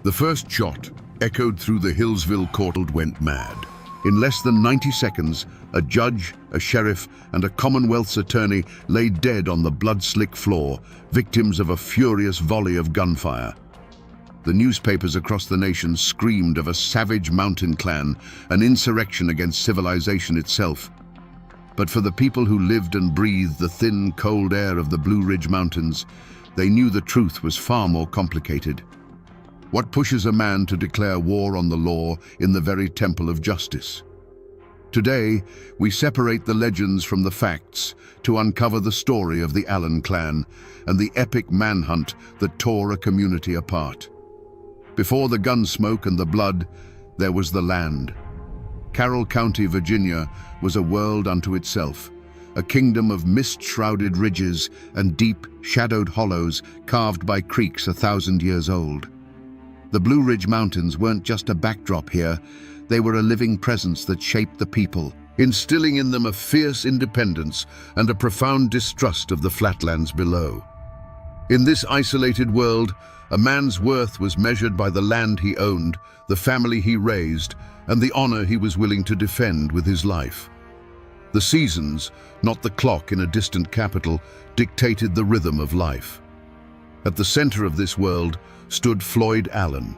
The first shot echoed through the Hillsville courtyard went mad. In less than 90 seconds, a judge, a sheriff, and a Commonwealth's attorney lay dead on the blood-slick floor, victims of a furious volley of gunfire. The newspapers across the nation screamed of a savage mountain clan, an insurrection against civilization itself. But for the people who lived and breathed the thin, cold air of the Blue Ridge Mountains, they knew the truth was far more complicated. What pushes a man to declare war on the law in the very temple of justice? Today, we separate the legends from the facts to uncover the story of the Allen clan and the epic manhunt that tore a community apart. Before the gun smoke and the blood, there was the land. Carroll County, Virginia, was a world unto itself, a kingdom of mist-shrouded ridges and deep, shadowed hollows carved by creeks 1,000 years old. The Blue Ridge Mountains weren't just a backdrop here, they were a living presence that shaped the people, instilling in them a fierce independence and a profound distrust of the flatlands below. In this isolated world, a man's worth was measured by the land he owned, the family he raised, and the honor he was willing to defend with his life. The seasons, not the clock in a distant capital, dictated the rhythm of life. At the center of this world stood Floyd Allen.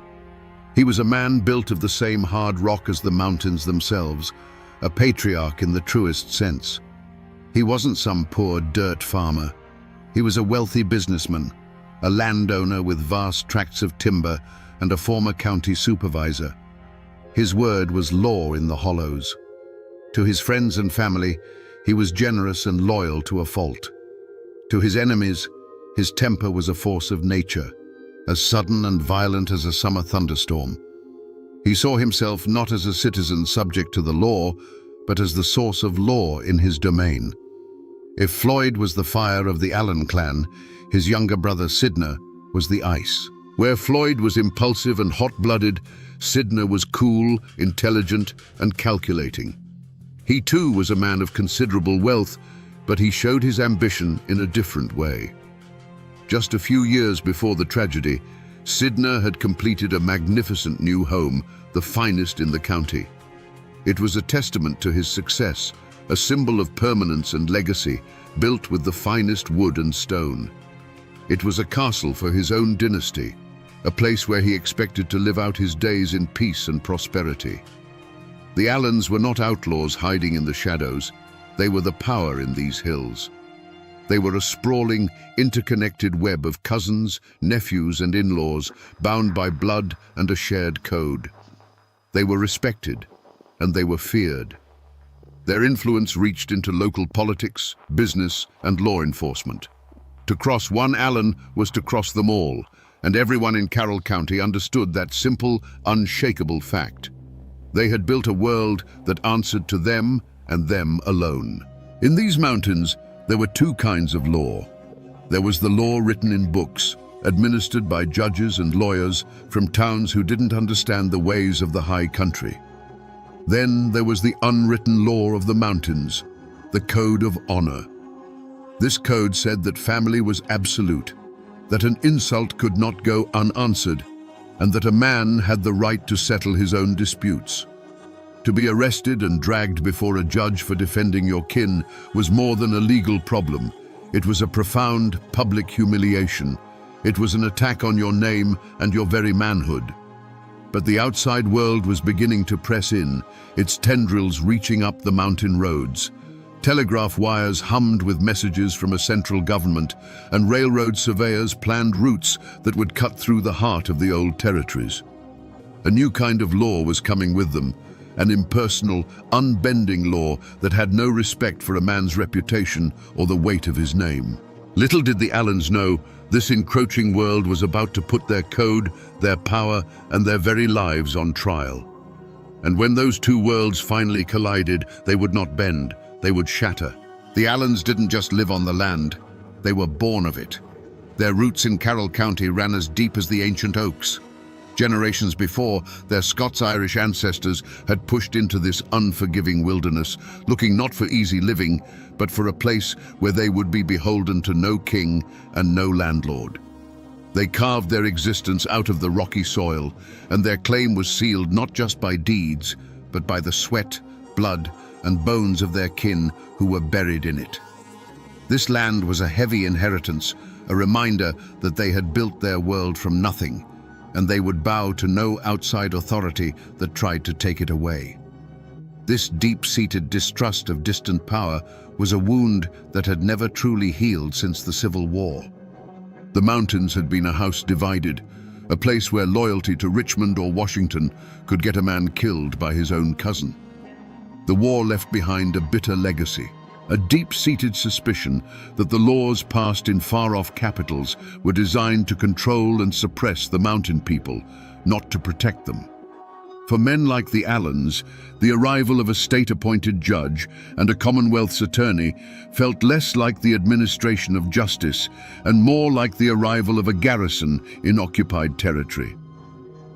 He was a man built of the same hard rock as the mountains themselves, a patriarch in the truest sense. He wasn't some poor dirt farmer. He was a wealthy businessman, a landowner with vast tracts of timber and a former county supervisor. His word was law in the hollows. To his friends and family, he was generous and loyal to a fault. To his enemies, his temper was a force of nature, as sudden and violent as a summer thunderstorm. He saw himself not as a citizen subject to the law, but as the source of law in his domain. If Floyd was the fire of the Allen clan, his younger brother Sidner was the ice. Where Floyd was impulsive and hot-blooded, Sidner was cool, intelligent, and calculating. He too was a man of considerable wealth, but he showed his ambition in a different way. Just a few years before the tragedy, Sidner had completed a magnificent new home, the finest in the county. It was a testament to his success, a symbol of permanence and legacy, built with the finest wood and stone. It was a castle for his own dynasty, a place where he expected to live out his days in peace and prosperity. The Allens were not outlaws hiding in the shadows. They were the power in these hills. They were a sprawling, interconnected web of cousins, nephews, and in-laws, bound by blood and a shared code. They were respected, and they were feared. Their influence reached into local politics, business, and law enforcement. To cross one Allen was to cross them all, and everyone in Carroll County understood that simple, unshakable fact. They had built a world that answered to them and them alone. In these mountains, there were two kinds of law. There was the law written in books, administered by judges and lawyers from towns who didn't understand the ways of the high country. Then there was the unwritten law of the mountains, the code of honor. This code said that family was absolute, that an insult could not go unanswered, and that a man had the right to settle his own disputes. To be arrested and dragged before a judge for defending your kin was more than a legal problem. It was a profound public humiliation. It was an attack on your name and your very manhood. But the outside world was beginning to press in, its tendrils reaching up the mountain roads. Telegraph wires hummed with messages from a central government, and railroad surveyors planned routes that would cut through the heart of the old territories. A new kind of law was coming with them, an impersonal, unbending law that had no respect for a man's reputation or the weight of his name. Little did the Allens know, this encroaching world was about to put their code, their power, and their very lives on trial. And when those two worlds finally collided, they would not bend, they would shatter. The Allens didn't just live on the land, they were born of it. Their roots in Carroll County ran as deep as the ancient oaks. Generations before, their Scots-Irish ancestors had pushed into this unforgiving wilderness, looking not for easy living, but for a place where they would be beholden to no king and no landlord. They carved their existence out of the rocky soil, and their claim was sealed not just by deeds, but by the sweat, blood, and bones of their kin who were buried in it. This land was a heavy inheritance, a reminder that they had built their world from nothing, and they would bow to no outside authority that tried to take it away. This deep-seated distrust of distant power was a wound that had never truly healed since the Civil War. The mountains had been a house divided, a place where loyalty to Richmond or Washington could get a man killed by his own cousin. The war left behind a bitter legacy, a deep-seated suspicion that the laws passed in far-off capitals were designed to control and suppress the mountain people, not to protect them. For men like the Allens, the arrival of a state-appointed judge and a Commonwealth's attorney felt less like the administration of justice and more like the arrival of a garrison in occupied territory.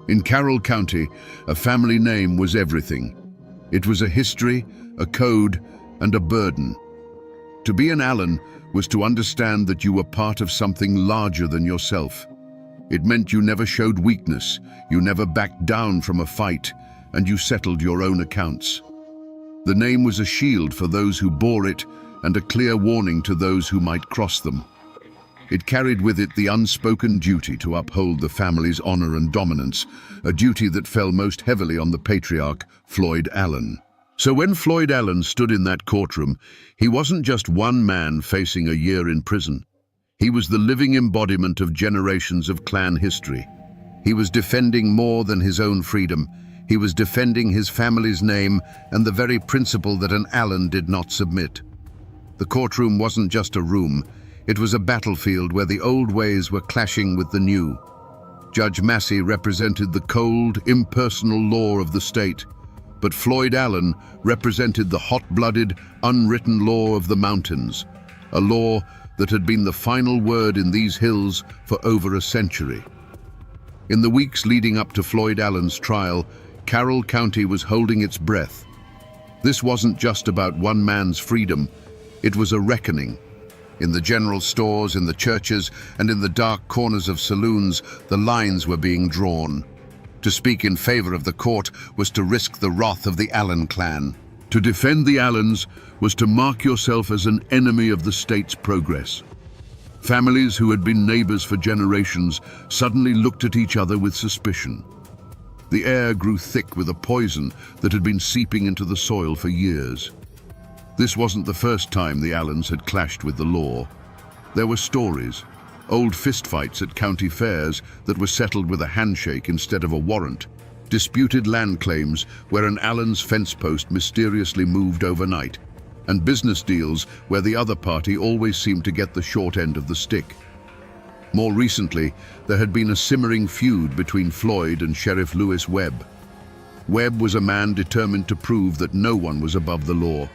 In Carroll County, a family name was everything. It was a history, a code, and a burden. To be an Allen was to understand that you were part of something larger than yourself. It meant you never showed weakness, you never backed down from a fight, and you settled your own accounts. The name was a shield for those who bore it and a clear warning to those who might cross them. It carried with it the unspoken duty to uphold the family's honor and dominance, a duty that fell most heavily on the patriarch, Floyd Allen. So when Floyd Allen stood in that courtroom, he wasn't just one man facing a year in prison. He was the living embodiment of generations of clan history. He was defending more than his own freedom. He was defending his family's name and the very principle that an Allen did not submit. The courtroom wasn't just a room. It was a battlefield where the old ways were clashing with the new. Judge Massey represented the cold, impersonal law of the state, but Floyd Allen represented the hot-blooded, unwritten law of the mountains, a law that had been the final word in these hills for over a century. In the weeks leading up to Floyd Allen's trial, Carroll County was holding its breath. This wasn't just about one man's freedom, it was a reckoning. In the general stores, in the churches, and in the dark corners of saloons, the lines were being drawn. To speak in favor of the court was to risk the wrath of the Allen clan. To defend the Allens was to mark yourself as an enemy of the state's progress. Families who had been neighbors for generations suddenly looked at each other with suspicion. The air grew thick with a poison that had been seeping into the soil for years. This wasn't the first time the Allens had clashed with the law. There were stories, old fistfights at county fairs that were settled with a handshake instead of a warrant, disputed land claims where an Allen's fence post mysteriously moved overnight, and business deals where the other party always seemed to get the short end of the stick. More recently, there had been a simmering feud between Floyd and Sheriff Lewis Webb. Webb was a man determined to prove that no one was above the law,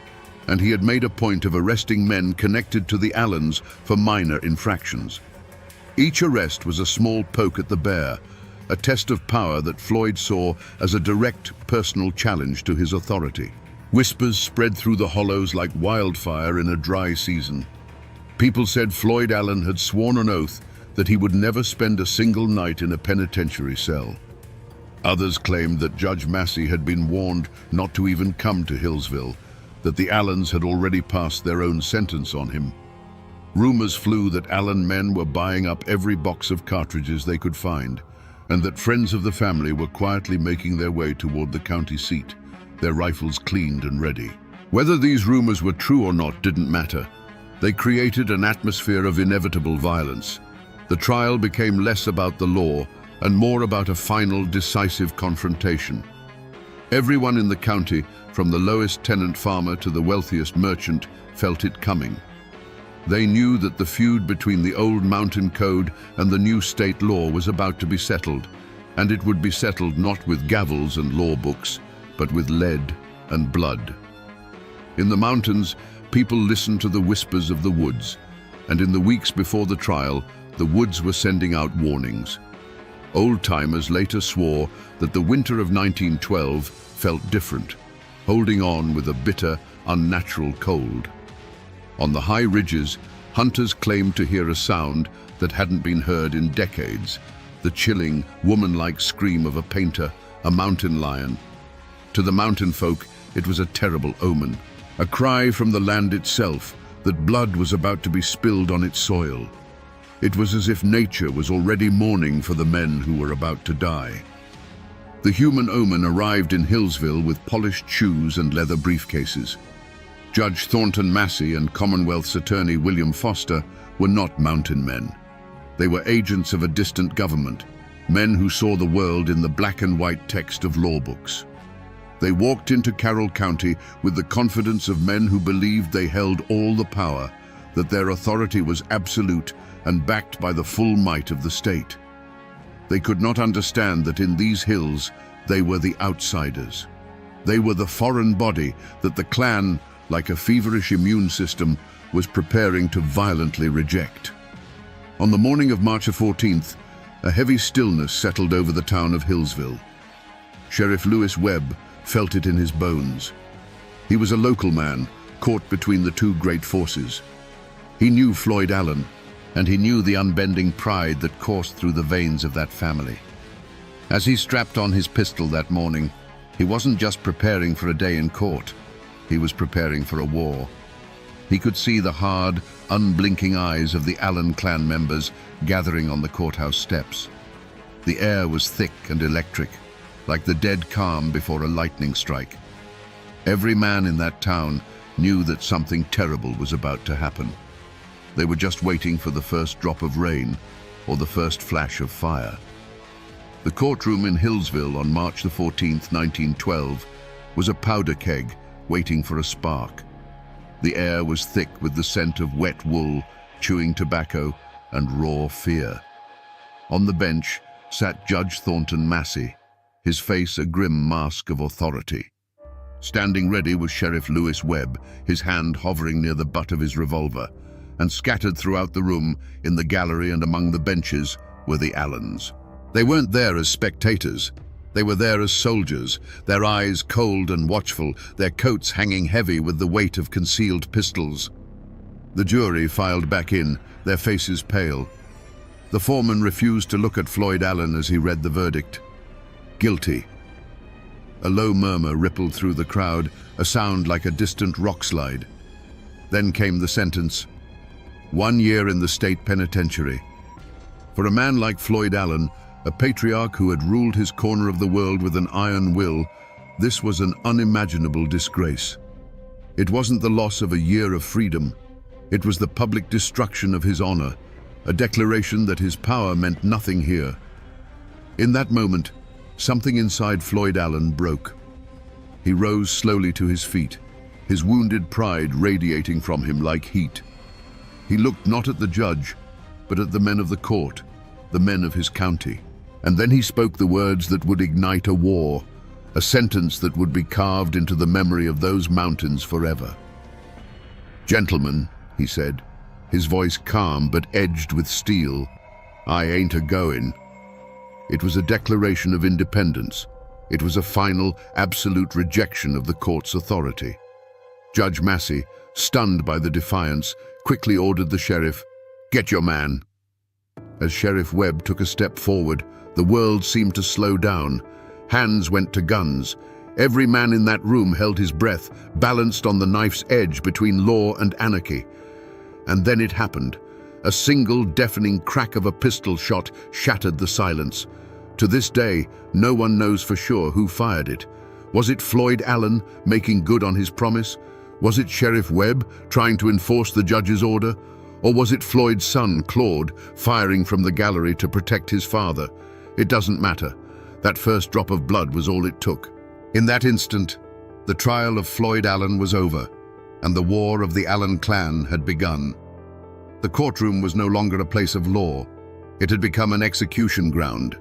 and he had made a point of arresting men connected to the Allens for minor infractions. Each arrest was a small poke at the bear, a test of power that Floyd saw as a direct personal challenge to his authority. Whispers spread through the hollows like wildfire in a dry season. People said Floyd Allen had sworn an oath that he would never spend a single night in a penitentiary cell. Others claimed that Judge Massey had been warned not to even come to Hillsville, that the Allens had already passed their own sentence on him. Rumors flew that Allen men were buying up every box of cartridges they could find, and that friends of the family were quietly making their way toward the county seat, their rifles cleaned and ready. Whether these rumors were true or not didn't matter. They created an atmosphere of inevitable violence. The trial became less about the law and more about a final, decisive confrontation. Everyone in the county, from the lowest tenant farmer to the wealthiest merchant, felt it coming. They knew that the feud between the old mountain code and the new state law was about to be settled, and it would be settled not with gavels and law books, but with lead and blood. In the mountains, people listened to the whispers of the woods, and in the weeks before the trial, the woods were sending out warnings. Old-timers later swore that the winter of 1912 felt different, holding on with a bitter, unnatural cold. On the high ridges, Hunters claimed to hear a sound that hadn't been heard in decades, the chilling, woman-like scream of a painter, a mountain lion. To the mountain folk, it was a terrible omen, a cry from the land itself that blood was about to be spilled on its soil. It was as if nature was already mourning for the men who were about to die. The human omen arrived in Hillsville with polished shoes and leather briefcases. Judge Thornton Massey and Commonwealth's attorney William Foster were not mountain men. They were agents of a distant government, men who saw the world in the black and white text of law books. They walked into Carroll County with the confidence of men who believed they held all the power, that their authority was absolute and backed by the full might of the state. They could not understand that in these hills they were the outsiders. They were the foreign body that the clan, like a feverish immune system, was preparing to violently reject. On the morning of March 14th, a heavy stillness settled over the town of Hillsville. Sheriff Lewis Webb felt it in his bones. He was a local man, caught between the two great forces. He knew Floyd Allen, and he knew the unbending pride that coursed through the veins of that family. As he strapped on his pistol that morning, he wasn't just preparing for a day in court. He was preparing for a war. He could see the hard, unblinking eyes of the Allen clan members gathering on the courthouse steps. The air was thick and electric, like the dead calm before a lightning strike. Every man in that town knew that something terrible was about to happen. They were just waiting for the first drop of rain or the first flash of fire. The courtroom in Hillsville on March 14th, 1912, was a powder keg waiting for a spark. The air was thick with the scent of wet wool, chewing tobacco, and raw fear. On the bench sat Judge Thornton Massey, his face a grim mask of authority. Standing ready was Sheriff Lewis Webb, his hand hovering near the butt of his revolver, and scattered throughout the room, in the gallery and among the benches, were the Allens. They weren't there as spectators. They were there as soldiers, their eyes cold and watchful, their coats hanging heavy with the weight of concealed pistols. The jury filed back in, their faces pale. The foreman refused to look at Floyd Allen as he read the verdict. Guilty. A low murmur rippled through the crowd, a sound like a distant rock slide. Then came the sentence: 1 year in the state penitentiary. For a man like Floyd Allen, a patriarch who had ruled his corner of the world with an iron will, this was an unimaginable disgrace. It wasn't the loss of a year of freedom. It was the public destruction of his honor, a declaration that his power meant nothing here. In that moment, something inside Floyd Allen broke. He rose slowly to his feet, his wounded pride radiating from him like heat. He looked not at the judge, but at the men of the court, the men of his county. And then he spoke the words that would ignite a war, a sentence that would be carved into the memory of those mountains forever. "Gentlemen," he said, his voice calm but edged with steel, "I ain't a-goin'." It was a declaration of independence. It was a final, absolute rejection of the court's authority. Judge Massey, stunned by the defiance, quickly ordered the sheriff, "Get your man." As Sheriff Webb took a step forward, the world seemed to slow down. Hands went to guns. Every man in that room held his breath, balanced on the knife's edge between law and anarchy. And then it happened. A single deafening crack of a pistol shot shattered the silence. To this day, no one knows for sure who fired it. Was it Floyd Allen making good on his promise? Was it Sheriff Webb trying to enforce the judge's order? Or was it Floyd's son, Claude, firing from the gallery to protect his father? It doesn't matter. That first drop of blood was all it took. In that instant, the trial of Floyd Allen was over, and the war of the Allen clan had begun. The courtroom was no longer a place of law. It had become an execution ground.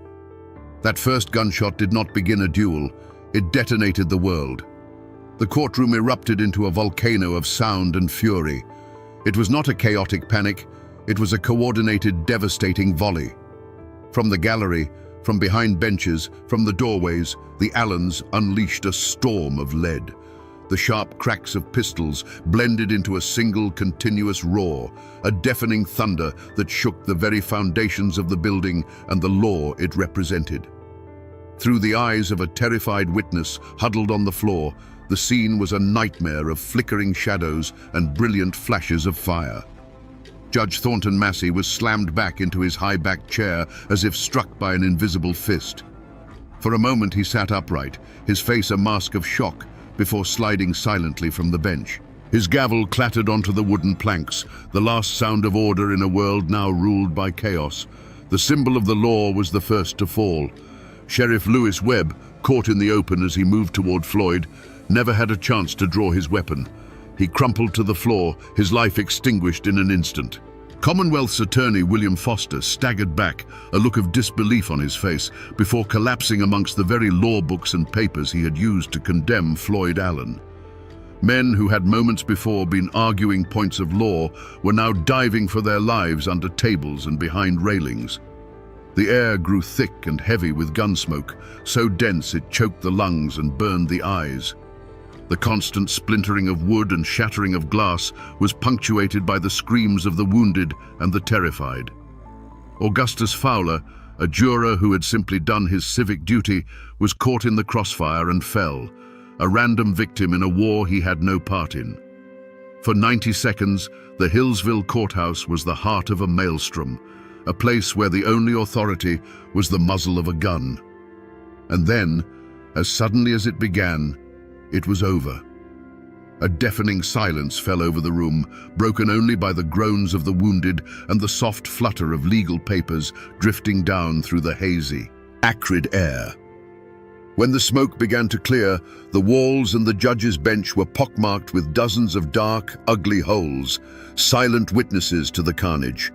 That first gunshot did not begin a duel. It detonated the world. The courtroom erupted into a volcano of sound and fury. It was not a chaotic panic. It was a coordinated, devastating volley. From the gallery, from behind benches, from the doorways, the Allens unleashed a storm of lead. The sharp cracks of pistols blended into a single continuous roar, a deafening thunder that shook the very foundations of the building and the law it represented. Through the eyes of a terrified witness huddled on the floor, the scene was a nightmare of flickering shadows and brilliant flashes of fire. Judge Thornton Massey was slammed back into his high-backed chair as if struck by an invisible fist. For a moment he sat upright, his face a mask of shock, before sliding silently from the bench. His gavel clattered onto the wooden planks, the last sound of order in a world now ruled by chaos. The symbol of the law was the first to fall. Sheriff Lewis Webb, caught in the open as he moved toward Floyd, never had a chance to draw his weapon. He crumpled to the floor, his life extinguished in an instant. Commonwealth's attorney William Foster staggered back, a look of disbelief on his face, before collapsing amongst the very law books and papers he had used to condemn Floyd Allen. Men who had moments before been arguing points of law were now diving for their lives under tables and behind railings. The air grew thick and heavy with gun smoke, so dense it choked the lungs and burned the eyes. The constant splintering of wood and shattering of glass was punctuated by the screams of the wounded and the terrified. Augustus Fowler, a juror who had simply done his civic duty, was caught in the crossfire and fell, a random victim in a war he had no part in. For 90 seconds, the Hillsville courthouse was the heart of a maelstrom, a place where the only authority was the muzzle of a gun. And then, as suddenly as it began, it was over. A deafening silence fell over the room, broken only by the groans of the wounded and the soft flutter of legal papers drifting down through the hazy, acrid air. When the smoke began to clear, the walls and the judge's bench were pockmarked with dozens of dark, ugly holes, silent witnesses to the carnage.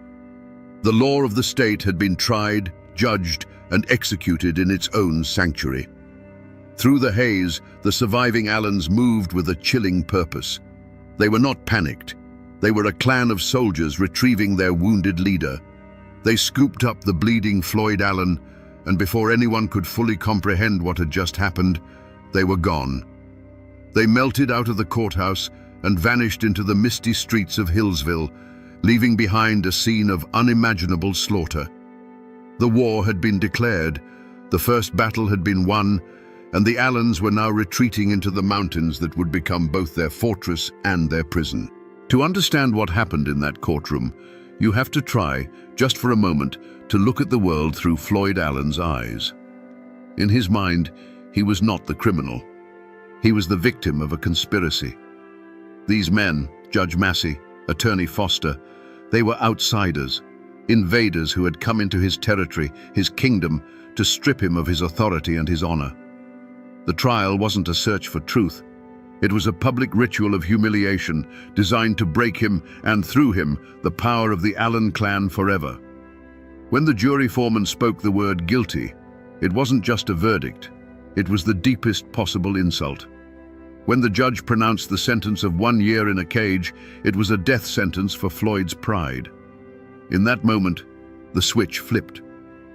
The law of the state had been tried, judged, and executed in its own sanctuary. Through the haze, the surviving Allens moved with a chilling purpose. They were not panicked. They were a clan of soldiers retrieving their wounded leader. They scooped up the bleeding Floyd Allen, and before anyone could fully comprehend what had just happened, they were gone. They melted out of the courthouse and vanished into the misty streets of Hillsville, leaving behind a scene of unimaginable slaughter. The war had been declared, the first battle had been won, and the Allens were now retreating into the mountains that would become both their fortress and their prison. To understand what happened in that courtroom, you have to try, just for a moment, to look at the world through Floyd Allen's eyes. In his mind, he was not the criminal. He was the victim of a conspiracy. These men, Judge Massey, Attorney Foster, they were outsiders, invaders who had come into his territory, his kingdom, to strip him of his authority and his honor. The trial wasn't a search for truth. It was a public ritual of humiliation designed to break him and, through him, the power of the Allen clan forever. When the jury foreman spoke the word guilty, it wasn't just a verdict. It was the deepest possible insult. When the judge pronounced the sentence of 1 year in a cage, it was a death sentence for Floyd's pride. In that moment, the switch flipped.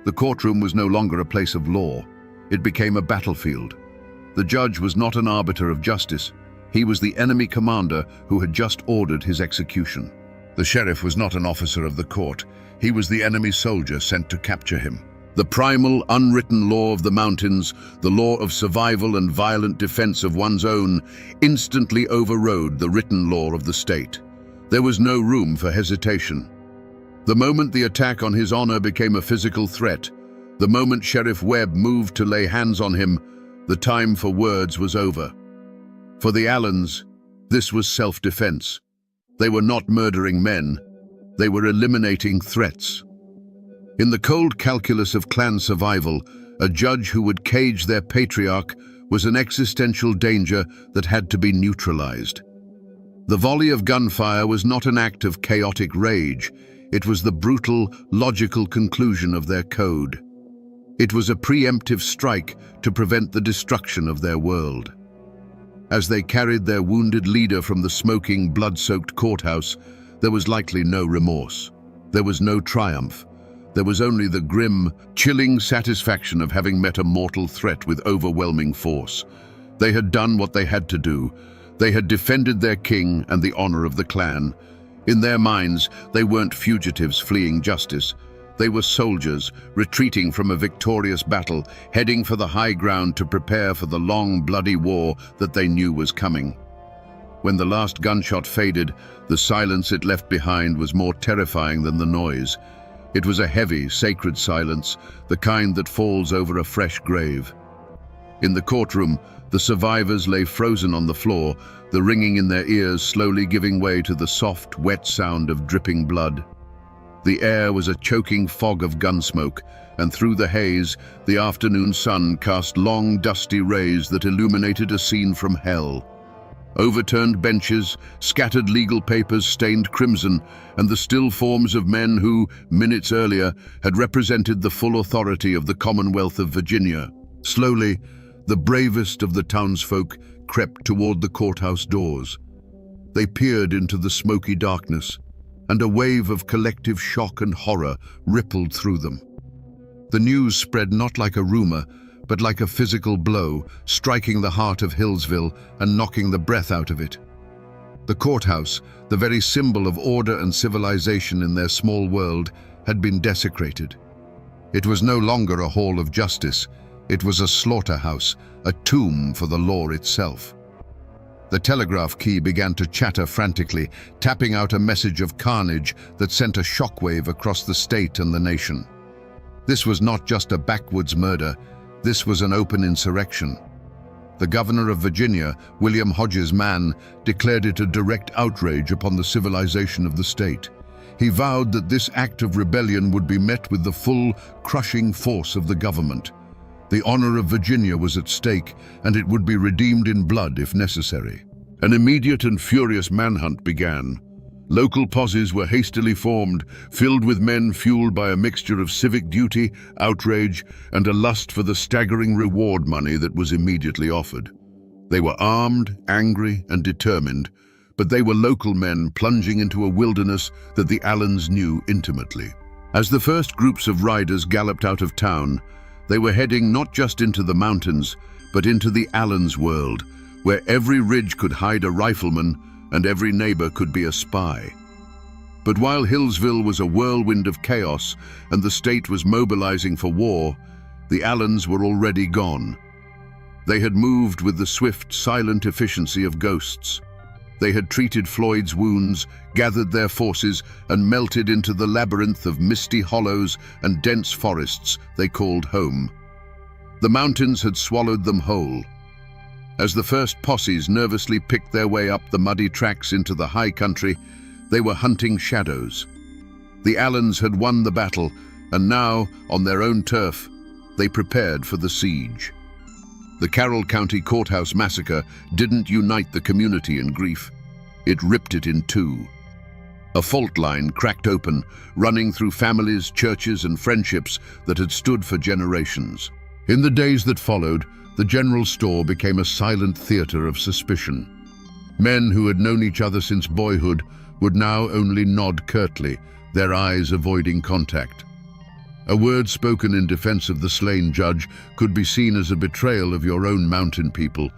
The courtroom was no longer a place of law. It became a battlefield. The judge was not an arbiter of justice. He was the enemy commander who had just ordered his execution. The sheriff was not an officer of the court. He was the enemy soldier sent to capture him. The primal, unwritten law of the mountains, the law of survival and violent defense of one's own, instantly overrode the written law of the state. There was no room for hesitation. The moment the attack on his honor became a physical threat, the moment Sheriff Webb moved to lay hands on him, the time for words was over. For the Allens, this was self-defense. They were not murdering men. They were eliminating threats. In the cold calculus of clan survival, a judge who would cage their patriarch was an existential danger that had to be neutralized. The volley of gunfire was not an act of chaotic rage. It was the brutal, logical conclusion of their code. It was a preemptive strike to prevent the destruction of their world. As they carried their wounded leader from the smoking, blood-soaked courthouse, there was likely no remorse. There was no triumph. There was only the grim, chilling satisfaction of having met a mortal threat with overwhelming force. They had done what they had to do. They had defended their king and the honor of the clan. In their minds, they weren't fugitives fleeing justice. They were soldiers, retreating from a victorious battle, heading for the high ground to prepare for the long, bloody war that they knew was coming. When the last gunshot faded, the silence it left behind was more terrifying than the noise. It was a heavy, sacred silence, the kind that falls over a fresh grave. In the courtroom, the survivors lay frozen on the floor, the ringing in their ears slowly giving way to the soft, wet sound of dripping blood. The air was a choking fog of gun smoke, and through the haze, the afternoon sun cast long, dusty rays that illuminated a scene from hell. Overturned benches, scattered legal papers stained crimson, and the still forms of men who, minutes earlier, had represented the full authority of the Commonwealth of Virginia. Slowly, the bravest of the townsfolk crept toward the courthouse doors. They peered into the smoky darkness, and a wave of collective shock and horror rippled through them. The news spread not like a rumor, but like a physical blow, striking the heart of Hillsville and knocking the breath out of it. The courthouse, the very symbol of order and civilization in their small world, had been desecrated. It was no longer a hall of justice. It was a slaughterhouse, a tomb for the law itself. The telegraph key began to chatter frantically, tapping out a message of carnage that sent a shockwave across the state and the nation. This was not just a backwoods murder. This was an open insurrection. The governor of Virginia, William Hodges Mann, declared it a direct outrage upon the civilization of the state. He vowed that this act of rebellion would be met with the full, crushing force of the government. The honor of Virginia was at stake, and it would be redeemed in blood if necessary. An immediate and furious manhunt began. Local posses were hastily formed, filled with men fueled by a mixture of civic duty, outrage, and a lust for the staggering reward money that was immediately offered. They were armed, angry, and determined, but they were local men plunging into a wilderness that the Allens knew intimately. As the first groups of riders galloped out of town, they were heading not just into the mountains, but into the Allens world, where every ridge could hide a rifleman and every neighbor could be a spy. But while Hillsville was a whirlwind of chaos and the state was mobilizing for war, the Allens were already gone. They had moved with the swift, silent efficiency of ghosts. They had treated Floyd's wounds, gathered their forces, and melted into the labyrinth of misty hollows and dense forests they called home. The mountains had swallowed them whole. As the first posses nervously picked their way up the muddy tracks into the high country, they were hunting shadows. The Allens had won the battle, and now, on their own turf, they prepared for the siege. The Carroll County Courthouse massacre didn't unite the community in grief. It ripped it in two. A fault line cracked open, running through families, churches, and friendships that had stood for generations. In the days that followed, the general store became a silent theater of suspicion. Men who had known each other since boyhood would now only nod curtly, their eyes avoiding contact. A word spoken in defense of the slain judge could be seen as a betrayal of your own mountain people,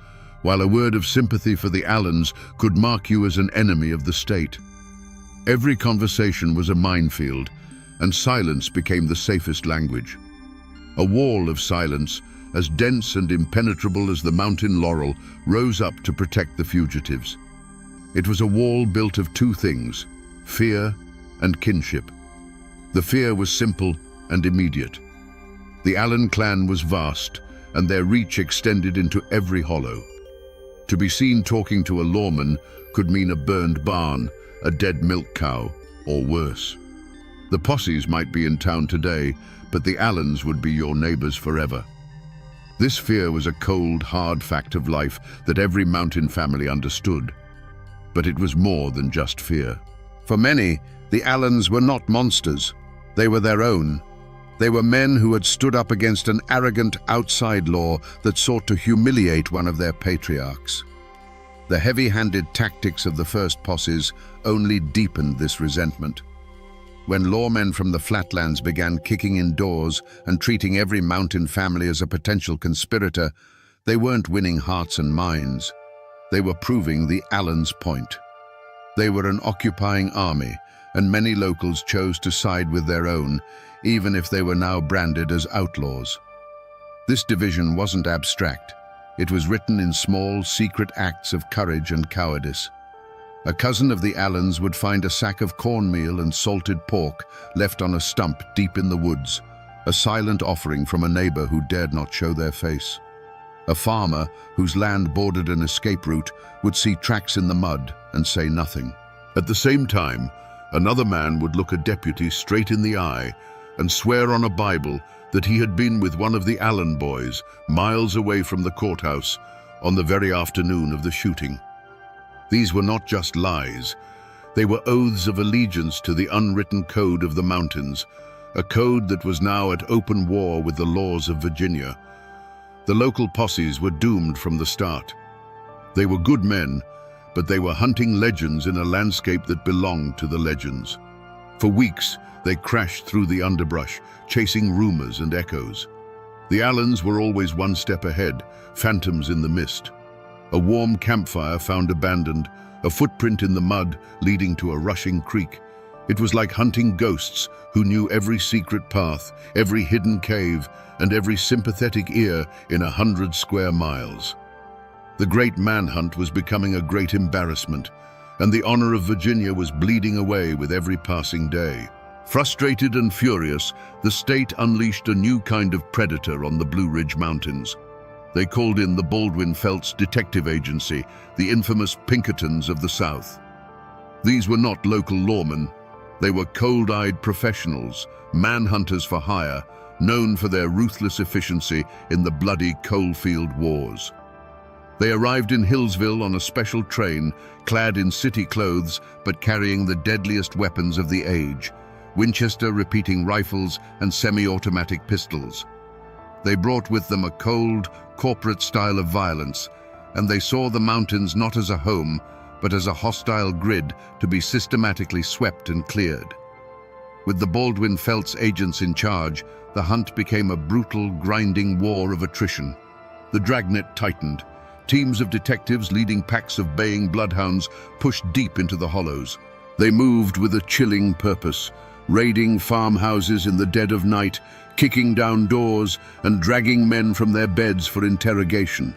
while a word of sympathy for the Allens could mark you as an enemy of the state. Every conversation was a minefield, and silence became the safest language. A wall of silence, as dense and impenetrable as the mountain laurel, rose up to protect the fugitives. It was a wall built of two things: fear and kinship. The fear was simple and immediate. The Allen clan was vast, and their reach extended into every hollow. To be seen talking to a lawman could mean a burned barn, a dead milk cow, or worse. The posses might be in town today, but the Allens would be your neighbors forever. This fear was a cold, hard fact of life that every mountain family understood. But it was more than just fear. For many, the Allens were not monsters. They were their own. They were men who had stood up against an arrogant outside law that sought to humiliate one of their patriarchs. The heavy-handed tactics of the first posses only deepened this resentment. When lawmen from the flatlands began kicking in doors and treating every mountain family as a potential conspirator, they weren't winning hearts and minds. They were proving the Allen's point. They were an occupying army, and many locals chose to side with their own, even if they were now branded as outlaws. This division wasn't abstract. It was written in small, secret acts of courage and cowardice. A cousin of the Allens would find a sack of cornmeal and salted pork left on a stump deep in the woods, a silent offering from a neighbor who dared not show their face. A farmer whose land bordered an escape route would see tracks in the mud and say nothing. At the same time, another man would look a deputy straight in the eye and swear on a Bible that he had been with one of the Allen boys miles away from the courthouse on the very afternoon of the shooting. These were not just lies. They were oaths of allegiance to the unwritten code of the mountains, a code that was now at open war with the laws of Virginia. The local posses were doomed from the start. They were good men, but they were hunting legends in a landscape that belonged to the legends. For weeks, they crashed through the underbrush, chasing rumors and echoes. The Allens were always one step ahead, phantoms in the mist. A warm campfire found abandoned, a footprint in the mud leading to a rushing creek. It was like hunting ghosts who knew every secret path, every hidden cave, and every sympathetic ear in 100 square miles. The great manhunt was becoming a great embarrassment, and the honor of Virginia was bleeding away with every passing day. Frustrated and furious, the state unleashed a new kind of predator on the Blue Ridge Mountains. They called in the Baldwin-Felts Detective Agency, the infamous Pinkertons of the South. These were not local lawmen. They were cold-eyed professionals, manhunters for hire, known for their ruthless efficiency in the bloody coalfield wars. They arrived in Hillsville on a special train, clad in city clothes but carrying the deadliest weapons of the age, Winchester repeating rifles and semi-automatic pistols. They brought with them a cold, corporate style of violence, and they saw the mountains not as a home, but as a hostile grid to be systematically swept and cleared. With the Baldwin-Felts agents in charge, the hunt became a brutal, grinding war of attrition. The dragnet tightened. Teams of detectives leading packs of baying bloodhounds pushed deep into the hollows. They moved with a chilling purpose, raiding farmhouses in the dead of night, kicking down doors and dragging men from their beds for interrogation.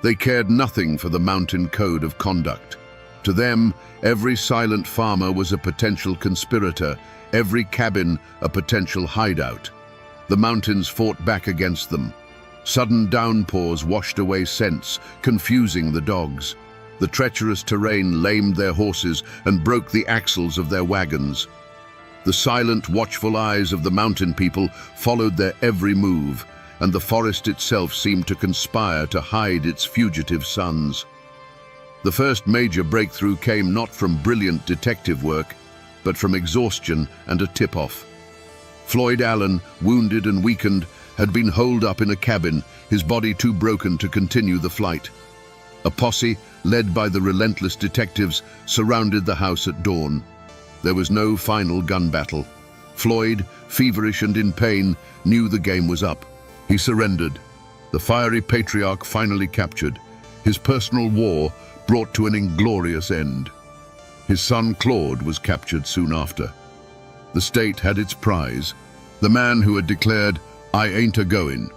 They cared nothing for the mountain code of conduct. To them, every silent farmer was a potential conspirator, every cabin a potential hideout. The mountains fought back against them. Sudden downpours washed away scents, confusing the dogs. The treacherous terrain lamed their horses and broke the axles of their wagons. The silent, watchful eyes of the mountain people followed their every move, and the forest itself seemed to conspire to hide its fugitive sons. The first major breakthrough came not from brilliant detective work, but from exhaustion and a tip-off. Floyd Allen, wounded and weakened, had been holed up in a cabin, his body too broken to continue the flight. A posse, led by the relentless detectives, surrounded the house at dawn. There was no final gun battle. Floyd, feverish and in pain, knew the game was up. He surrendered. The fiery patriarch finally captured. His personal war brought to an inglorious end. His son Claude was captured soon after. The state had its prize, the man who had declared, "I ain't a-goin'."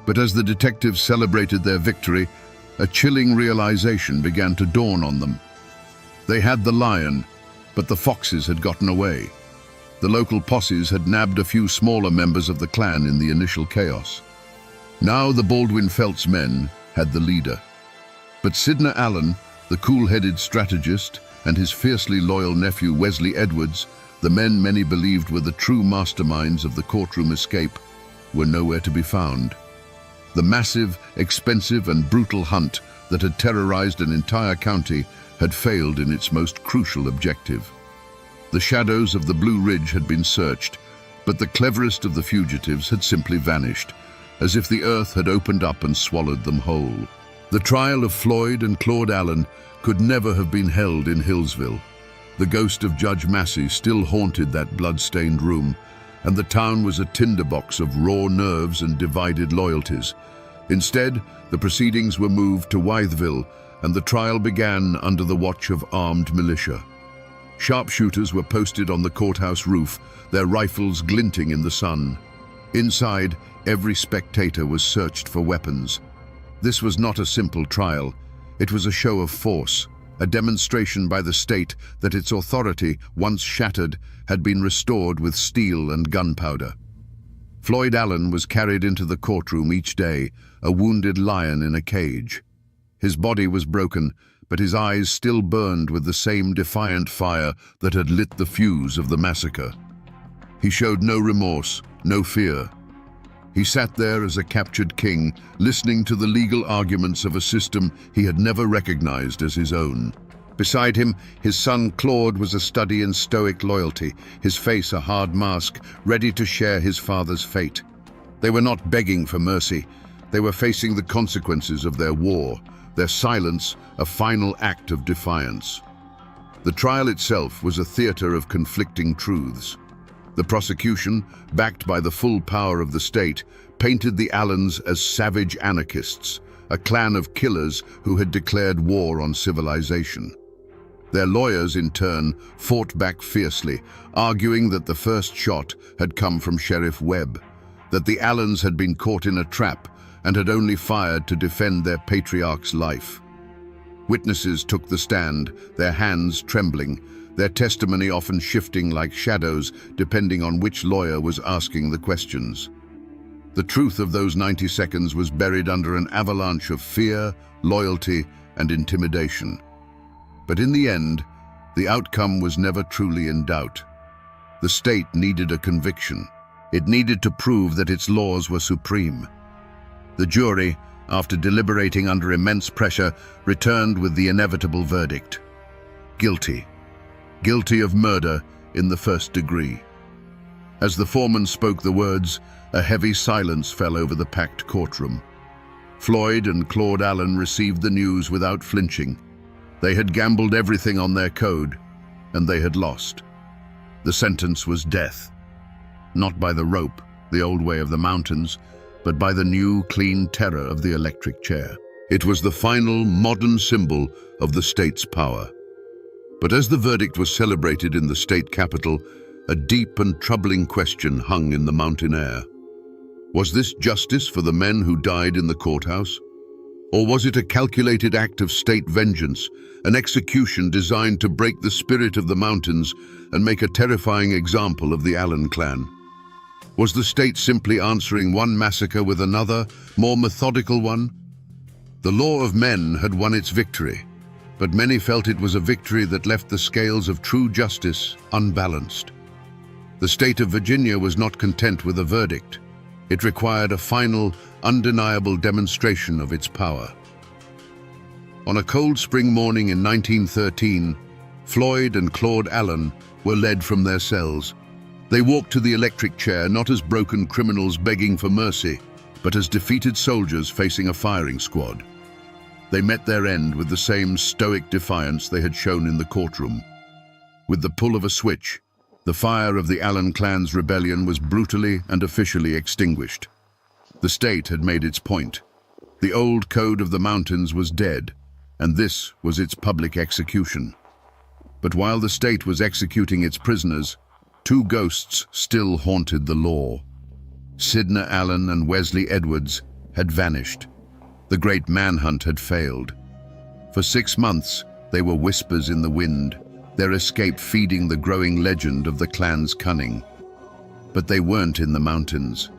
But as the detectives celebrated their victory, a chilling realization began to dawn on them. They had the lion, but the foxes had gotten away. The local posses had nabbed a few smaller members of the clan in the initial chaos. Now the Baldwin-Felts men had the leader. But Sidney Allen, the cool-headed strategist, and his fiercely loyal nephew Wesley Edwards, the men many believed were the true masterminds of the courtroom escape, were nowhere to be found. The massive, expensive, and brutal hunt that had terrorized an entire county had failed in its most crucial objective. The shadows of the Blue Ridge had been searched, but the cleverest of the fugitives had simply vanished, as if the earth had opened up and swallowed them whole. The trial of Floyd and Claude Allen could never have been held in Hillsville. The ghost of Judge Massey still haunted that blood-stained room, and the town was a tinderbox of raw nerves and divided loyalties. Instead, the proceedings were moved to Wytheville, and the trial began under the watch of armed militia. Sharpshooters were posted on the courthouse roof, their rifles glinting in the sun. Inside, every spectator was searched for weapons. This was not a simple trial. It was a show of force, a demonstration by the state that its authority, once shattered, had been restored with steel and gunpowder. Floyd Allen was carried into the courtroom each day, a wounded lion in a cage. His body was broken, but his eyes still burned with the same defiant fire that had lit the fuse of the massacre. He showed no remorse, no fear. He sat there as a captured king, listening to the legal arguments of a system he had never recognized as his own. Beside him, his son Claude was a study in stoic loyalty, his face a hard mask, ready to share his father's fate. They were not begging for mercy. They were facing the consequences of their war, their silence a final act of defiance. The trial itself was a theater of conflicting truths. The prosecution, backed by the full power of the state, painted the Allens as savage anarchists, a clan of killers who had declared war on civilization. Their lawyers, in turn, fought back fiercely, arguing that the first shot had come from Sheriff Webb, that the Allens had been caught in a trap and had only fired to defend their patriarch's life. Witnesses took the stand, their hands trembling, their testimony often shifting like shadows depending on which lawyer was asking the questions. The truth of those 90 seconds was buried under an avalanche of fear, loyalty, and intimidation. But in the end, the outcome was never truly in doubt. The state needed a conviction. It needed to prove that its laws were supreme. The jury, after deliberating under immense pressure, returned with the inevitable verdict: guilty. Guilty of murder in the first degree. As the foreman spoke the words, a heavy silence fell over the packed courtroom. Floyd and Claude Allen received the news without flinching. They had gambled everything on their code, and they had lost. The sentence was death. Not by the rope, the old way of the mountains, but by the new, clean terror of the electric chair. It was the final, modern symbol of the state's power. But as the verdict was celebrated in the state capitol, a deep and troubling question hung in the mountain air. Was this justice for the men who died in the courthouse? Or was it a calculated act of state vengeance, an execution designed to break the spirit of the mountains and make a terrifying example of the Allen clan? Was the state simply answering one massacre with another, more methodical one? The law of men had won its victory, but many felt it was a victory that left the scales of true justice unbalanced. The state of Virginia was not content with a verdict. It required a final, undeniable demonstration of its power. On a cold spring morning in 1913, Floyd and Claude Allen were led from their cells. They walked to the electric chair not as broken criminals begging for mercy, but as defeated soldiers facing a firing squad. They met their end with the same stoic defiance they had shown in the courtroom. With the pull of a switch, the fire of the Allen clan's rebellion was brutally and officially extinguished. The state had made its point. The old code of the mountains was dead, and this was its public execution. But while the state was executing its prisoners, two ghosts still haunted the law. Sidney Allen and Wesley Edwards had vanished. The great manhunt had failed. For 6 months, they were whispers in the wind, their escape feeding the growing legend of the clan's cunning. But they weren't in the mountains.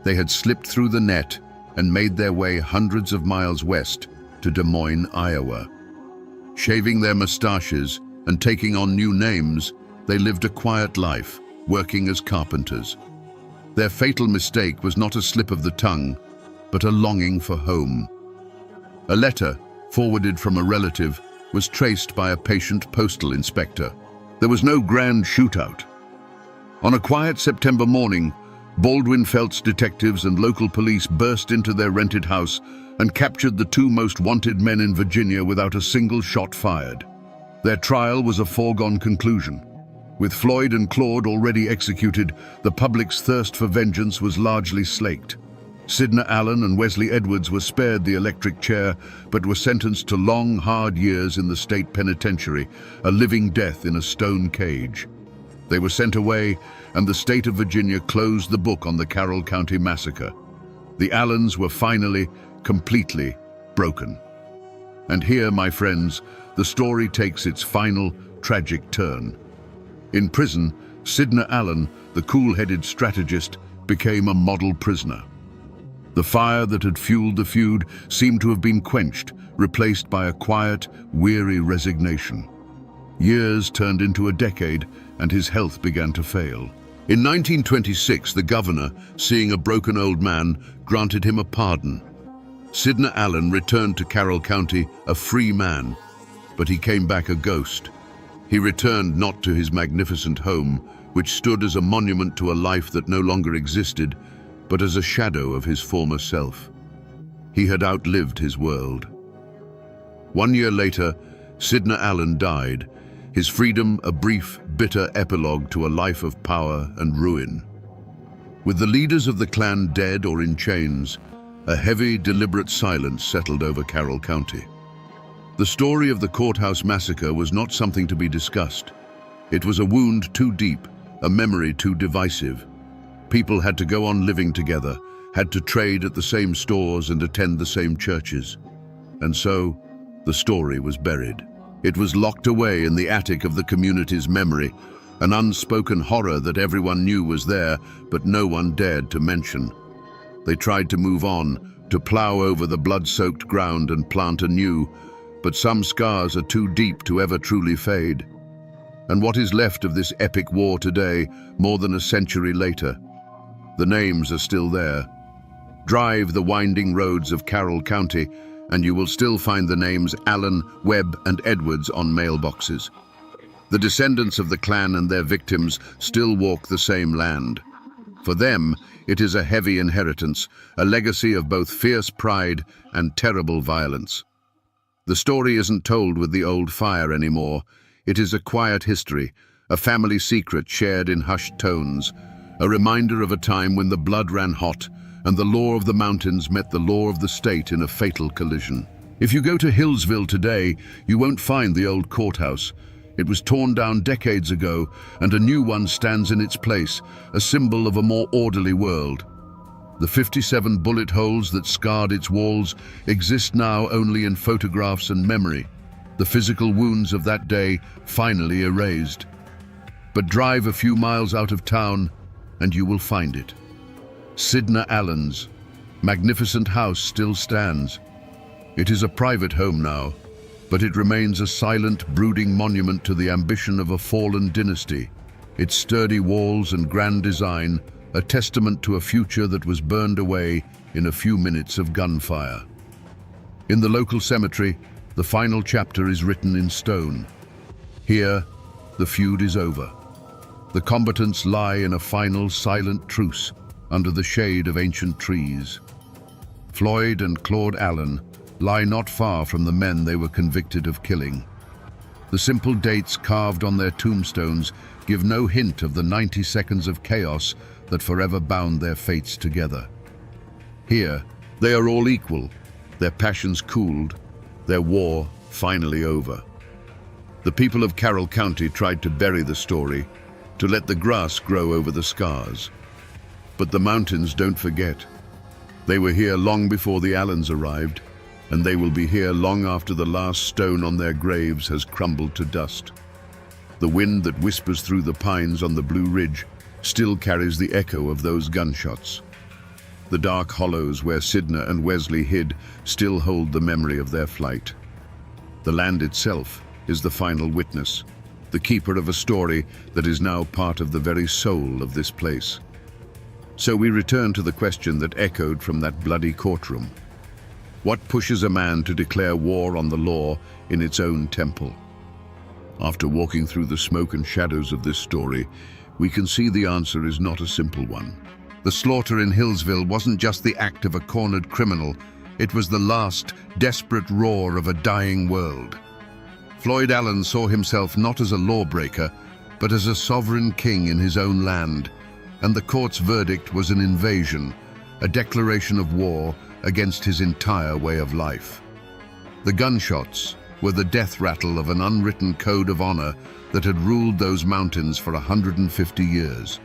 They had slipped through the net and made their way hundreds of miles west to Des Moines, Iowa. Shaving their mustaches and taking on new names, they lived a quiet life, working as carpenters. Their fatal mistake was not a slip of the tongue, but a longing for home. A letter, forwarded from a relative, was traced by a patient postal inspector. There was no grand shootout. On a quiet September morning, Baldwin Felts detectives and local police burst into their rented house and captured the two most wanted men in Virginia without a single shot fired. Their trial was a foregone conclusion. With Floyd and Claude already executed, the public's thirst for vengeance was largely slaked. Sidney Allen and Wesley Edwards were spared the electric chair, but were sentenced to long, hard years in the state penitentiary, a living death in a stone cage. They were sent away, and the state of Virginia closed the book on the Carroll County massacre. The Allens were finally, completely broken. And here, my friends, the story takes its final, tragic turn. In prison, Sidney Allen, the cool-headed strategist, became a model prisoner. The fire that had fueled the feud seemed to have been quenched, replaced by a quiet, weary resignation. Years turned into a decade, and his health began to fail. In 1926, the governor, seeing a broken old man, granted him a pardon. Sidney Allen returned to Carroll County a free man, but he came back a ghost. He returned not to his magnificent home, which stood as a monument to a life that no longer existed, but as a shadow of his former self. He had outlived his world. 1 year later, Sidney Allen died, his freedom a brief, bitter epilogue to a life of power and ruin. With the leaders of the clan dead or in chains, a heavy, deliberate silence settled over Carroll County. The story of the courthouse massacre was not something to be discussed. It was a wound too deep, a memory too divisive. People had to go on living together, had to trade at the same stores and attend the same churches. And so, the story was buried. It was locked away in the attic of the community's memory, an unspoken horror that everyone knew was there, but no one dared to mention. They tried to move on, to plow over the blood-soaked ground and plant anew, but some scars are too deep to ever truly fade. And what is left of this epic war today, more than a century later? The names are still there. Drive the winding roads of Carroll County, and you will still find the names Allen, Webb, and Edwards on mailboxes. The descendants of the clan and their victims still walk the same land. For them, it is a heavy inheritance, a legacy of both fierce pride and terrible violence. The story isn't told with the old fire anymore. It is a quiet history, a family secret shared in hushed tones, a reminder of a time when the blood ran hot and the law of the mountains met the law of the state in a fatal collision. If you go to Hillsville today, you won't find the old courthouse. It was torn down decades ago, and a new one stands in its place, a symbol of a more orderly world. The 57 bullet holes that scarred its walls exist now only in photographs and memory, the physical wounds of that day finally erased. But drive a few miles out of town, and you will find it. Sidney Allen's magnificent house still stands. It is a private home now, but it remains a silent, brooding monument to the ambition of a fallen dynasty. Its sturdy walls and grand design, a testament to a future that was burned away in a few minutes of gunfire. In the local cemetery, the final chapter is written in stone. Here, the feud is over. The combatants lie in a final silent truce under the shade of ancient trees. Floyd and Claude Allen lie not far from the men they were convicted of killing. The simple dates carved on their tombstones give no hint of the 90 seconds of chaos that forever bound their fates together. Here, they are all equal, their passions cooled, their war finally over. The people of Carroll County tried to bury the story, to let the grass grow over the scars. But the mountains don't forget. They were here long before the Allens arrived, and they will be here long after the last stone on their graves has crumbled to dust. The wind that whispers through the pines on the Blue Ridge still carries the echo of those gunshots. The dark hollows where Sidney and Wesley hid still hold the memory of their flight. The land itself is the final witness, the keeper of a story that is now part of the very soul of this place. So we return to the question that echoed from that bloody courtroom. What pushes a man to declare war on the law in its own temple? After walking through the smoke and shadows of this story, we can see the answer is not a simple one. The slaughter in Hillsville wasn't just the act of a cornered criminal, it was the last, desperate roar of a dying world. Floyd Allen saw himself not as a lawbreaker, but as a sovereign king in his own land, and the court's verdict was an invasion, a declaration of war against his entire way of life. The gunshots were the death rattle of an unwritten code of honor that had ruled those mountains for 150 years.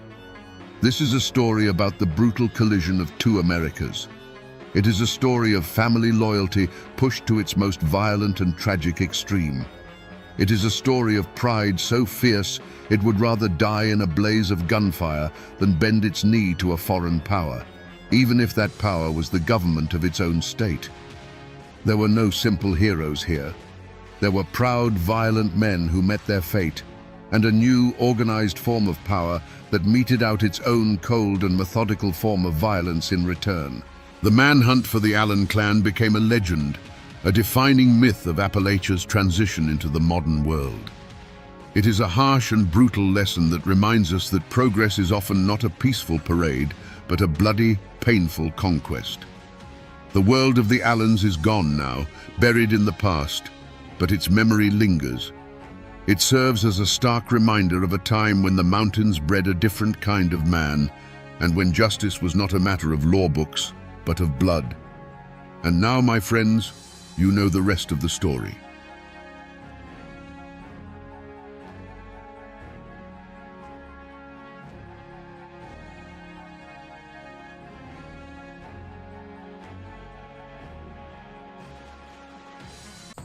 This is a story about the brutal collision of two Americas. It is a story of family loyalty pushed to its most violent and tragic extreme. It is a story of pride so fierce it would rather die in a blaze of gunfire than bend its knee to a foreign power, even if that power was the government of its own state. There were no simple heroes here. There were proud, violent men who met their fate, and a new, organized form of power that meted out its own cold and methodical form of violence in return. The manhunt for the Allen clan became a legend, a defining myth of Appalachia's transition into the modern world. It is a harsh and brutal lesson that reminds us that progress is often not a peaceful parade, but a bloody, painful conquest. The world of the Allens is gone now, buried in the past, but its memory lingers. It serves as a stark reminder of a time when the mountains bred a different kind of man, and when justice was not a matter of law books, but of blood. And now, my friends, you know the rest of the story.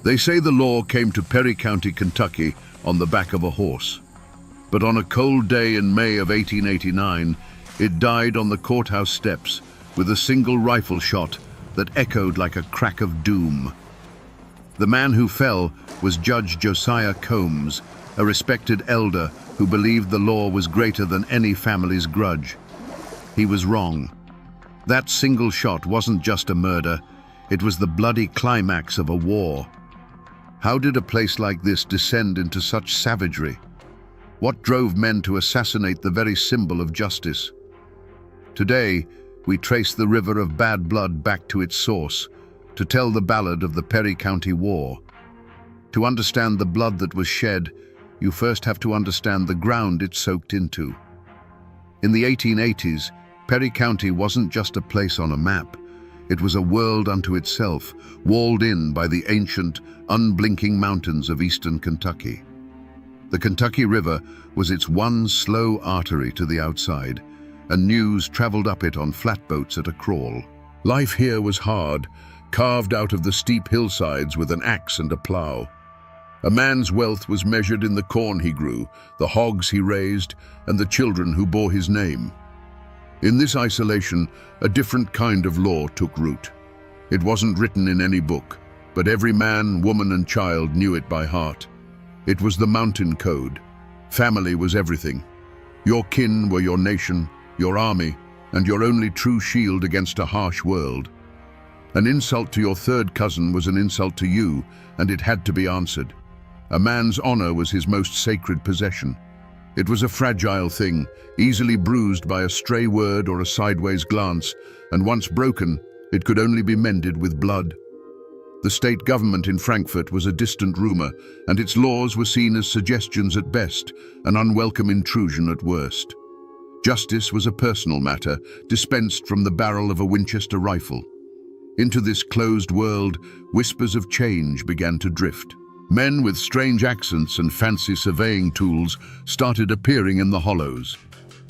They say the law came to Perry County, Kentucky, on the back of a horse. But on a cold day in May of 1889, it died on the courthouse steps with a single rifle shot that echoed like a crack of doom. The man who fell was Judge Josiah Combs, a respected elder who believed the law was greater than any family's grudge. He was wrong. That single shot wasn't just a murder, it was the bloody climax of a war. How did a place like this descend into such savagery? What drove men to assassinate the very symbol of justice? Today, we trace the river of bad blood back to its source, to tell the ballad of the Perry County War. To understand the blood that was shed, you first have to understand the ground it soaked into. In the 1880s, Perry County wasn't just a place on a map. It was a world unto itself, walled in by the ancient, unblinking mountains of eastern Kentucky. The Kentucky River was its one slow artery to the outside, and news traveled up it on flatboats at a crawl. Life here was hard, carved out of the steep hillsides with an axe and a plow. A man's wealth was measured in the corn he grew, the hogs he raised, and the children who bore his name. In this isolation, a different kind of law took root. It wasn't written in any book, but every man, woman, and child knew it by heart. It was the mountain code. Family was everything. Your kin were your nation, your army, and your only true shield against a harsh world. An insult to your third cousin was an insult to you, and it had to be answered. A man's honor was his most sacred possession. It was a fragile thing, easily bruised by a stray word or a sideways glance, and once broken, it could only be mended with blood. The state government in Frankfurt was a distant rumor, and its laws were seen as suggestions at best, an unwelcome intrusion at worst. Justice was a personal matter, dispensed from the barrel of a Winchester rifle. Into this closed world, whispers of change began to drift. Men with strange accents and fancy surveying tools started appearing in the hollows.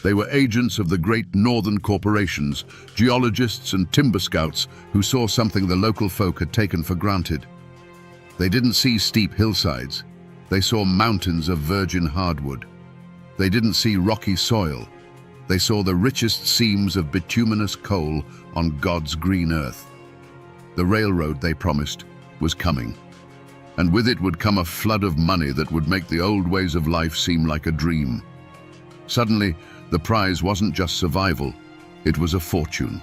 They were agents of the great northern corporations, geologists and timber scouts who saw something the local folk had taken for granted. They didn't see steep hillsides. They saw mountains of virgin hardwood. They didn't see rocky soil. They saw the richest seams of bituminous coal on God's green earth. The railroad, they promised, was coming. And with it would come a flood of money that would make the old ways of life seem like a dream. Suddenly, the prize wasn't just survival, it was a fortune.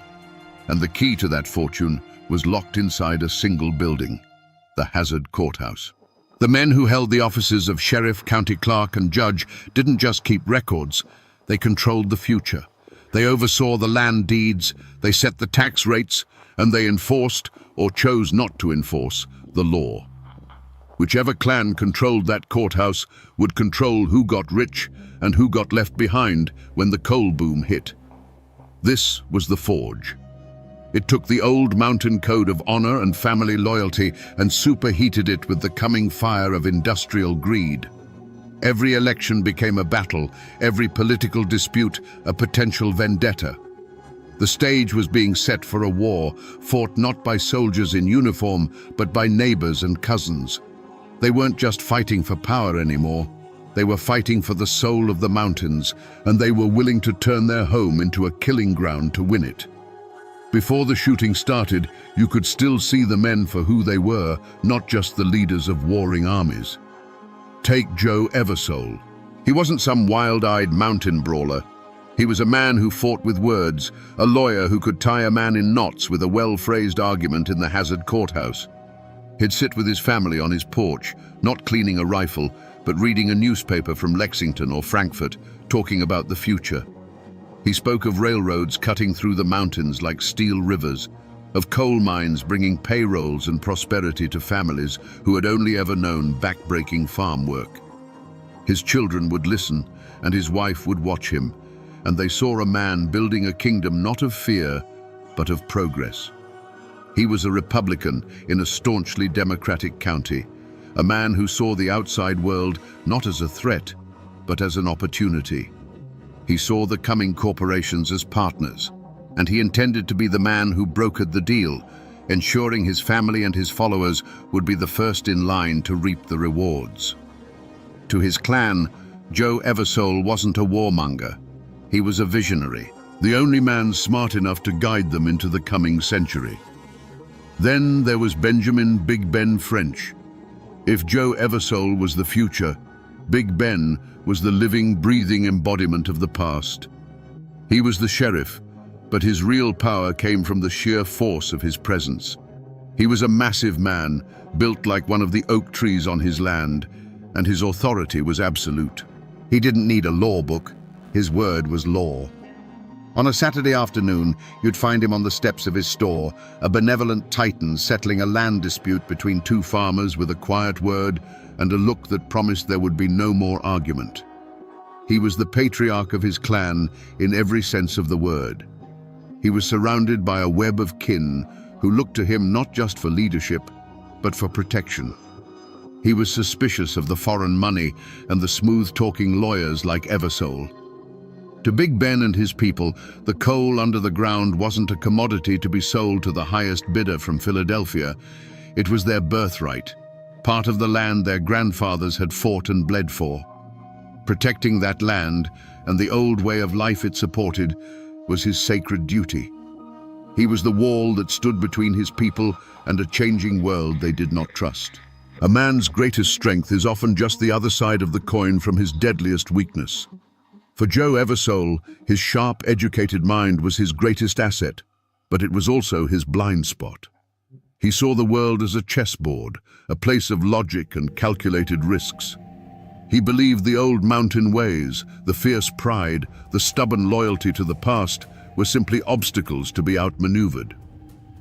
And the key to that fortune was locked inside a single building, the Hazard Courthouse. The men who held the offices of sheriff, county clerk, and judge didn't just keep records, they controlled the future. They oversaw the land deeds, they set the tax rates, and they enforced, or chose not to enforce, the law. Whichever clan controlled that courthouse would control who got rich and who got left behind when the coal boom hit. This was the Forge, It took the old mountain code of honor and family loyalty and superheated it with the coming fire of industrial greed. Every election became a battle, every political dispute a potential vendetta. The stage was being set for a war, fought not by soldiers in uniform, but by neighbors and cousins. They weren't just fighting for power anymore. They were fighting for the soul of the mountains, and they were willing to turn their home into a killing ground to win it. Before the shooting started, you could still see the men for who they were, not just the leaders of warring armies. Take Joe Eversole. He wasn't some wild-eyed mountain brawler. He was a man who fought with words, a lawyer who could tie a man in knots with a well-phrased argument in the Hazard courthouse. He'd sit with his family on his porch, not cleaning a rifle, but reading a newspaper from Lexington or Frankfurt, talking about the future. He spoke of railroads cutting through the mountains like steel rivers, of coal mines bringing payrolls and prosperity to families who had only ever known back-breaking farm work. His children would listen, and his wife would watch him, and they saw a man building a kingdom not of fear, but of progress. He was a Republican in a staunchly Democratic county, a man who saw the outside world not as a threat, but as an opportunity. He saw the coming corporations as partners, and he intended to be the man who brokered the deal, ensuring his family and his followers would be the first in line to reap the rewards. To his clan, Joe Eversole wasn't a warmonger. He was a visionary, the only man smart enough to guide them into the coming century. Then there was Benjamin Big Ben French. If Joe Eversole was the future, Big Ben was the living, breathing embodiment of the past. He was the sheriff, but his real power came from the sheer force of his presence. He was a massive man, built like one of the oak trees on his land, and his authority was absolute. He didn't need a law book. His word was law. On a Saturday afternoon, you'd find him on the steps of his store, a benevolent titan settling a land dispute between two farmers with a quiet word and a look that promised there would be no more argument. He was the patriarch of his clan in every sense of the word. He was surrounded by a web of kin who looked to him not just for leadership, but for protection. He was suspicious of the foreign money and the smooth-talking lawyers like Eversole. To Big Ben and his people, the coal under the ground wasn't a commodity to be sold to the highest bidder from Philadelphia. It was their birthright, part of the land their grandfathers had fought and bled for. Protecting that land and the old way of life it supported was his sacred duty. He was the wall that stood between his people and a changing world they did not trust. A man's greatest strength is often just the other side of the coin from his deadliest weakness. For Joe Eversole, his sharp, educated mind was his greatest asset, but it was also his blind spot. He saw the world as a chessboard, a place of logic and calculated risks. He believed the old mountain ways, the fierce pride, the stubborn loyalty to the past were simply obstacles to be outmaneuvered.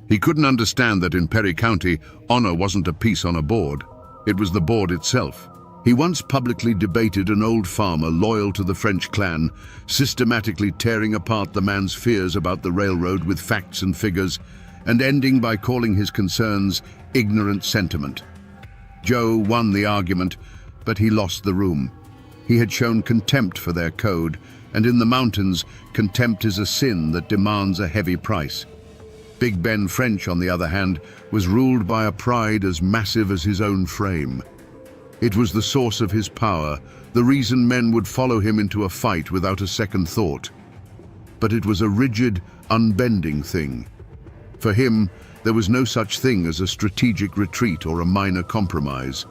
He couldn't understand that in Perry County, honor wasn't a piece on a board. It was the board itself. He once publicly debated an old farmer loyal to the French clan, systematically tearing apart the man's fears about the railroad with facts and figures, and ending by calling his concerns ignorant sentiment. Joe won the argument, but he lost the room. He had shown contempt for their code, and in the mountains, contempt is a sin that demands a heavy price. Big Ben French, on the other hand, was ruled by a pride as massive as his own frame. It was the source of his power, the reason men would follow him into a fight without a second thought. But it was a rigid, unbending thing. For him, there was no such thing as a strategic retreat or a minor compromise.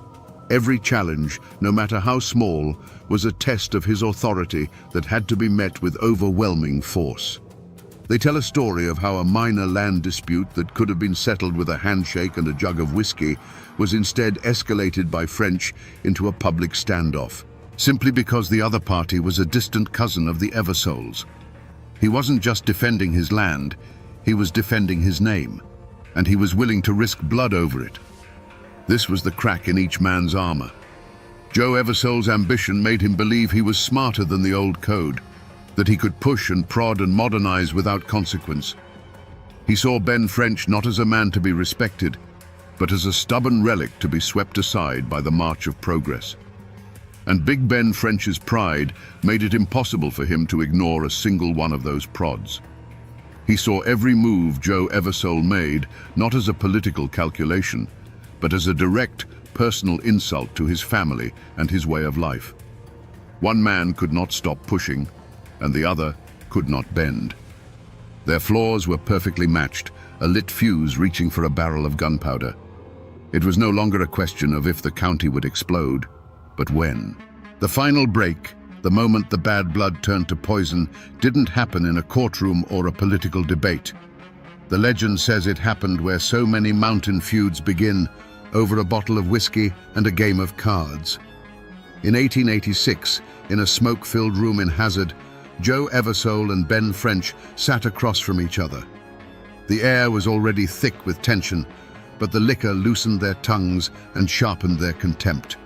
Every challenge, no matter how small, was a test of his authority that had to be met with overwhelming force. They tell a story of how a minor land dispute that could have been settled with a handshake and a jug of whiskey was instead escalated by French into a public standoff, simply because the other party was a distant cousin of the Eversoles. He wasn't just defending his land, he was defending his name, and he was willing to risk blood over it. This was the crack in each man's armor. Joe Eversole's ambition made him believe he was smarter than the old code, that he could push and prod and modernize without consequence. He saw Ben French not as a man to be respected, but as a stubborn relic to be swept aside by the march of progress. And Big Ben French's pride made it impossible for him to ignore a single one of those prods. He saw every move Joe Eversole made not as a political calculation, but as a direct, personal insult to his family and his way of life. One man could not stop pushing, and the other could not bend. Their flaws were perfectly matched, a lit fuse reaching for a barrel of gunpowder. It was no longer a question of if the county would explode, but when. The final break, the moment the bad blood turned to poison, didn't happen in a courtroom or a political debate. The legend says it happened where so many mountain feuds begin, over a bottle of whiskey and a game of cards. In 1886, in a smoke-filled room in Hazard, Joe Eversole and Ben French sat across from each other. The air was already thick with tension, but the liquor loosened their tongues and sharpened their contempt.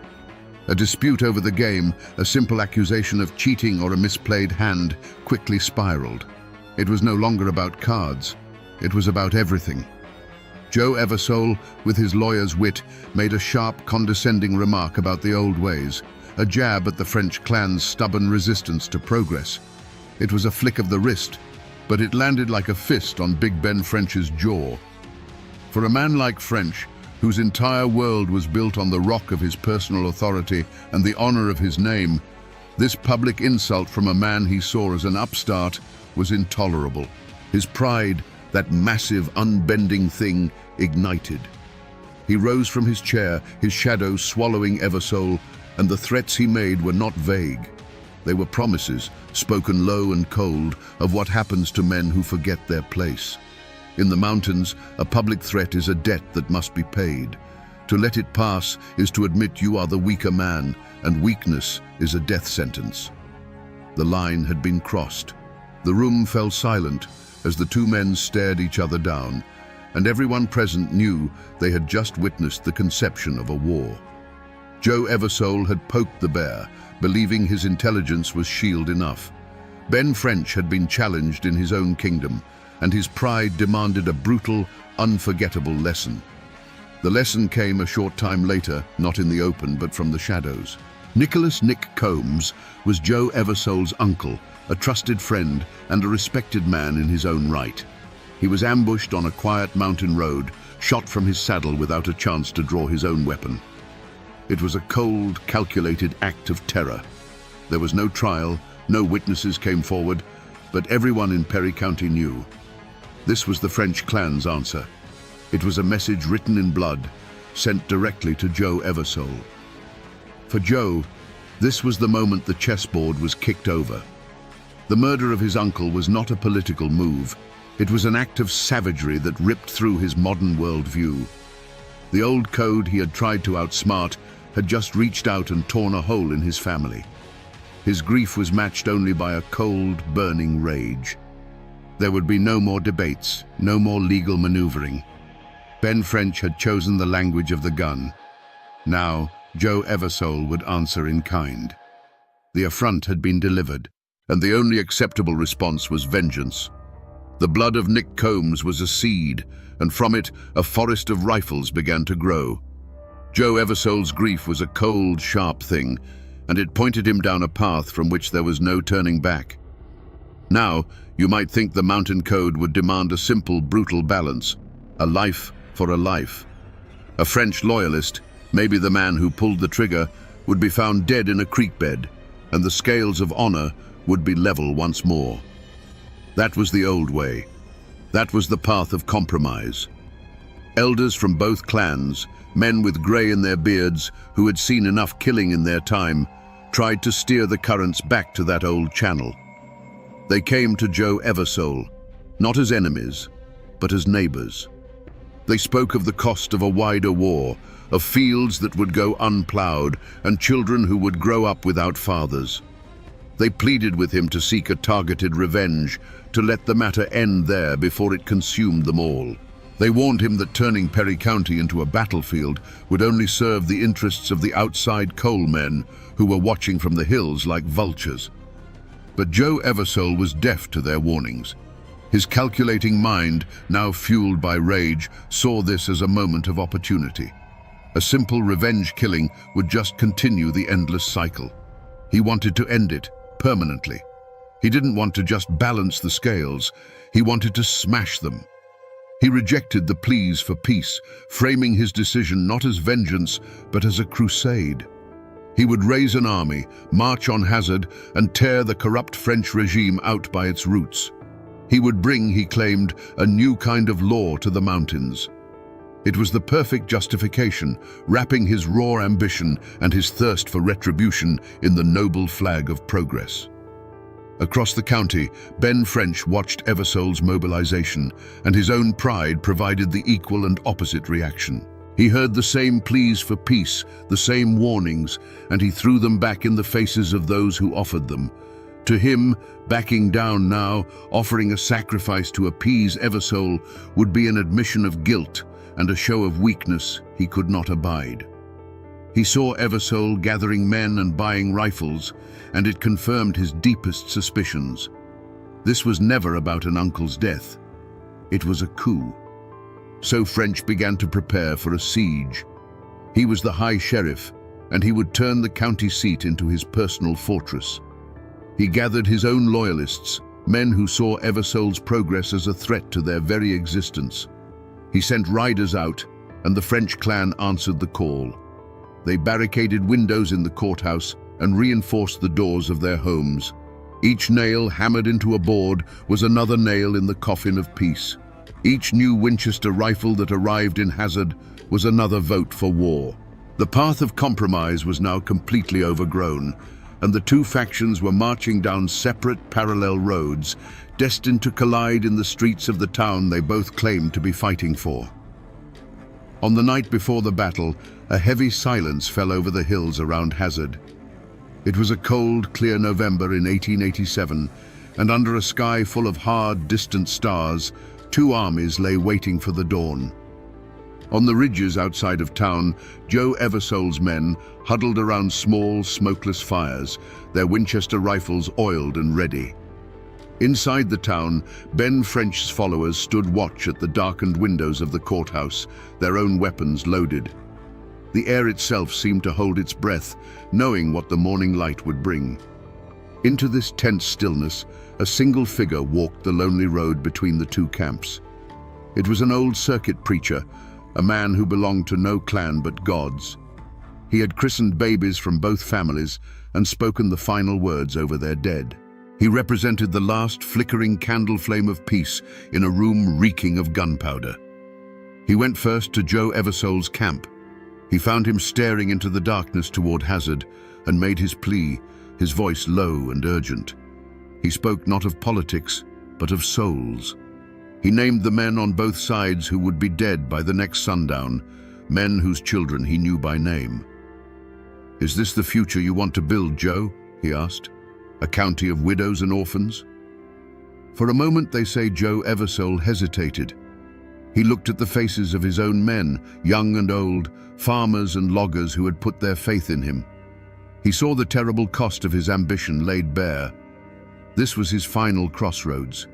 A dispute over the game, a simple accusation of cheating or a misplayed hand, quickly spiraled. It was no longer about cards. It was about everything. Joe Eversole, with his lawyer's wit, made a sharp, condescending remark about the old ways, a jab at the French clan's stubborn resistance to progress. It was a flick of the wrist, but it landed like a fist on Big Ben French's jaw. For a man like French, whose entire world was built on the rock of his personal authority and the honor of his name, this public insult from a man he saw as an upstart was intolerable. His pride, that massive, unbending thing, ignited. He rose from his chair, his shadow swallowing Eversole, and the threats he made were not vague. They were promises, spoken low and cold, of what happens to men who forget their place. In the mountains, a public threat is a debt that must be paid. To let it pass is to admit you are the weaker man, and weakness is a death sentence. The line had been crossed. The room fell silent as the two men stared each other down, and everyone present knew they had just witnessed the conception of a war. Joe Eversole had poked the bear, believing his intelligence was shield enough. Ben French had been challenged in his own kingdom, and his pride demanded a brutal, unforgettable lesson. The lesson came a short time later, not in the open, but from the shadows. Nicholas "Nick" Combs was Joe Eversole's uncle, a trusted friend and a respected man in his own right. He was ambushed on a quiet mountain road, shot from his saddle without a chance to draw his own weapon. It was a cold, calculated act of terror. There was no trial, no witnesses came forward, but everyone in Perry County knew. This was the French clan's answer. It was a message written in blood, sent directly to Joe Eversole. For Joe, this was the moment the chessboard was kicked over. The murder of his uncle was not a political move. It was an act of savagery that ripped through his modern worldview. The old code he had tried to outsmart had just reached out and torn a hole in his family. His grief was matched only by a cold, burning rage. There would be no more debates, no more legal maneuvering. Ben French had chosen the language of the gun. Now, Joe Eversole would answer in kind. The affront had been delivered, and the only acceptable response was vengeance. The blood of Nick Combs was a seed, and from it a forest of rifles began to grow. Joe Eversole's grief was a cold, sharp thing, and it pointed him down a path from which there was no turning back. Now, you might think the mountain code would demand a simple, brutal balance, a life for a life. A French loyalist, maybe the man who pulled the trigger, would be found dead in a creek bed, and the scales of honor would be level once more. That was the old way. That was the path of compromise. Elders from both clans, men with grey in their beards who had seen enough killing in their time, tried to steer the currents back to that old channel. They came to Joe Eversole, not as enemies, but as neighbors. They spoke of the cost of a wider war, of fields that would go unplowed and children who would grow up without fathers. They pleaded with him to seek a targeted revenge, to let the matter end there before it consumed them all. They warned him that turning Perry County into a battlefield would only serve the interests of the outside coal men who were watching from the hills like vultures. But Joe Eversole was deaf to their warnings. His calculating mind, now fueled by rage, saw this as a moment of opportunity. A simple revenge killing would just continue the endless cycle. He wanted to end it, permanently. He didn't want to just balance the scales, he wanted to smash them. He rejected the pleas for peace, framing his decision not as vengeance, but as a crusade. He would raise an army, march on Hazard, and tear the corrupt French regime out by its roots. He would bring, he claimed, a new kind of law to the mountains. It was the perfect justification, wrapping his raw ambition and his thirst for retribution in the noble flag of progress. Across the county, Ben French watched Eversole's mobilization, and his own pride provided the equal and opposite reaction. He heard the same pleas for peace, the same warnings, and he threw them back in the faces of those who offered them. To him, backing down now, offering a sacrifice to appease Eversole, would be an admission of guilt and a show of weakness he could not abide. He saw Eversole gathering men and buying rifles, and it confirmed his deepest suspicions. This was never about an uncle's death. It was a coup. So French began to prepare for a siege. He was the High Sheriff, and he would turn the county seat into his personal fortress. He gathered his own loyalists, men who saw Eversole's progress as a threat to their very existence. He sent riders out, and the French clan answered the call. They barricaded windows in the courthouse and reinforced the doors of their homes. Each nail hammered into a board was another nail in the coffin of peace. Each new Winchester rifle that arrived in Hazard was another vote for war. The path of compromise was now completely overgrown, and the two factions were marching down separate parallel roads, destined to collide in the streets of the town they both claimed to be fighting for. On the night before the battle, a heavy silence fell over the hills around Hazard. It was a cold, clear November in 1887, and under a sky full of hard, distant stars, two armies lay waiting for the dawn. On the ridges outside of town, Joe Eversole's men huddled around small, smokeless fires, their Winchester rifles oiled and ready. Inside the town, Ben French's followers stood watch at the darkened windows of the courthouse, their own weapons loaded. The air itself seemed to hold its breath, knowing what the morning light would bring. Into this tense stillness, a single figure walked the lonely road between the two camps. It was an old circuit preacher, a man who belonged to no clan but God's. He had christened babies from both families and spoken the final words over their dead. He represented the last flickering candle flame of peace in a room reeking of gunpowder. He went first to Joe Eversole's camp. He found him staring into the darkness toward Hazard and made his plea, his voice low and urgent. He spoke not of politics, but of souls. He named the men on both sides who would be dead by the next sundown, men whose children he knew by name. "Is this the future you want to build, Joe?" he asked. "A county of widows and orphans?" For a moment, they say, Joe Eversole hesitated. He looked at the faces of his own men, young and old, farmers and loggers who had put their faith in him. He saw the terrible cost of his ambition laid bare. This was his final crossroads.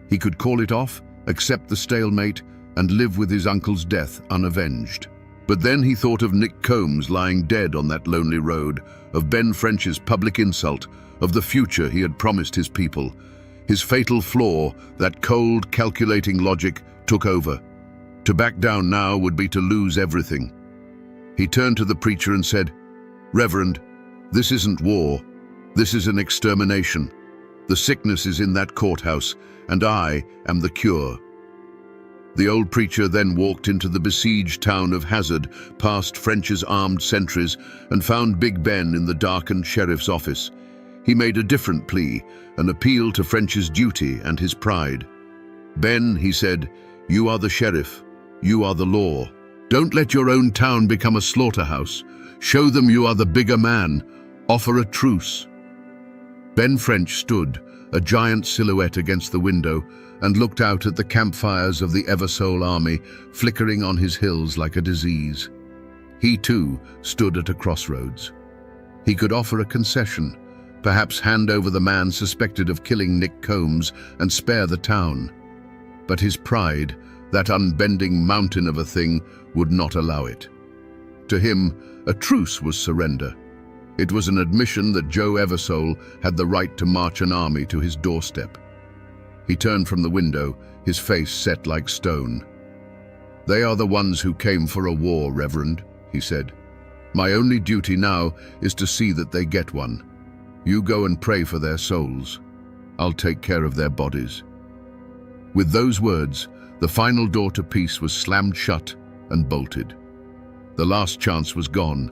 He could call it off, accept the stalemate, and live with his uncle's death unavenged. But then he thought of Nick Combs lying dead on that lonely road, of Ben French's public insult, of the future he had promised his people. His fatal flaw, that cold, calculating logic, took over. To back down now would be to lose everything. He turned to the preacher and said, "Reverend, this isn't war. This is an extermination. The sickness is in that courthouse, and I am the cure." The old preacher then walked into the besieged town of Hazard, past French's armed sentries, and found Big Ben in the darkened sheriff's office. He made a different plea, an appeal to French's duty and his pride. "Ben," he said, "you are the sheriff. You are the law. Don't let your own town become a slaughterhouse. Show them you are the bigger man. Offer a truce." Ben French stood, a giant silhouette against the window, and looked out at the campfires of the Eversole army flickering on his hills like a disease. He too stood at a crossroads. He could offer a concession, perhaps hand over the man suspected of killing Nick Combs and spare the town. but his pride, that unbending mountain of a thing, would not allow it. To him, a truce was surrender. It was an admission that Joe Eversole had the right to march an army to his doorstep. He turned from the window, his face set like stone. "They are the ones who came for a war, Reverend," he said. "My only duty now is to see that they get one. You go and pray for their souls. I'll take care of their bodies." With those words, the final door to peace was slammed shut and bolted. The last chance was gone,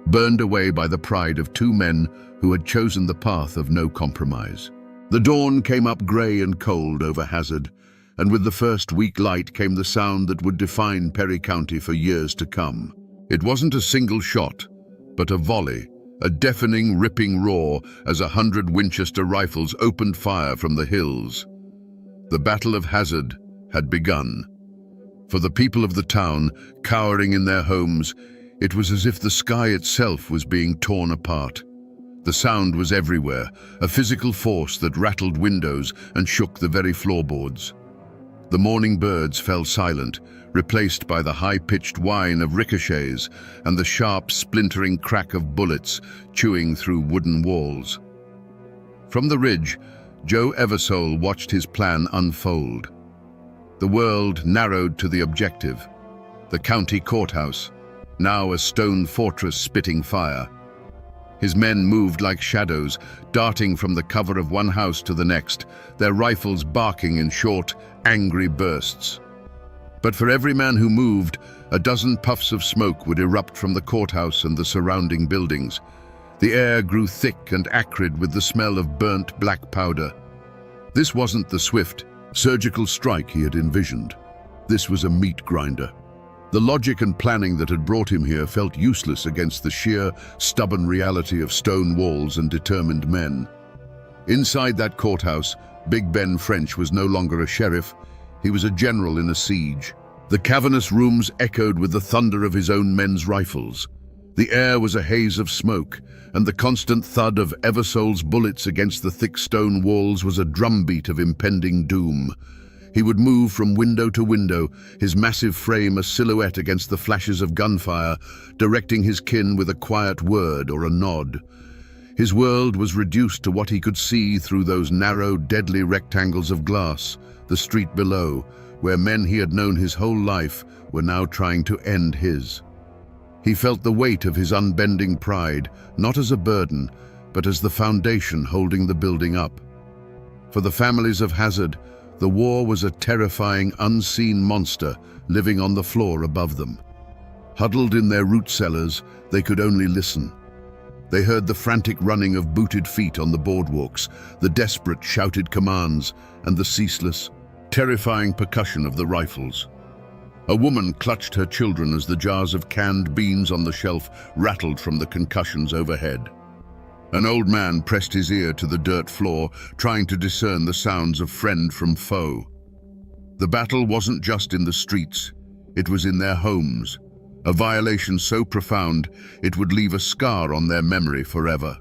burned away by the pride of two men who had chosen the path of no compromise. The dawn came up grey and cold over Hazard, and with the first weak light came the sound that would define Perry County for years to come. It wasn't a single shot, but a volley, a deafening, ripping roar as 100 Winchester rifles opened fire from the hills. The Battle of Hazard had begun. For the people of the town, cowering in their homes, it was as if the sky itself was being torn apart. The sound was everywhere, a physical force that rattled windows and shook the very floorboards. The morning birds fell silent, replaced by the high-pitched whine of ricochets and the sharp, splintering crack of bullets chewing through wooden walls. From the ridge, Joe Eversole watched his plan unfold. The world narrowed to the objective, the county courthouse, now a stone fortress spitting fire. His men moved like shadows, darting from the cover of one house to the next, their rifles barking in short, angry bursts. But for every man who moved, a dozen puffs of smoke would erupt from the courthouse and the surrounding buildings. The air grew thick and acrid with the smell of burnt black powder. This wasn't the swift, surgical strike he had envisioned. This was a meat grinder. The logic and planning that had brought him here felt useless against the sheer, stubborn reality of stone walls and determined men. Inside that courthouse, Big Ben French was no longer a sheriff. He was a general in a siege. The cavernous rooms echoed with the thunder of his own men's rifles. The air was a haze of smoke, and the constant thud of Eversole's bullets against the thick stone walls was a drumbeat of impending doom. He would move from window to window, his massive frame a silhouette against the flashes of gunfire, directing his kin with a quiet word or a nod. His world was reduced to what he could see through those narrow, deadly rectangles of glass, the street below, where men he had known his whole life were now trying to end his. He felt the weight of his unbending pride, not as a burden, but as the foundation holding the building up. For the families of Hazard, the war was a terrifying, unseen monster living on the floor above them. Huddled in their root cellars, they could only listen. They heard the frantic running of booted feet on the boardwalks, the desperate shouted commands, and the ceaseless, terrifying percussion of the rifles. A woman clutched her children as the jars of canned beans on the shelf rattled from the concussions overhead. An old man pressed his ear to the dirt floor, trying to discern the sounds of friend from foe. The battle wasn't just in the streets, it was in their homes, a violation so profound it would leave a scar on their memory forever.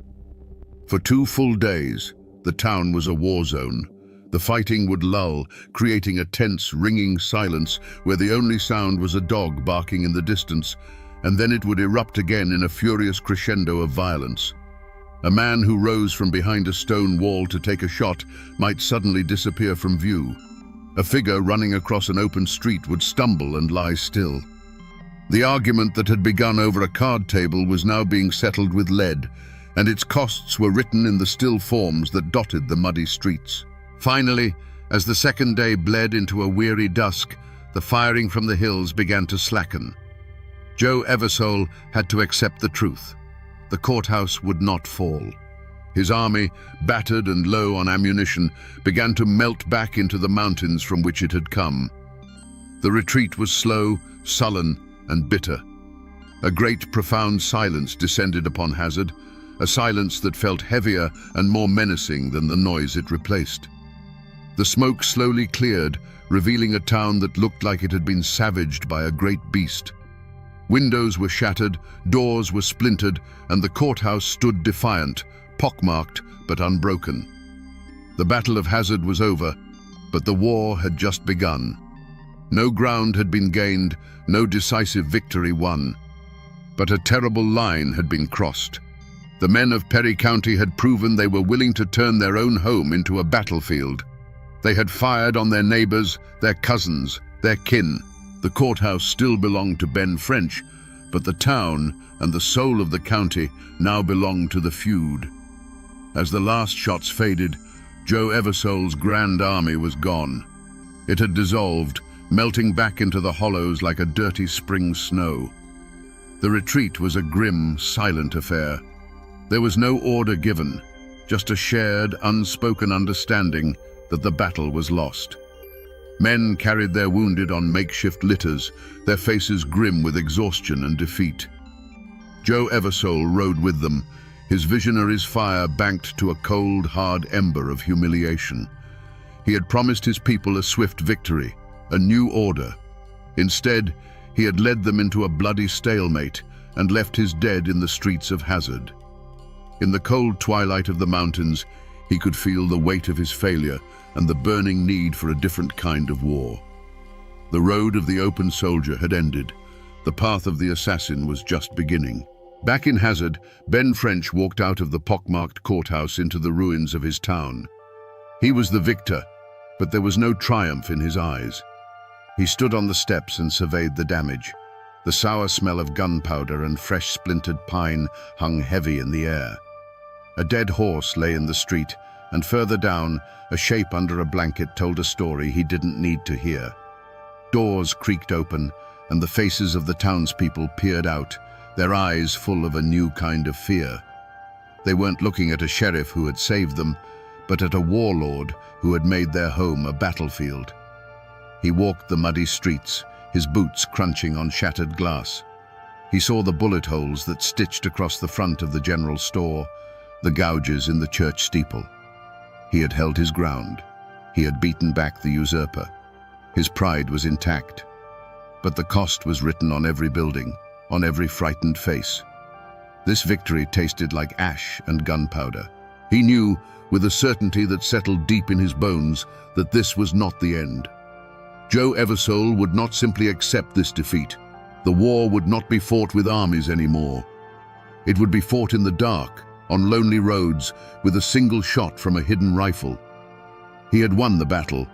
For 2 full days, the town was a war zone. The fighting would lull, creating a tense, ringing silence where the only sound was a dog barking in the distance, and then it would erupt again in a furious crescendo of violence. A man who rose from behind a stone wall to take a shot might suddenly disappear from view. A figure running across an open street would stumble and lie still. The argument that had begun over a card table was now being settled with lead, and its costs were written in the still forms that dotted the muddy streets. Finally, as the second day bled into a weary dusk, the firing from the hills began to slacken. Joe Eversole had to accept the truth. The courthouse would not fall. His army, battered and low on ammunition, began to melt back into the mountains from which it had come. The retreat was slow, sullen, and bitter. A great, profound silence descended upon Hazard, a silence that felt heavier and more menacing than the noise it replaced. The smoke slowly cleared, revealing a town that looked like it had been savaged by a great beast. Windows were shattered, doors were splintered, and the courthouse stood defiant, pockmarked but unbroken. The Battle of Hazard was over, But the war had just begun. No ground had been gained, no decisive victory won. But a terrible line had been crossed. The men of Perry County had proven they were willing to turn their own home into a battlefield. They had fired on their neighbors, their cousins, their kin. The courthouse still belonged to Ben French, but the town and the soul of the county now belonged to the feud. As the last shots faded, Joe Eversole's grand army was gone. It had dissolved, melting back into the hollows like a dirty spring snow. The retreat was a grim, silent affair. There was no order given, just a shared, unspoken understanding that the battle was lost. Men carried their wounded on makeshift litters, their faces grim with exhaustion and defeat. Joe Eversole rode with them, his visionary's fire banked to a cold, hard ember of humiliation. He had promised his people a swift victory, a new order. Instead, he had led them into a bloody stalemate and left his dead in the streets of Hazard. In the cold twilight of the mountains, he could feel the weight of his failure and the burning need for a different kind of war. The road of the open soldier had ended. The path of the assassin was just beginning. Back in Hazard, Ben French walked out of the pockmarked courthouse into the ruins of his town. He was the victor, but there was no triumph in his eyes. He stood on the steps and surveyed the damage. The sour smell of gunpowder and fresh splintered pine hung heavy in the air. A dead horse lay in the street, and further down, a shape under a blanket told a story he didn't need to hear. Doors creaked open, and the faces of the townspeople peered out, their eyes full of a new kind of fear. They weren't looking at a sheriff who had saved them, but at a warlord who had made their home a battlefield. He walked the muddy streets, his boots crunching on shattered glass. He saw the bullet holes that stitched across the front of the general store, the gouges in the church steeple. He had held his ground. He had beaten back the usurper. His pride was intact. But the cost was written on every building, on every frightened face. This victory tasted like ash and gunpowder. He knew, with a certainty that settled deep in his bones, that this was not the end. Joe Eversole would not simply accept this defeat. The war would not be fought with armies anymore. It would be fought in the dark, on lonely roads, with a single shot from a hidden rifle. He had won the battle,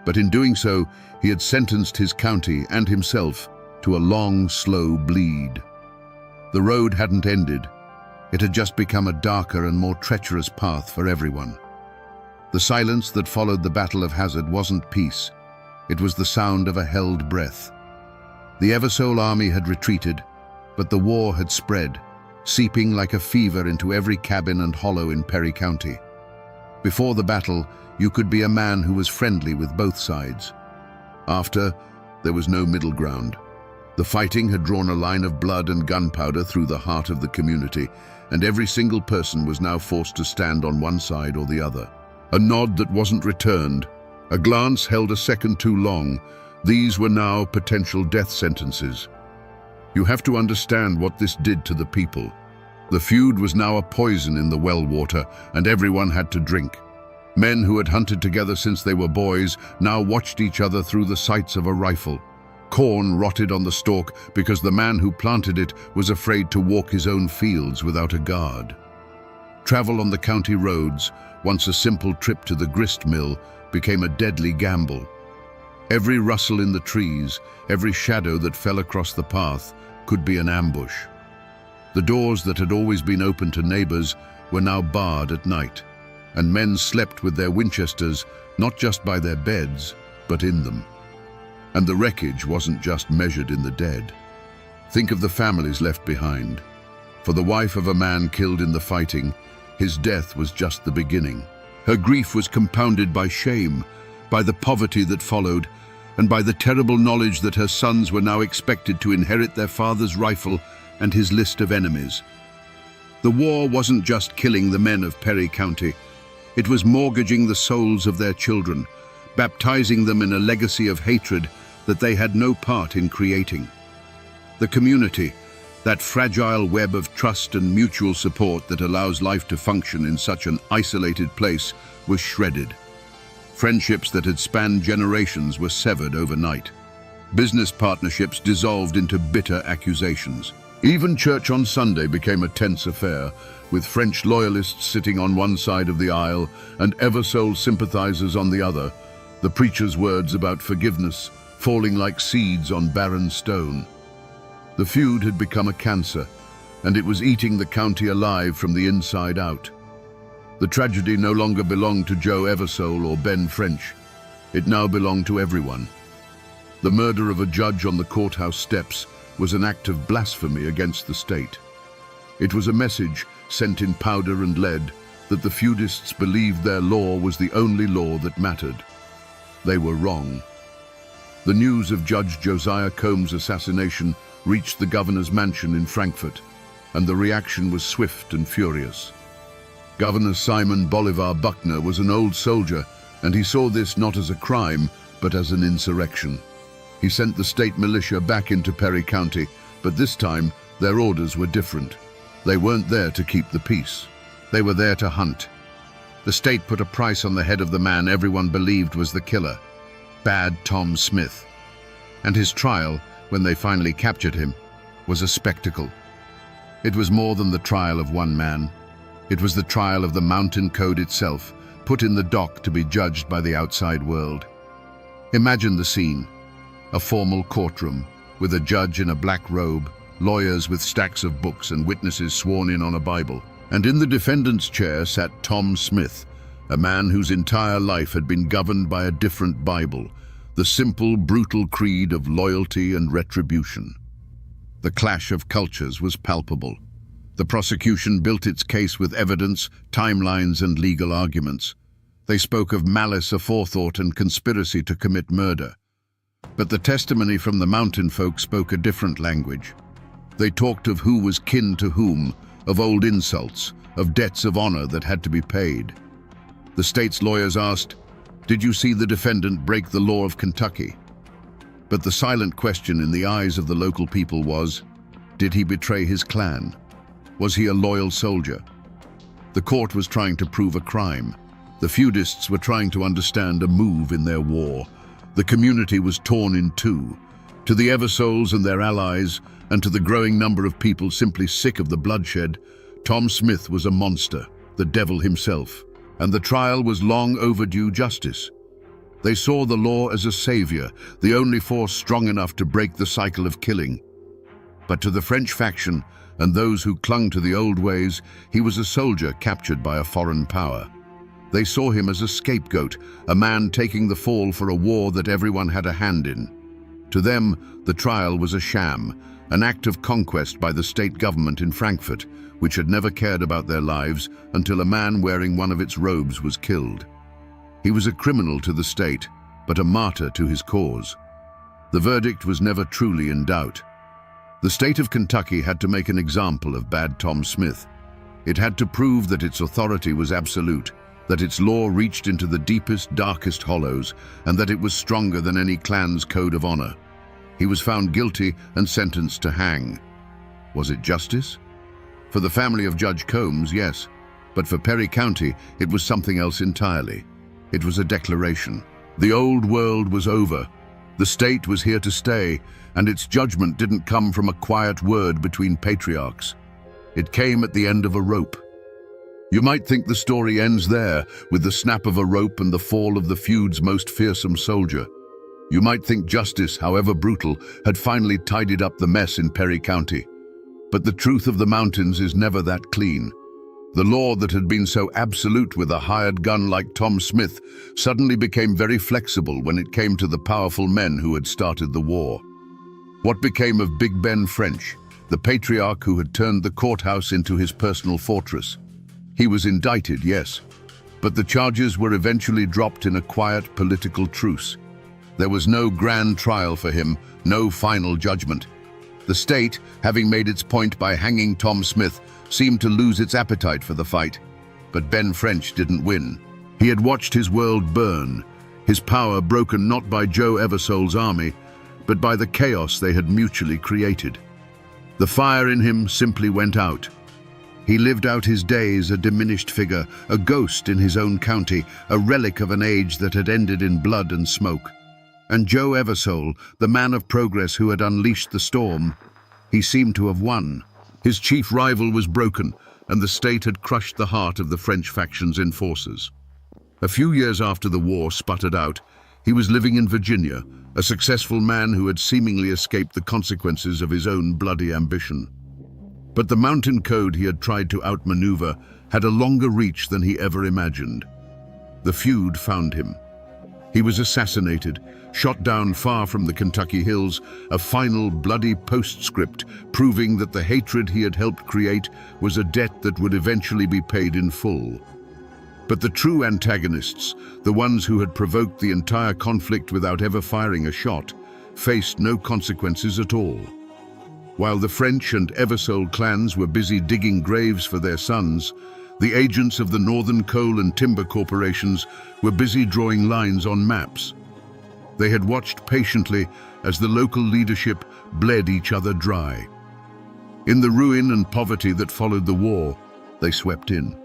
but in doing so, he had sentenced his county and himself to a long, slow bleed. The road hadn't ended. It had just become a darker and more treacherous path for everyone. The silence that followed the Battle of Hazard wasn't peace. It was the sound of a held breath. The Eversole army had retreated, but the war had spread, seeping like a fever into every cabin and hollow in Perry County. Before the battle, you could be a man who was friendly with both sides. After, there was no middle ground. The fighting had drawn a line of blood and gunpowder through the heart of the community, and every single person was now forced to stand on one side or the other. A nod that wasn't returned, a glance held a second too long. These were now potential death sentences. You have to understand what this did to the people. The feud was now a poison in the well water, and everyone had to drink. Men who had hunted together since they were boys now watched each other through the sights of a rifle. Corn rotted on the stalk because the man who planted it was afraid to walk his own fields without a guard. Travel on the county roads, once a simple trip to the grist mill, became a deadly gamble. Every rustle in the trees, every shadow that fell across the path, could be an ambush. The doors that had always been open to neighbors were now barred at night, and men slept with their Winchesters not just by their beds, but in them. And the wreckage wasn't just measured in the dead. Think of the families left behind. For the wife of a man killed in the fighting, his death was just the beginning. Her grief was compounded by shame, by the poverty that followed, and by the terrible knowledge that her sons were now expected to inherit their father's rifle and his list of enemies. The war wasn't just killing the men of Perry County. It was mortgaging the souls of their children, baptizing them in a legacy of hatred that they had no part in creating. The community, that fragile web of trust and mutual support that allows life to function in such an isolated place, was shredded. Friendships that had spanned generations were severed overnight. Business partnerships dissolved into bitter accusations. Even church on Sunday became a tense affair, with French loyalists sitting on one side of the aisle and Eversole sympathizers on the other, the preacher's words about forgiveness falling like seeds on barren stone. The feud had become a cancer, and it was eating the county alive from the inside out. The tragedy no longer belonged to Joe Eversole or Ben French. It now belonged to everyone. The murder of a judge on the courthouse steps was an act of blasphemy against the state. It was a message sent in powder and lead that the feudists believed their law was the only law that mattered. They were wrong. The news of Judge Josiah Combs' assassination reached the governor's mansion in Frankfurt, and the reaction was swift and furious. Governor Simon Bolivar Buckner was an old soldier, and he saw this not as a crime, but as an insurrection. He sent the state militia back into Perry County, but this time their orders were different. They weren't there to keep the peace. They were there to hunt. The state put a price on the head of the man everyone believed was the killer, Bad Tom Smith. And his trial, when they finally captured him, was a spectacle. It was more than the trial of one man. It was the trial of the Mountain Code itself, put in the dock to be judged by the outside world. Imagine the scene. A formal courtroom, with a judge in a black robe, lawyers with stacks of books and witnesses sworn in on a Bible. And in the defendant's chair sat Tom Smith, a man whose entire life had been governed by a different Bible, the simple, brutal creed of loyalty and retribution. The clash of cultures was palpable. The prosecution built its case with evidence, timelines, and legal arguments. They spoke of malice aforethought and conspiracy to commit murder. But the testimony from the mountain folk spoke a different language. They talked of who was kin to whom, of old insults, of debts of honor that had to be paid. The state's lawyers asked, "Did you see the defendant break the law of Kentucky?" But the silent question in the eyes of the local people was, did he betray his clan? Was he a loyal soldier? The court was trying to prove a crime. The feudists were trying to understand a move in their war. The community was torn in two. To the Eversoles and their allies, and to the growing number of people simply sick of the bloodshed, Tom Smith was a monster, the devil himself, and the trial was long overdue justice. They saw the law as a savior, the only force strong enough to break the cycle of killing. But to the French faction, and those who clung to the old ways, he was a soldier captured by a foreign power. They saw him as a scapegoat, a man taking the fall for a war that everyone had a hand in. To them, the trial was a sham, an act of conquest by the state government in Frankfurt, which had never cared about their lives until a man wearing one of its robes was killed. He was a criminal to the state, but a martyr to his cause. The verdict was never truly in doubt. The state of Kentucky had to make an example of Bad Tom Smith. It had to prove that its authority was absolute, that its law reached into the deepest, darkest hollows, and that it was stronger than any clan's code of honor. He was found guilty and sentenced to hang. Was it justice? For the family of Judge Combs, yes, but for Perry County, it was something else entirely. It was a declaration. The old world was over. The state was here to stay, and its judgment didn't come from a quiet word between patriarchs. It came at the end of a rope. You might think the story ends there, with the snap of a rope and the fall of the feud's most fearsome soldier. You might think justice, however brutal, had finally tidied up the mess in Perry County. But the truth of the mountains is never that clean. The law that had been so absolute with a hired gun like Tom Smith suddenly became very flexible when it came to the powerful men who had started the war. What became of Big Ben French, the patriarch who had turned the courthouse into his personal fortress? He was indicted, yes, but the charges were eventually dropped in a quiet political truce. There was no grand trial for him, no final judgment. The state, having made its point by hanging Tom Smith, seemed to lose its appetite for the fight. But Ben French didn't win. He had watched his world burn, his power broken not by Joe Eversole's army, but by the chaos they had mutually created. The fire in him simply went out. He lived out his days a diminished figure, a ghost in his own county, a relic of an age that had ended in blood and smoke. And Joe Eversole, the man of progress who had unleashed the storm, he seemed to have won. His chief rival was broken, and the state had crushed the heart of the French faction's enforcers. A few years after the war sputtered out, he was living in Virginia, a successful man who had seemingly escaped the consequences of his own bloody ambition. But the mountain code he had tried to outmaneuver had a longer reach than he ever imagined. The feud found him. He was assassinated, shot down far from the Kentucky hills, a final bloody postscript proving that the hatred he had helped create was a debt that would eventually be paid in full. But the true antagonists, the ones who had provoked the entire conflict without ever firing a shot, faced no consequences at all. While the French and Eversole clans were busy digging graves for their sons, the agents of the Northern Coal and Timber Corporations were busy drawing lines on maps. They had watched patiently as the local leadership bled each other dry. In the ruin and poverty that followed the war, they swept in.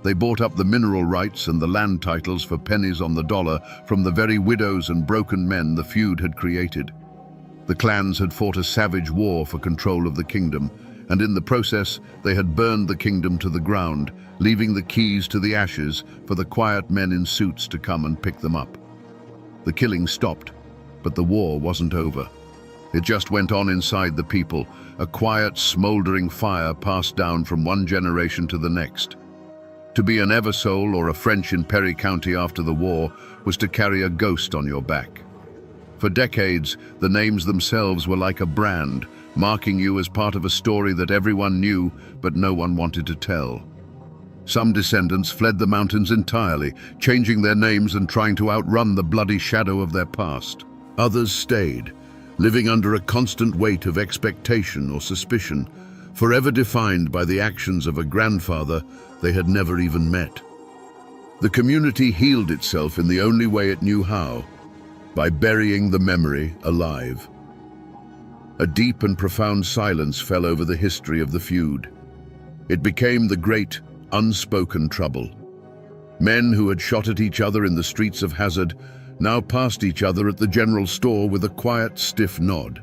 They bought up the mineral rights and the land titles for pennies on the dollar from the very widows and broken men the feud had created. The clans had fought a savage war for control of the kingdom, and in the process they had burned the kingdom to the ground, leaving the keys to the ashes for the quiet men in suits to come and pick them up. The killing stopped, but the war wasn't over. It just went on inside the people, a quiet, smoldering fire passed down from one generation to the next. To be an Eversole or a French in Perry County after the war was to carry a ghost on your back. For decades, the names themselves were like a brand, marking you as part of a story that everyone knew but no one wanted to tell. Some descendants fled the mountains entirely, changing their names and trying to outrun the bloody shadow of their past. Others stayed, living under a constant weight of expectation or suspicion, forever defined by the actions of a grandfather they had never even met. The community healed itself in the only way it knew how, by burying the memory alive. A deep and profound silence fell over the history of the feud. It became the great, unspoken trouble. Men who had shot at each other in the streets of Hazard now passed each other at the general store with a quiet, stiff nod.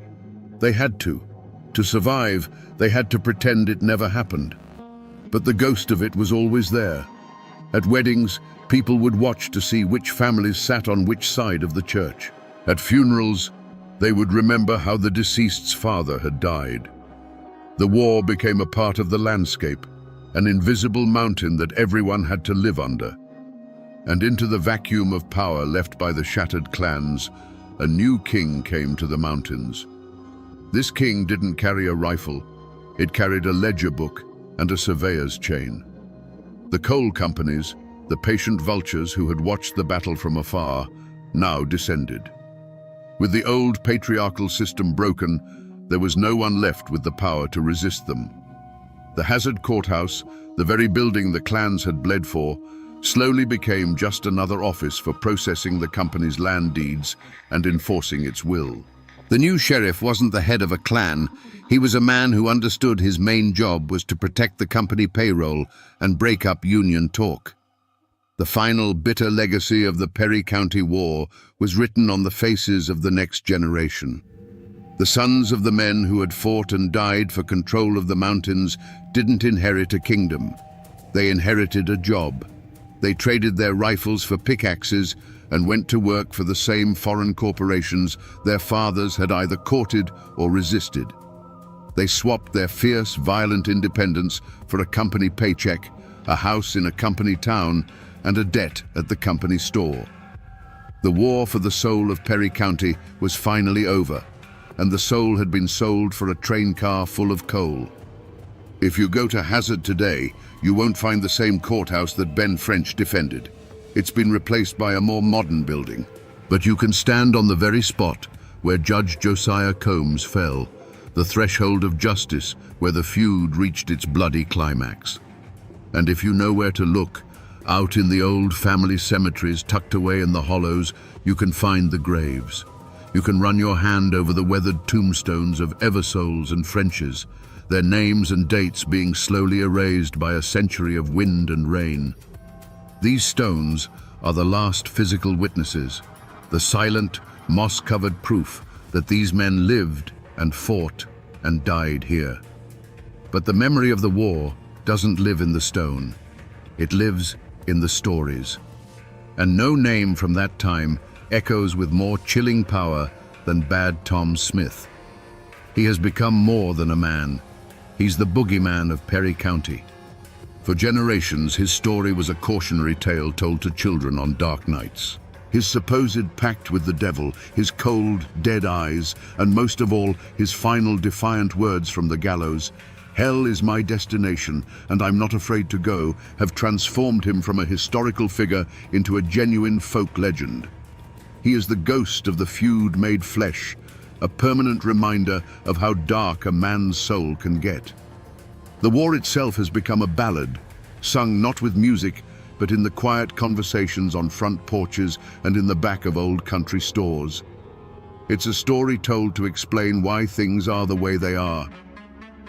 They had to. To survive, they had to pretend it never happened. But the ghost of it was always there. At weddings, people would watch to see which families sat on which side of the church. At funerals, they would remember how the deceased's father had died. The war became a part of the landscape, an invisible mountain that everyone had to live under. And into the vacuum of power left by the shattered clans, a new king came to the mountains. This king didn't carry a rifle, it carried a ledger book and a surveyor's chain. The coal companies, the patient vultures who had watched the battle from afar, now descended. With the old patriarchal system broken, there was no one left with the power to resist them. The Hazard Courthouse, the very building the clans had bled for, slowly became just another office for processing the company's land deeds and enforcing its will. The new sheriff wasn't the head of a clan. He was a man who understood his main job was to protect the company payroll and break up union talk. The final bitter legacy of the Perry County War was written on the faces of the next generation. The sons of the men who had fought and died for control of the mountains didn't inherit a kingdom. They inherited a job. They traded their rifles for pickaxes and went to work for the same foreign corporations their fathers had either courted or resisted. They swapped their fierce, violent independence for a company paycheck, a house in a company town, and a debt at the company store. The war for the soul of Perry County was finally over, and the soul had been sold for a train car full of coal. If you go to Hazard today, you won't find the same courthouse that Ben French defended. It's been replaced by a more modern building. But you can stand on the very spot where Judge Josiah Combs fell, the threshold of justice where the feud reached its bloody climax. And if you know where to look, out in the old family cemeteries tucked away in the hollows, you can find the graves. You can run your hand over the weathered tombstones of Eversoles and Frenches. their names and dates being slowly erased by a century of wind and rain. These stones are the last physical witnesses, the silent, moss-covered proof that these men lived and fought and died here. But the memory of the war doesn't live in the stone. It lives in the stories. And no name from that time echoes with more chilling power than Bad Tom Smith. He has become more than a man. He's the boogeyman of Perry County. For generations, his story was a cautionary tale told to children on dark nights. His supposed pact with the devil, his cold, dead eyes, and most of all, his final defiant words from the gallows, "Hell is my destination, and I'm not afraid to go," have transformed him from a historical figure into a genuine folk legend. He is the ghost of the feud made flesh, a permanent reminder of how dark a man's soul can get. The war itself has become a ballad, sung not with music, but in the quiet conversations on front porches and in the back of old country stores. It's a story told to explain why things are the way they are.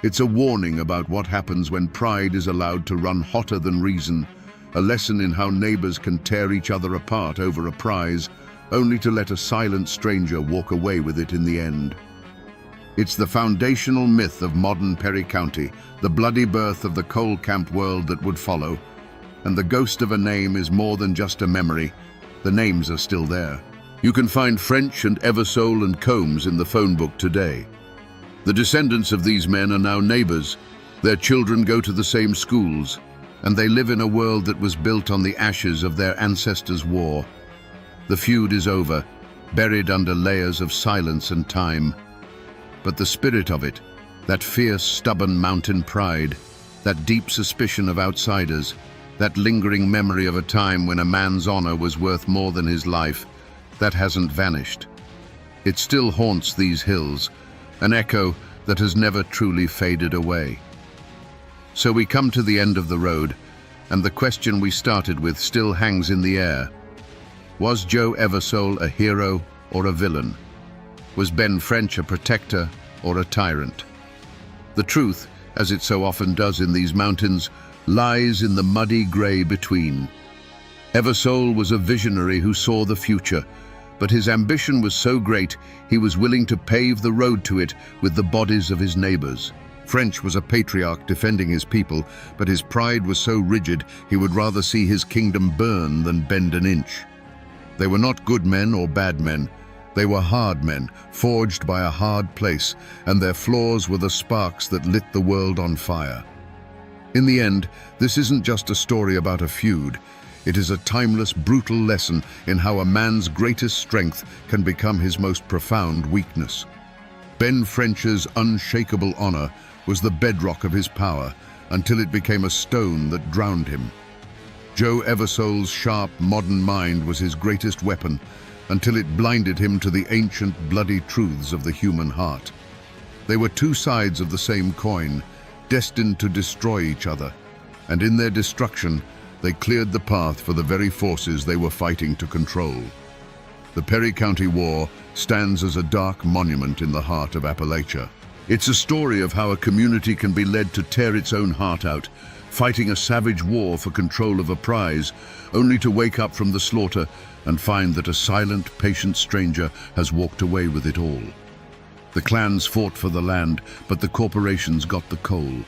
It's a warning about what happens when pride is allowed to run hotter than reason, a lesson in how neighbors can tear each other apart over a prize, only to let a silent stranger walk away with it in the end. It's the foundational myth of modern Perry County, the bloody birth of the coal camp world that would follow. And the ghost of a name is more than just a memory. The names are still there. You can find French and Eversole and Combs in the phone book today. The descendants of these men are now neighbors. Their children go to the same schools, and they live in a world that was built on the ashes of their ancestors' war. The feud is over, buried under layers of silence and time. But the spirit of it, that fierce, stubborn mountain pride, that deep suspicion of outsiders, that lingering memory of a time when a man's honor was worth more than his life, that hasn't vanished. It still haunts these hills, an echo that has never truly faded away. So we come to the end of the road, and the question we started with still hangs in the air. Was Joe Eversole a hero or a villain? Was Ben French a protector or a tyrant? The truth, as it so often does in these mountains, lies in the muddy grey between. Eversole was a visionary who saw the future, but his ambition was so great he was willing to pave the road to it with the bodies of his neighbors. French was a patriarch defending his people, but his pride was so rigid he would rather see his kingdom burn than bend an inch. They were not good men or bad men. They were hard men, forged by a hard place, and their flaws were the sparks that lit the world on fire. In the end, this isn't just a story about a feud. It is a timeless, brutal lesson in how a man's greatest strength can become his most profound weakness. Ben French's unshakable honor was the bedrock of his power until it became a stone that drowned him. Joe Eversole's sharp, modern mind was his greatest weapon until it blinded him to the ancient, bloody truths of the human heart. They were two sides of the same coin, destined to destroy each other, and in their destruction, they cleared the path for the very forces they were fighting to control. The Perry County War stands as a dark monument in the heart of Appalachia. It's a story of how a community can be led to tear its own heart out, fighting a savage war for control of a prize, only to wake up from the slaughter and find that a silent, patient stranger has walked away with it all. The clans fought for the land, but the corporations got the coal.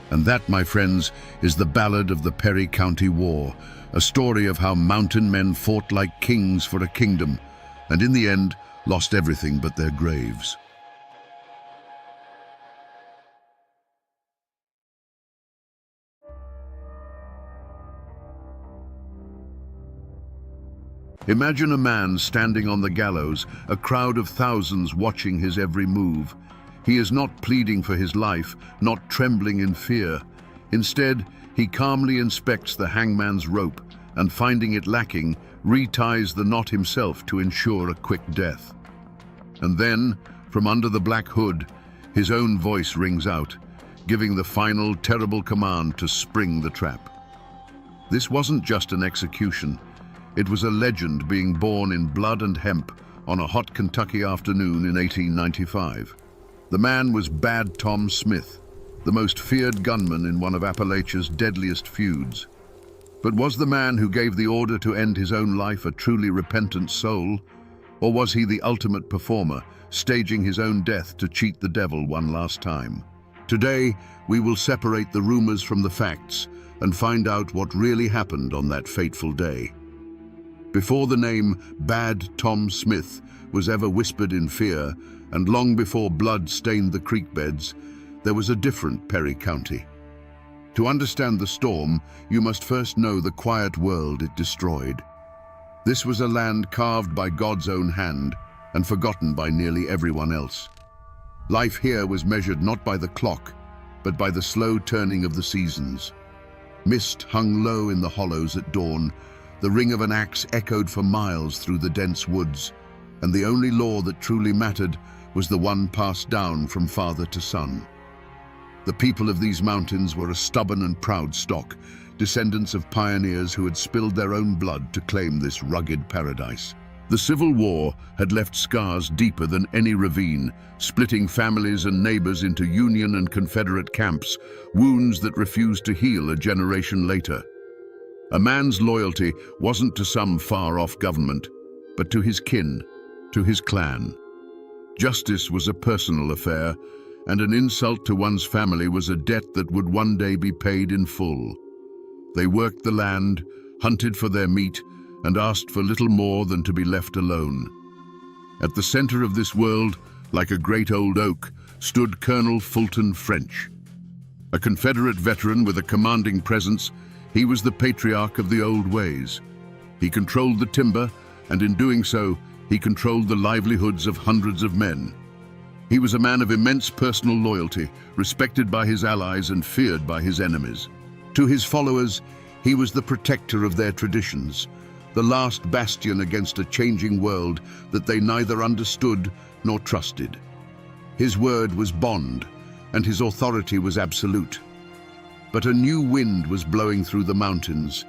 And that, my friends, is the ballad of the Perry County War, a story of how mountain men fought like kings for a kingdom, and in the end, lost everything but their graves. Imagine a man standing on the gallows, a crowd of thousands watching his every move. He is not pleading for his life, not trembling in fear. Instead, he calmly inspects the hangman's rope and, finding it lacking, reties the knot himself to ensure a quick death. And then, from under the black hood, his own voice rings out, giving the final terrible command to spring the trap. This wasn't just an execution. It was a legend being born in blood and hemp on a hot Kentucky afternoon in 1895. The man was Bad Tom Smith, the most feared gunman in one of Appalachia's deadliest feuds. But was the man who gave the order to end his own life a truly repentant soul? Or was he the ultimate performer, staging his own death to cheat the devil one last time? Today, we will separate the rumors from the facts and find out what really happened on that fateful day. Before the name Bad Tom Smith was ever whispered in fear, and long before blood stained the creek beds, there was a different Perry County. To understand the storm, you must first know the quiet world it destroyed. This was a land carved by God's own hand and forgotten by nearly everyone else. Life here was measured not by the clock, but by the slow turning of the seasons. Mist hung low in the hollows at dawn, the ring of an axe echoed for miles through the dense woods, and the only law that truly mattered was the one passed down from father to son. The people of these mountains were a stubborn and proud stock, descendants of pioneers who had spilled their own blood to claim this rugged paradise. The Civil War had left scars deeper than any ravine, splitting families and neighbors into Union and Confederate camps, wounds that refused to heal a generation later. A man's loyalty wasn't to some far-off government, but to his kin, to his clan. Justice was a personal affair, and an insult to one's family was a debt that would one day be paid in full. They worked the land, hunted for their meat, and asked for little more than to be left alone. At the center of this world, like a great old oak, stood Colonel Fulton French. A Confederate veteran with a commanding presence, he was the patriarch of the old ways. He controlled the timber, and in doing so, he controlled the livelihoods of hundreds of men. He was a man of immense personal loyalty, respected by his allies and feared by his enemies. To his followers, he was the protector of their traditions, the last bastion against a changing world that they neither understood nor trusted. His word was bond, and his authority was absolute. But a new wind was blowing through the mountains,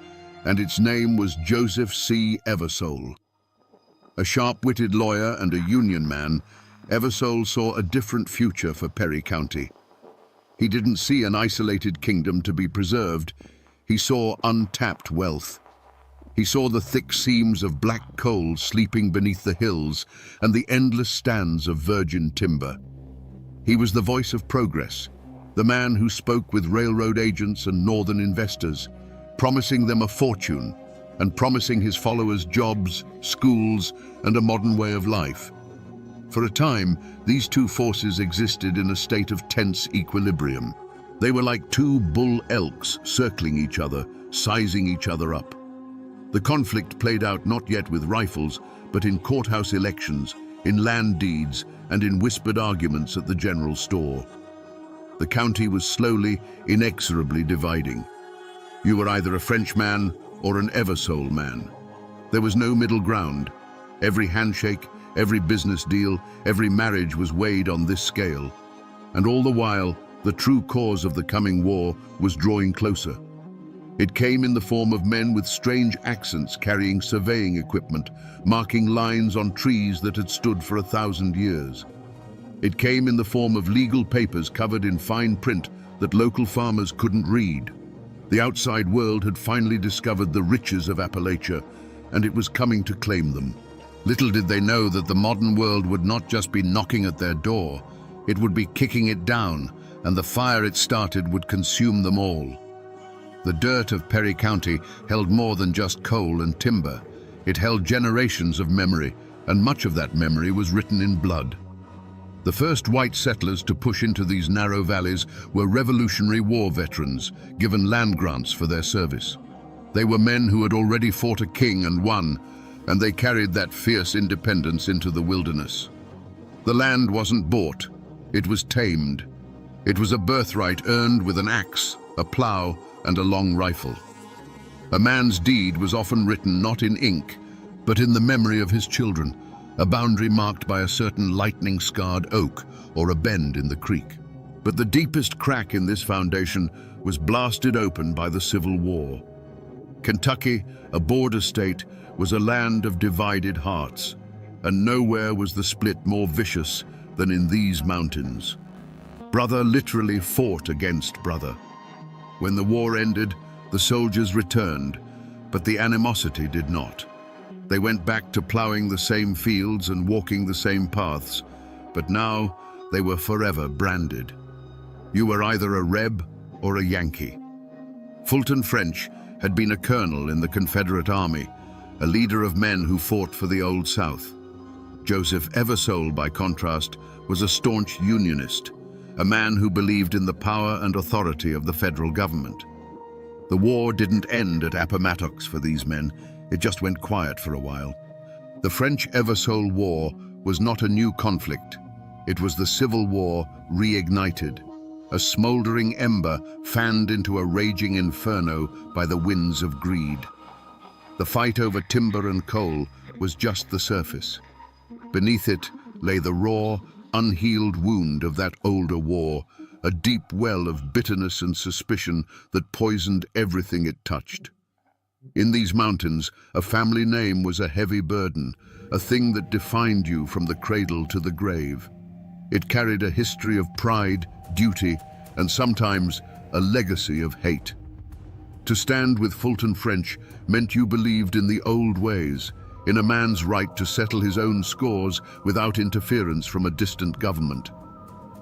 and its name was Joseph C. Eversole. A sharp-witted lawyer and a Union man, Eversole saw a different future for Perry County. He didn't see an isolated kingdom to be preserved. He saw untapped wealth. He saw the thick seams of black coal sleeping beneath the hills and the endless stands of virgin timber. He was the voice of progress, the man who spoke with railroad agents and northern investors, promising them a fortune and promising his followers jobs, schools, and a modern way of life. For a time, these two forces existed in a state of tense equilibrium. They were like two bull elks circling each other, sizing each other up. The conflict played out not yet with rifles, but in courthouse elections, in land deeds, and in whispered arguments at the general store. The county was slowly, inexorably dividing. You were either a Frenchman or an Eversole man. There was no middle ground. Every handshake, every business deal, every marriage was weighed on this scale. And all the while, the true cause of the coming war was drawing closer. It came in the form of men with strange accents carrying surveying equipment, marking lines on trees that had stood for 1,000 years. It came in the form of legal papers covered in fine print that local farmers couldn't read. The outside world had finally discovered the riches of Appalachia, and it was coming to claim them. Little did they know that the modern world would not just be knocking at their door, it would be kicking it down, and the fire it started would consume them all. The dirt of Perry County held more than just coal and timber. It held generations of memory, and much of that memory was written in blood. The first white settlers to push into these narrow valleys were Revolutionary War veterans, given land grants for their service. They were men who had already fought a king and won, and they carried that fierce independence into the wilderness. The land wasn't bought, it was tamed. It was a birthright earned with an axe, a plow, and a long rifle. A man's deed was often written not in ink, but in the memory of his children, a boundary marked by a certain lightning-scarred oak or a bend in the creek. But the deepest crack in this foundation was blasted open by the Civil War. Kentucky, a border state, was a land of divided hearts, and nowhere was the split more vicious than in these mountains. Brother literally fought against brother. When the war ended, the soldiers returned, but the animosity did not. They went back to ploughing the same fields and walking the same paths, but now they were forever branded. You were either a Reb or a Yankee. Fulton French had been a colonel in the Confederate Army, a leader of men who fought for the Old South. Joseph Eversole, by contrast, was a staunch Unionist, a man who believed in the power and authority of the federal government. The war didn't end at Appomattox for these men, it just went quiet for a while. The French-Eversole War was not a new conflict. It was the Civil War reignited, a smoldering ember fanned into a raging inferno by the winds of greed. The fight over timber and coal was just the surface. Beneath it lay the raw, unhealed wound of that older war, a deep well of bitterness and suspicion that poisoned everything it touched. In these mountains, a family name was a heavy burden, a thing that defined you from the cradle to the grave. It carried a history of pride, duty, and sometimes a legacy of hate. To stand with Fulton French meant you believed in the old ways, in a man's right to settle his own scores without interference from a distant government.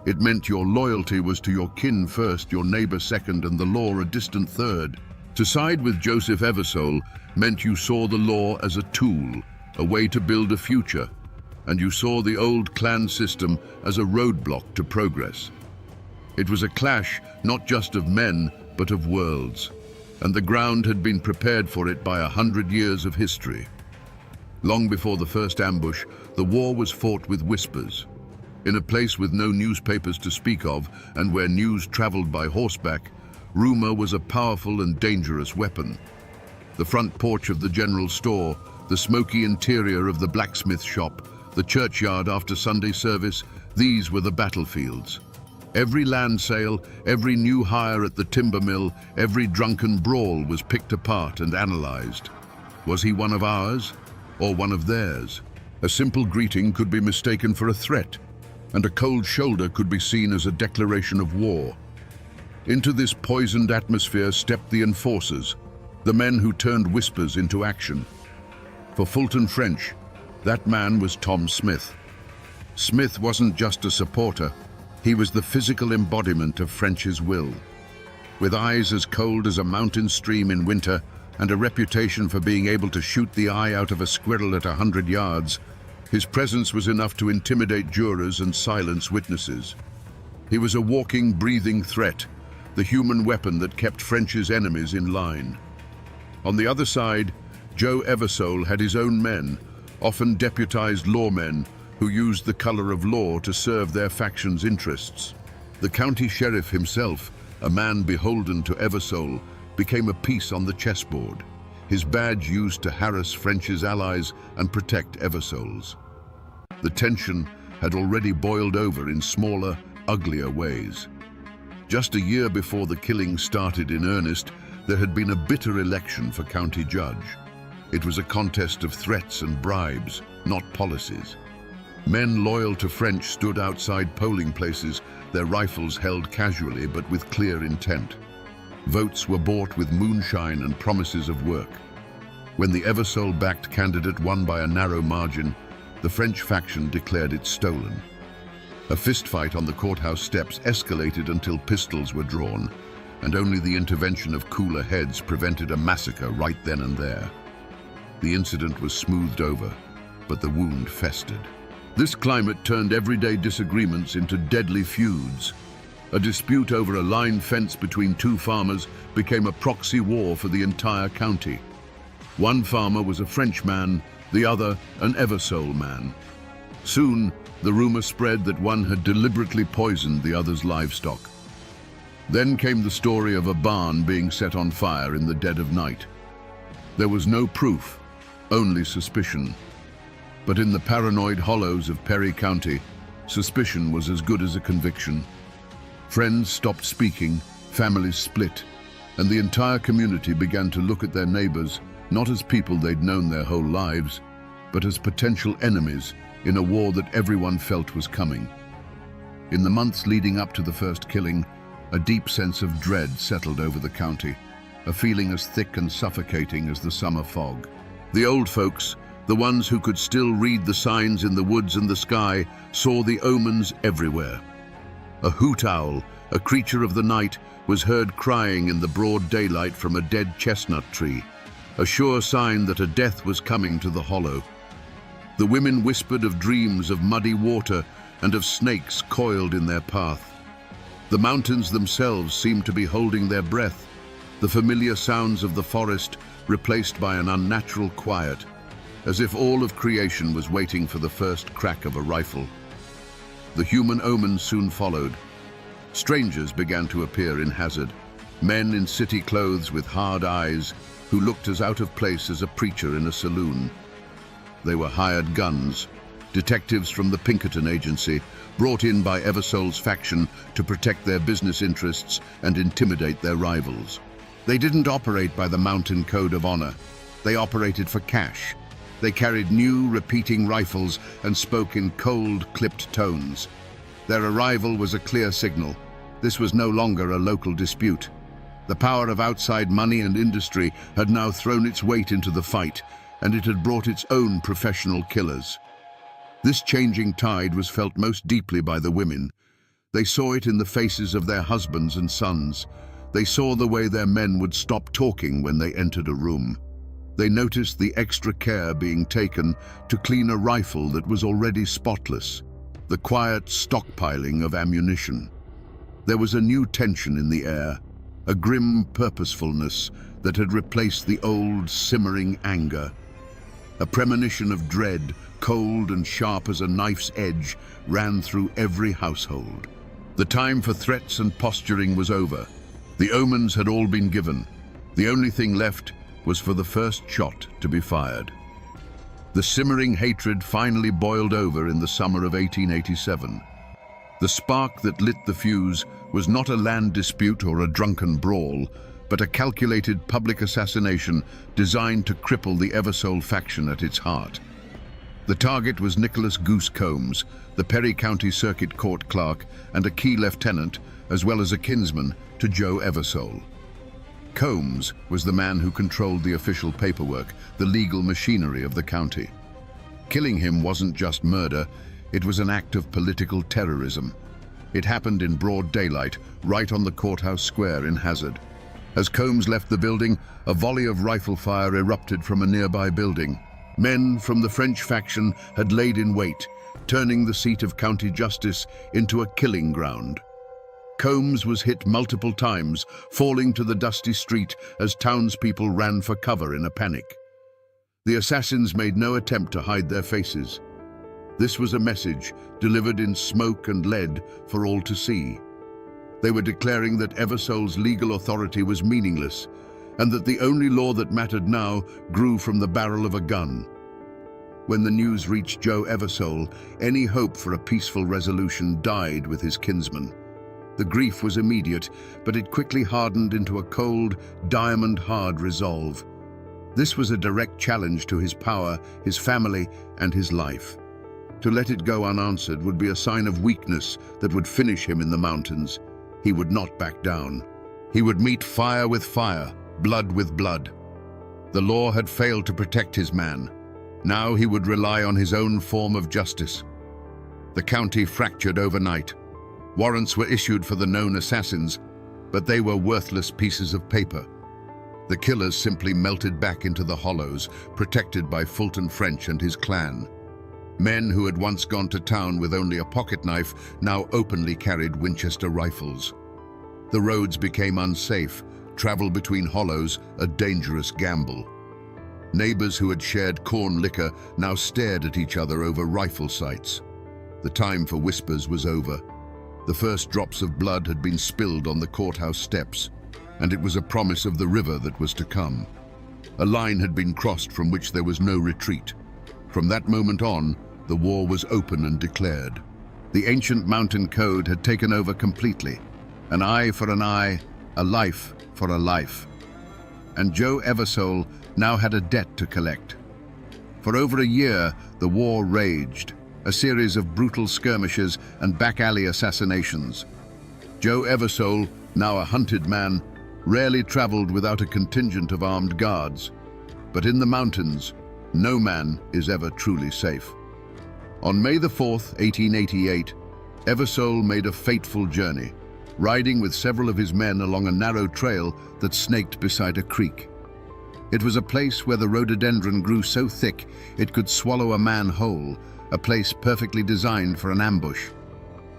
It meant your loyalty was to your kin first, your neighbor second, and the law a distant third. To side with Joseph Eversole meant you saw the law as a tool, a way to build a future, and you saw the old clan system as a roadblock to progress. It was a clash not just of men, but of worlds, and the ground had been prepared for it by 100 years of history. Long before the first ambush, the war was fought with whispers. In a place with no newspapers to speak of, and where news traveled by horseback, rumor was a powerful and dangerous weapon. The front porch of the general store, the smoky interior of the blacksmith shop, the churchyard after Sunday service, these were the battlefields. Every land sale, every new hire at the timber mill, every drunken brawl was picked apart and analyzed. Was he one of ours or one of theirs? A simple greeting could be mistaken for a threat, and a cold shoulder could be seen as a declaration of war. Into this poisoned atmosphere stepped the enforcers, the men who turned whispers into action. For Fulton French, that man was Tom Smith. Smith wasn't just a supporter, he was the physical embodiment of French's will. With eyes as cold as a mountain stream in winter and a reputation for being able to shoot the eye out of a squirrel at 100 yards, his presence was enough to intimidate jurors and silence witnesses. He was a walking, breathing threat, the human weapon that kept French's enemies in line. On the other side, Joe Eversole had his own men, often deputized lawmen, who used the color of law to serve their faction's interests. The county sheriff himself, a man beholden to Eversole, became a piece on the chessboard, his badge used to harass French's allies and protect Eversole's. The tension had already boiled over in smaller, uglier ways. Just a year before the killing started in earnest, there had been a bitter election for county judge. It was a contest of threats and bribes, not policies. Men loyal to French stood outside polling places, their rifles held casually but with clear intent. Votes were bought with moonshine and promises of work. When the Eversole-backed candidate won by a narrow margin, the French faction declared it stolen. A fistfight on the courthouse steps escalated until pistols were drawn, and only the intervention of cooler heads prevented a massacre right then and there. The incident was smoothed over, but the wound festered. This climate turned everyday disagreements into deadly feuds. A dispute over a line fence between two farmers became a proxy war for the entire county. One farmer was a Frenchman, the other an Eversole man. Soon, the rumor spread that one had deliberately poisoned the other's livestock. Then came the story of a barn being set on fire in the dead of night. There was no proof, only suspicion. But in the paranoid hollows of Perry County, suspicion was as good as a conviction. Friends stopped speaking, families split, and the entire community began to look at their neighbors not as people they'd known their whole lives, but as potential enemies in a war that everyone felt was coming. In the months leading up to the first killing, a deep sense of dread settled over the county, a feeling as thick and suffocating as the summer fog. The old folks, the ones who could still read the signs in the woods and the sky, saw the omens everywhere. A hoot owl, a creature of the night, was heard crying in the broad daylight from a dead chestnut tree, a sure sign that a death was coming to the hollow. The women whispered of dreams of muddy water and of snakes coiled in their path. The mountains themselves seemed to be holding their breath, the familiar sounds of the forest replaced by an unnatural quiet, as if all of creation was waiting for the first crack of a rifle. The human omens soon followed. Strangers began to appear in Hazard, men in city clothes with hard eyes who looked as out of place as a preacher in a saloon. They were hired guns, detectives from the Pinkerton agency, brought in by Eversole's faction to protect their business interests and intimidate their rivals. They didn't operate by the Mountain Code of Honor. They operated for cash. They carried new, repeating rifles and spoke in cold, clipped tones. Their arrival was a clear signal. This was no longer a local dispute. The power of outside money and industry had now thrown its weight into the fight, and it had brought its own professional killers. This changing tide was felt most deeply by the women. They saw it in the faces of their husbands and sons. They saw the way their men would stop talking when they entered a room. They noticed the extra care being taken to clean a rifle that was already spotless, the quiet stockpiling of ammunition. There was a new tension in the air, a grim purposefulness that had replaced the old simmering anger. A premonition of dread, cold and sharp as a knife's edge, ran through every household. The time for threats and posturing was over. The omens had all been given. The only thing left was for the first shot to be fired. The simmering hatred finally boiled over in the summer of 1887. The spark that lit the fuse was not a land dispute or a drunken brawl, but a calculated public assassination designed to cripple the Eversole faction at its heart. The target was Nicholas Goose Combs, the Perry County Circuit Court clerk and a key lieutenant, as well as a kinsman to Joe Eversole. Combs was the man who controlled the official paperwork, the legal machinery of the county. Killing him wasn't just murder, it was an act of political terrorism. It happened in broad daylight, right on the courthouse square in Hazard. As Combs left the building, a volley of rifle fire erupted from a nearby building. Men from the French faction had laid in wait, turning the seat of county justice into a killing ground. Combs was hit multiple times, falling to the dusty street as townspeople ran for cover in a panic. The assassins made no attempt to hide their faces. This was a message delivered in smoke and lead for all to see. They were declaring that Eversole's legal authority was meaningless, and that the only law that mattered now grew from the barrel of a gun. When the news reached Joe Eversole, any hope for a peaceful resolution died with his kinsman. The grief was immediate, but it quickly hardened into a cold, diamond-hard resolve. This was a direct challenge to his power, his family, and his life. To let it go unanswered would be a sign of weakness that would finish him in the mountains. He would not back down. He would meet fire with fire, blood with blood. The law had failed to protect his man. Now he would rely on his own form of justice. The county fractured overnight. Warrants were issued for the known assassins, but they were worthless pieces of paper. The killers simply melted back into the hollows, protected by Fulton French and his clan. Men who had once gone to town with only a pocket knife now openly carried Winchester rifles. The roads became unsafe, travel between hollows a dangerous gamble. Neighbors who had shared corn liquor now stared at each other over rifle sights. The time for whispers was over. The first drops of blood had been spilled on the courthouse steps, and it was a promise of the river that was to come. A line had been crossed from which there was no retreat. From that moment on, the war was open and declared. The ancient mountain code had taken over completely. An eye for an eye, a life for a life. And Joe Eversole now had a debt to collect. For over a year, the war raged. a series of brutal skirmishes and back-alley assassinations. Joe Eversole, now a hunted man, rarely traveled without a contingent of armed guards. But in the mountains, no man is ever truly safe. On May the 4th, 1888, Eversole made a fateful journey, riding with several of his men along a narrow trail that snaked beside a creek. It was a place where the rhododendron grew so thick it could swallow a man whole, a place perfectly designed for an ambush.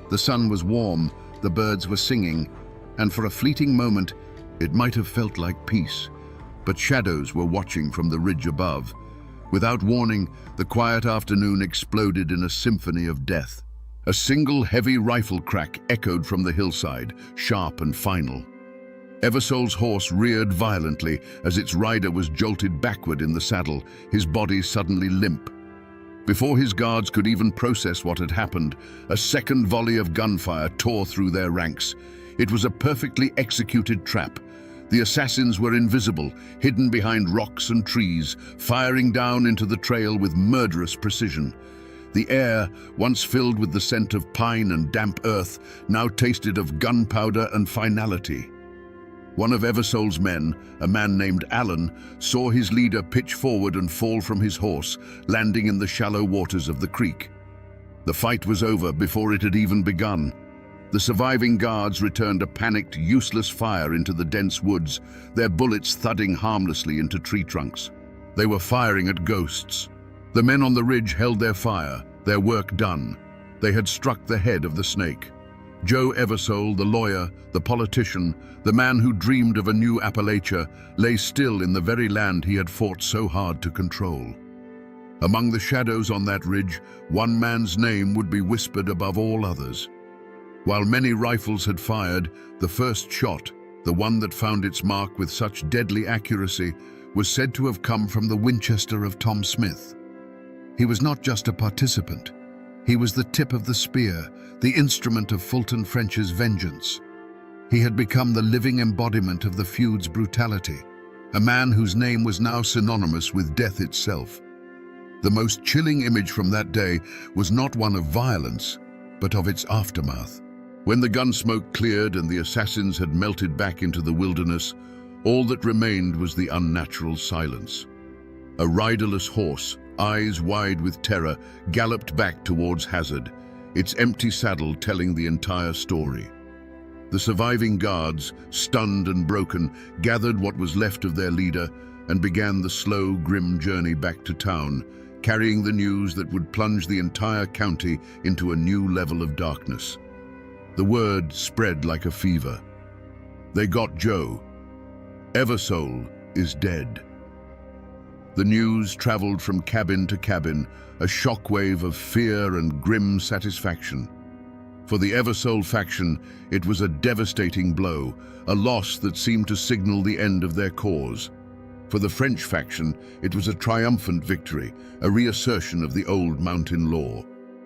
The sun was warm, the birds were singing, and for a fleeting moment, it might have felt like peace. But shadows were watching from the ridge above. Without warning, the quiet afternoon exploded in a symphony of death. A single heavy rifle crack echoed from the hillside, sharp and final. Eversole's horse reared violently as its rider was jolted backward in the saddle, his body suddenly limp. Before his guards could even process what had happened, a second volley of gunfire tore through their ranks. It was a perfectly executed trap. The assassins were invisible, hidden behind rocks and trees, firing down into the trail with murderous precision. The air, once filled with the scent of pine and damp earth, now tasted of gunpowder and finality. One of Eversole's men, a man named Allen, saw his leader pitch forward and fall from his horse, landing in the shallow waters of the creek. The fight was over before it had even begun. The surviving guards returned a panicked, useless fire into the dense woods, their bullets thudding harmlessly into tree trunks. They were firing at ghosts. The men on the ridge held their fire, their work done. They had struck the head of the snake. Joe Eversole, the lawyer, the politician, the man who dreamed of a new Appalachia, lay still in the very land he had fought so hard to control. Among the shadows on that ridge, one man's name would be whispered above all others. While many rifles had fired, the first shot, the one that found its mark with such deadly accuracy, was said to have come from the Winchester of Tom Smith. He was not just a participant. He was the tip of the spear, the instrument of Fulton French's vengeance. He had become the living embodiment of the feud's brutality, a man whose name was now synonymous with death itself. The most chilling image from that day was not one of violence, but of its aftermath. When the gun smoke cleared and the assassins had melted back into the wilderness, all that remained was the unnatural silence. A riderless horse, eyes wide with terror, galloped back towards Hazard, its empty saddle telling the entire story. The surviving guards, stunned and broken, gathered what was left of their leader and began the slow, grim journey back to town, carrying the news that would plunge the entire county into a new level of darkness. The word spread like a fever. They got Joe. Eversole is dead. The news traveled from cabin to cabin, a shockwave of fear and grim satisfaction. For the Eversole faction, it was a devastating blow, a loss that seemed to signal the end of their cause. For the French faction, it was a triumphant victory, a reassertion of the old mountain law.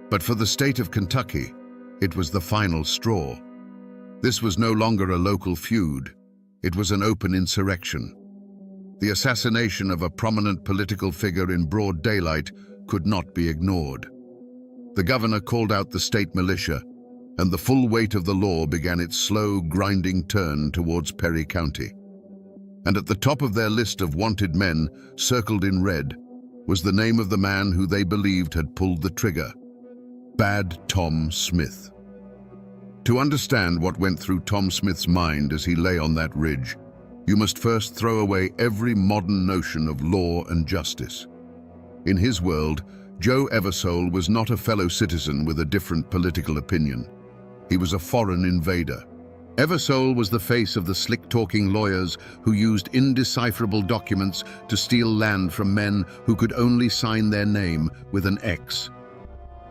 But for the state of Kentucky, it was the final straw. This was no longer a local feud. It was an open insurrection. The assassination of a prominent political figure in broad daylight could not be ignored. The governor called out the state militia, and the full weight of the law began its slow, grinding turn towards Perry County. And at the top of their list of wanted men, circled in red, was the name of the man who they believed had pulled the trigger: Bad Tom Smith. To understand what went through Tom Smith's mind as he lay on that ridge, you must first throw away every modern notion of law and justice. In his world, Joe Eversole was not a fellow citizen with a different political opinion. He was a foreign invader. Eversole was the face of the slick-talking lawyers who used indecipherable documents to steal land from men who could only sign their name with an X.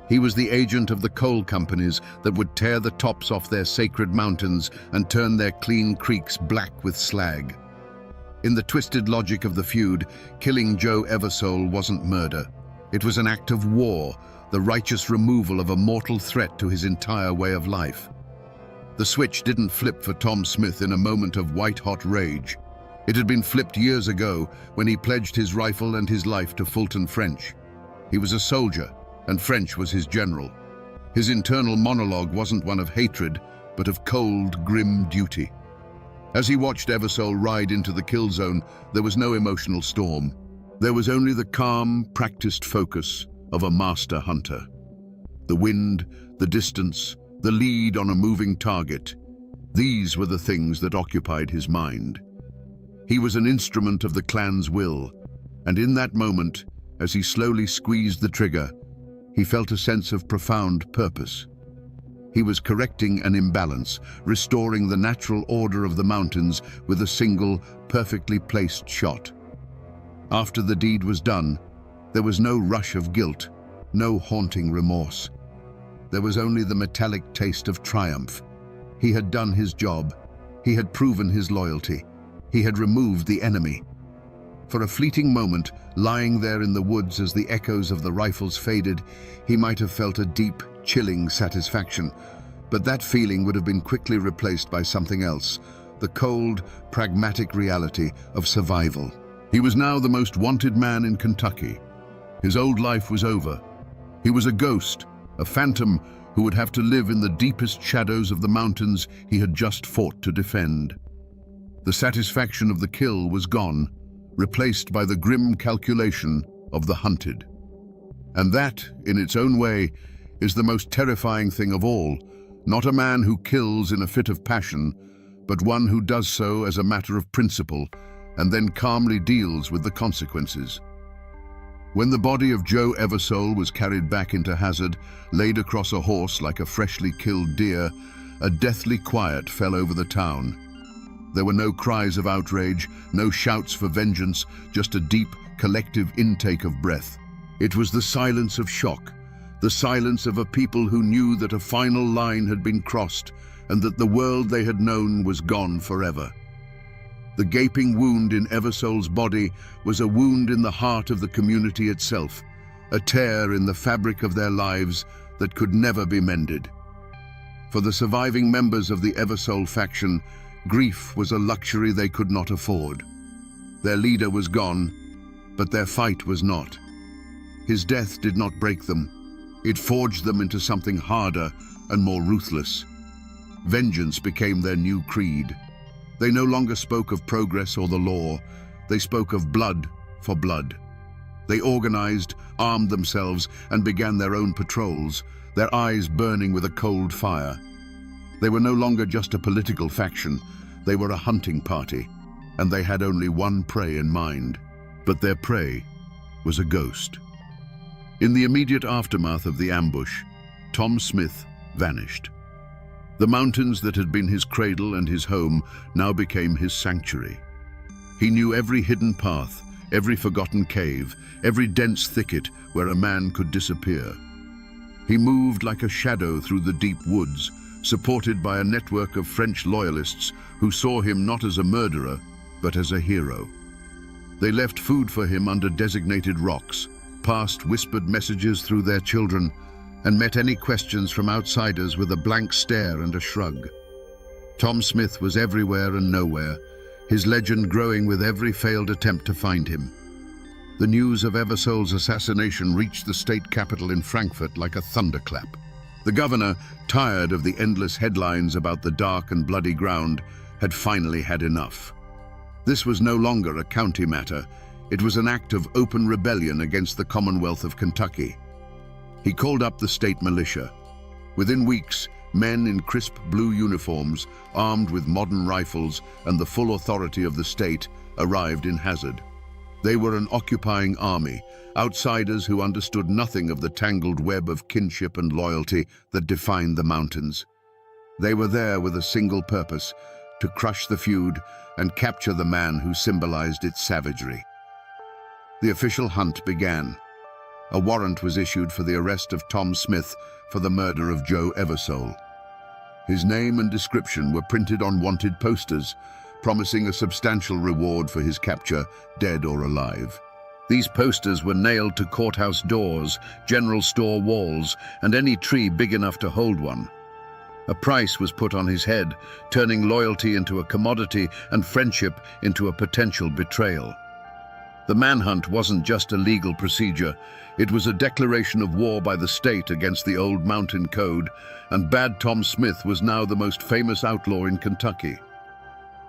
He was the agent of the coal companies that would tear the tops off their sacred mountains and turn their clean creeks black with slag. In the twisted logic of the feud, killing Joe Eversole wasn't murder. It was an act of war, the righteous removal of a mortal threat to his entire way of life. The switch didn't flip for Tom Smith in a moment of white-hot rage. It had been flipped years ago when he pledged his rifle and his life to Fulton French. He was a soldier, and French was his general. His internal monologue wasn't one of hatred, but of cold, grim duty. As he watched Eversole ride into the kill zone, there was no emotional storm. There was only the calm, practiced focus of a master hunter. The wind, the distance, the lead on a moving target, these were the things that occupied his mind. He was an instrument of the clan's will, and in that moment, as he slowly squeezed the trigger, he felt a sense of profound purpose. He was correcting an imbalance, restoring the natural order of the mountains with a single, perfectly placed shot. After the deed was done, there was no rush of guilt, no haunting remorse. There was only the metallic taste of triumph. He had done his job. He had proven his loyalty. He had removed the enemy. For a fleeting moment, lying there in the woods as the echoes of the rifles faded, he might have felt a deep, chilling satisfaction. But that feeling would have been quickly replaced by something else, the cold, pragmatic reality of survival. He was now the most wanted man in Kentucky. His old life was over. He was a ghost, a phantom who would have to live in the deepest shadows of the mountains he had just fought to defend. The satisfaction of the kill was gone, replaced by the grim calculation of the hunted. And that, in its own way, is the most terrifying thing of all, not a man who kills in a fit of passion, but one who does so as a matter of principle, and then calmly deals with the consequences. When the body of Joe Eversole was carried back into Hazard, laid across a horse like a freshly killed deer, a deathly quiet fell over the town. There were no cries of outrage, no shouts for vengeance, just a deep, collective intake of breath. It was the silence of shock, the silence of a people who knew that a final line had been crossed and that the world they had known was gone forever. The gaping wound in Eversole's body was a wound in the heart of the community itself, a tear in the fabric of their lives that could never be mended. For the surviving members of the Eversole faction, grief was a luxury they could not afford. Their leader was gone, but their fight was not. His death did not break them. It forged them into something harder and more ruthless. Vengeance became their new creed. They no longer spoke of progress or the law. They spoke of blood for blood. They organized, armed themselves, and began their own patrols, their eyes burning with a cold fire. They were no longer just a political faction. They were a hunting party, and they had only one prey in mind. But their prey was a ghost. In the immediate aftermath of the ambush, Tom Smith vanished. The mountains that had been his cradle and his home now became his sanctuary. He knew every hidden path, every forgotten cave, every dense thicket where a man could disappear. He moved like a shadow through the deep woods, supported by a network of French loyalists who saw him not as a murderer, but as a hero. They left food for him under designated rocks, passed whispered messages through their children, and met any questions from outsiders with a blank stare and a shrug. Tom Smith was everywhere and nowhere, his legend growing with every failed attempt to find him. The news of Eversole's assassination reached the state capital in Frankfurt like a thunderclap. The governor, tired of the endless headlines about the dark and bloody ground, had finally had enough. This was no longer a county matter. It was an act of open rebellion against the Commonwealth of Kentucky. He called up the state militia. Within weeks, men in crisp blue uniforms, armed with modern rifles and the full authority of the state, arrived in Hazard. They were an occupying army, outsiders who understood nothing of the tangled web of kinship and loyalty that defined the mountains. They were there with a single purpose: to crush the feud and capture the man who symbolized its savagery. The official hunt began. A warrant was issued for the arrest of Tom Smith for the murder of Joe Eversole. His name and description were printed on wanted posters, promising a substantial reward for his capture, dead or alive. These posters were nailed to courthouse doors, general store walls, and any tree big enough to hold one. A price was put on his head, turning loyalty into a commodity and friendship into a potential betrayal. The manhunt wasn't just a legal procedure, it was a declaration of war by the state against the old mountain code, and Bad Tom Smith was now the most famous outlaw in Kentucky.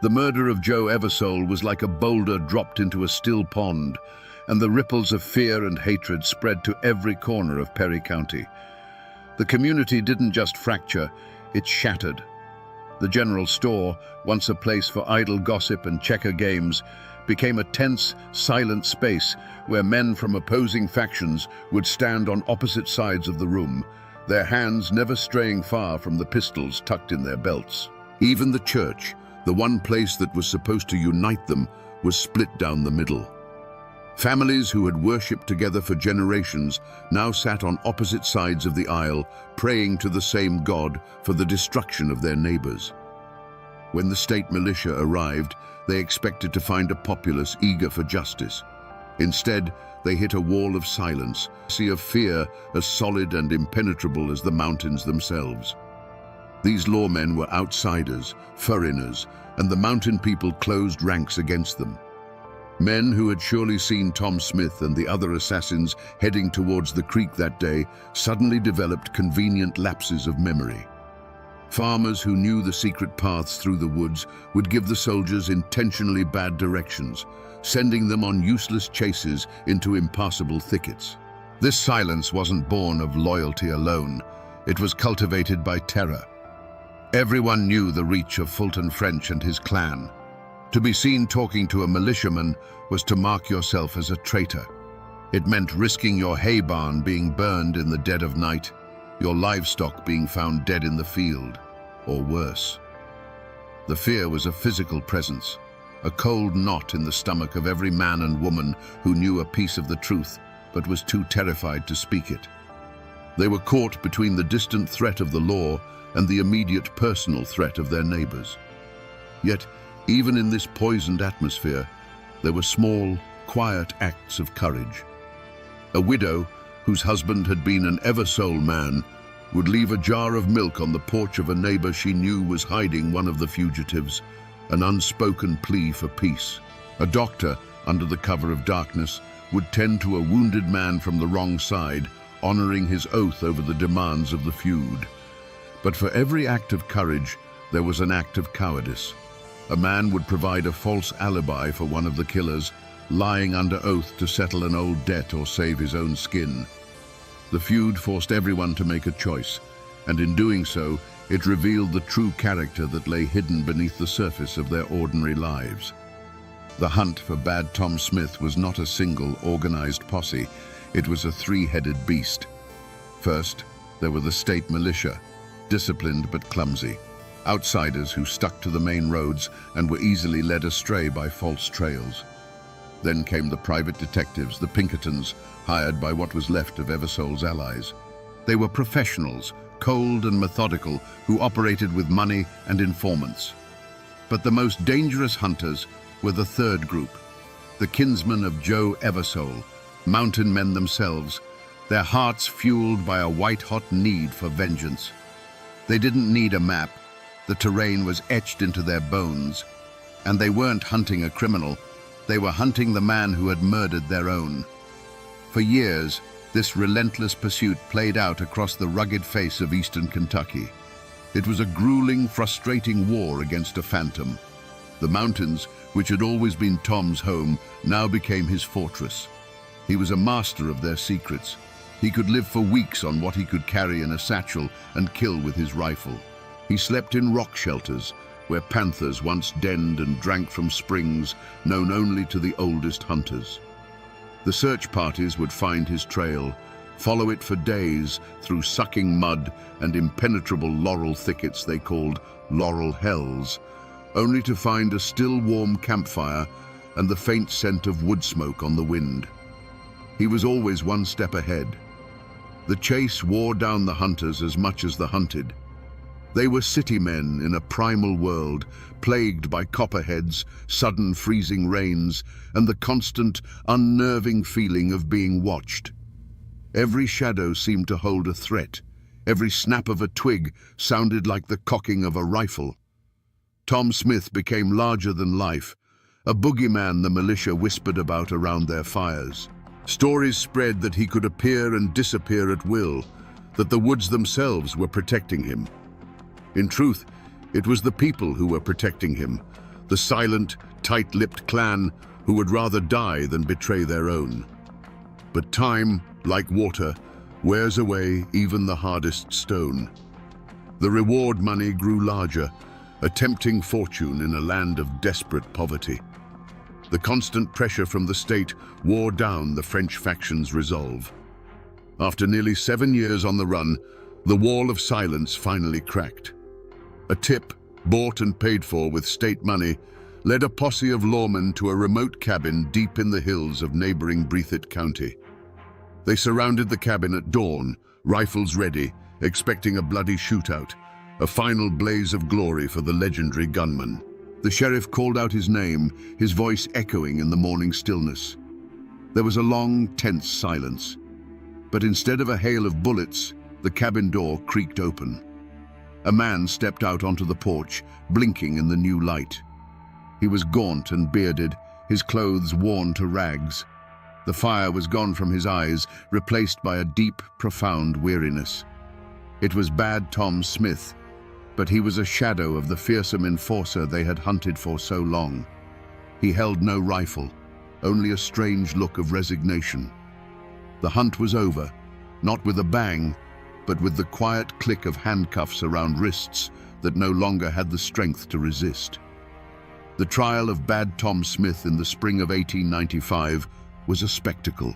The murder of Joe Eversole was like a boulder dropped into a still pond, and the ripples of fear and hatred spread to every corner of Perry County. The community didn't just fracture, it shattered. The general store, once a place for idle gossip and checker games, became a tense, silent space where men from opposing factions would stand on opposite sides of the room, their hands never straying far from the pistols tucked in their belts. Even the church, the one place that was supposed to unite them, was split down the middle. Families who had worshipped together for generations now sat on opposite sides of the aisle, praying to the same God for the destruction of their neighbors. When the state militia arrived, they expected to find a populace eager for justice. Instead, they hit a wall of silence, a sea of fear as solid and impenetrable as the mountains themselves. These lawmen were outsiders, foreigners, and the mountain people closed ranks against them. Men who had surely seen Tom Smith and the other assassins heading towards the creek that day suddenly developed convenient lapses of memory. Farmers who knew the secret paths through the woods would give the soldiers intentionally bad directions, sending them on useless chases into impassable thickets. This silence wasn't born of loyalty alone. It was cultivated by terror. Everyone knew the reach of Fulton French and his clan. To be seen talking to a militiaman was to mark yourself as a traitor. It meant risking your hay barn being burned in the dead of night, your livestock being found dead in the field, or worse. The fear was a physical presence, a cold knot in the stomach of every man and woman who knew a piece of the truth but was too terrified to speak it. They were caught between the distant threat of the law and the immediate personal threat of their neighbors. Yet, even in this poisoned atmosphere, there were small, quiet acts of courage. A widow, whose husband had been an Eversole man, would leave a jar of milk on the porch of a neighbor she knew was hiding one of the fugitives, an unspoken plea for peace. A doctor, under the cover of darkness, would tend to a wounded man from the wrong side, honoring his oath over the demands of the feud. But for every act of courage, there was an act of cowardice. A man would provide a false alibi for one of the killers, lying under oath to settle an old debt or save his own skin. The feud forced everyone to make a choice, and in doing so, it revealed the true character that lay hidden beneath the surface of their ordinary lives. The hunt for Bad Tom Smith was not a single, organized posse. It was a three-headed beast. First, there were the state militia, disciplined but clumsy. Outsiders who stuck to the main roads and were easily led astray by false trails. Then came the private detectives, the Pinkertons, hired by what was left of Eversole's allies. They were professionals, cold and methodical, who operated with money and informants. But the most dangerous hunters were the third group, the kinsmen of Joe Eversole, mountain men themselves, their hearts fueled by a white-hot need for vengeance. They didn't need a map. The terrain was etched into their bones, and they weren't hunting a criminal. They were hunting the man who had murdered their own. For years, this relentless pursuit played out across the rugged face of eastern Kentucky. It was a grueling, frustrating war against a phantom. The mountains, which had always been Tom's home, now became his fortress. He was a master of their secrets. He could live for weeks on what he could carry in a satchel and kill with his rifle. He slept in rock shelters, where panthers once denned and drank from springs known only to the oldest hunters. The search parties would find his trail, follow it for days through sucking mud and impenetrable laurel thickets they called laurel hells, only to find a still warm campfire and the faint scent of wood smoke on the wind. He was always one step ahead. The chase wore down the hunters as much as the hunted. They were city men in a primal world, plagued by copperheads, sudden freezing rains, and the constant, unnerving feeling of being watched. Every shadow seemed to hold a threat. Every snap of a twig sounded like the cocking of a rifle. Tom Smith became larger than life, a boogeyman the militia whispered about around their fires. Stories spread that he could appear and disappear at will, that the woods themselves were protecting him. In truth, it was the people who were protecting him, the silent, tight-lipped clan who would rather die than betray their own. But time, like water, wears away even the hardest stone. The reward money grew larger, a tempting fortune in a land of desperate poverty. The constant pressure from the state wore down the French faction's resolve. After nearly 7 years on the run, the wall of silence finally cracked. A tip, bought and paid for with state money, led a posse of lawmen to a remote cabin deep in the hills of neighboring Breathitt County. They surrounded the cabin at dawn, rifles ready, expecting a bloody shootout, a final blaze of glory for the legendary gunman. The sheriff called out his name, his voice echoing in the morning stillness. There was a long, tense silence. But instead of a hail of bullets, the cabin door creaked open. A man stepped out onto the porch, blinking in the new light. He was gaunt and bearded, his clothes worn to rags. The fire was gone from his eyes, replaced by a deep, profound weariness. It was Bad Tom Smith, but he was a shadow of the fearsome enforcer they had hunted for so long. He held no rifle, only a strange look of resignation. The hunt was over, not with a bang, but with the quiet click of handcuffs around wrists that no longer had the strength to resist. The trial of Bad Tom Smith in the spring of 1895 was a spectacle.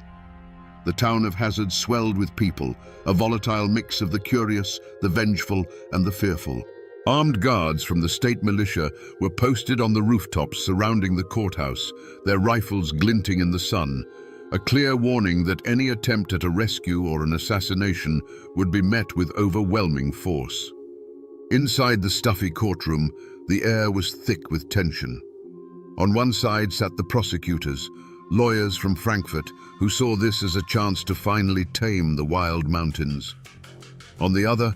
The town of Hazard swelled with people, a volatile mix of the curious, the vengeful, and the fearful. Armed guards from the state militia were posted on the rooftops surrounding the courthouse, their rifles glinting in the sun, a clear warning that any attempt at a rescue or an assassination would be met with overwhelming force. Inside the stuffy courtroom, the air was thick with tension. On one side sat the prosecutors, lawyers from Frankfurt, who saw this as a chance to finally tame the wild mountains. On the other,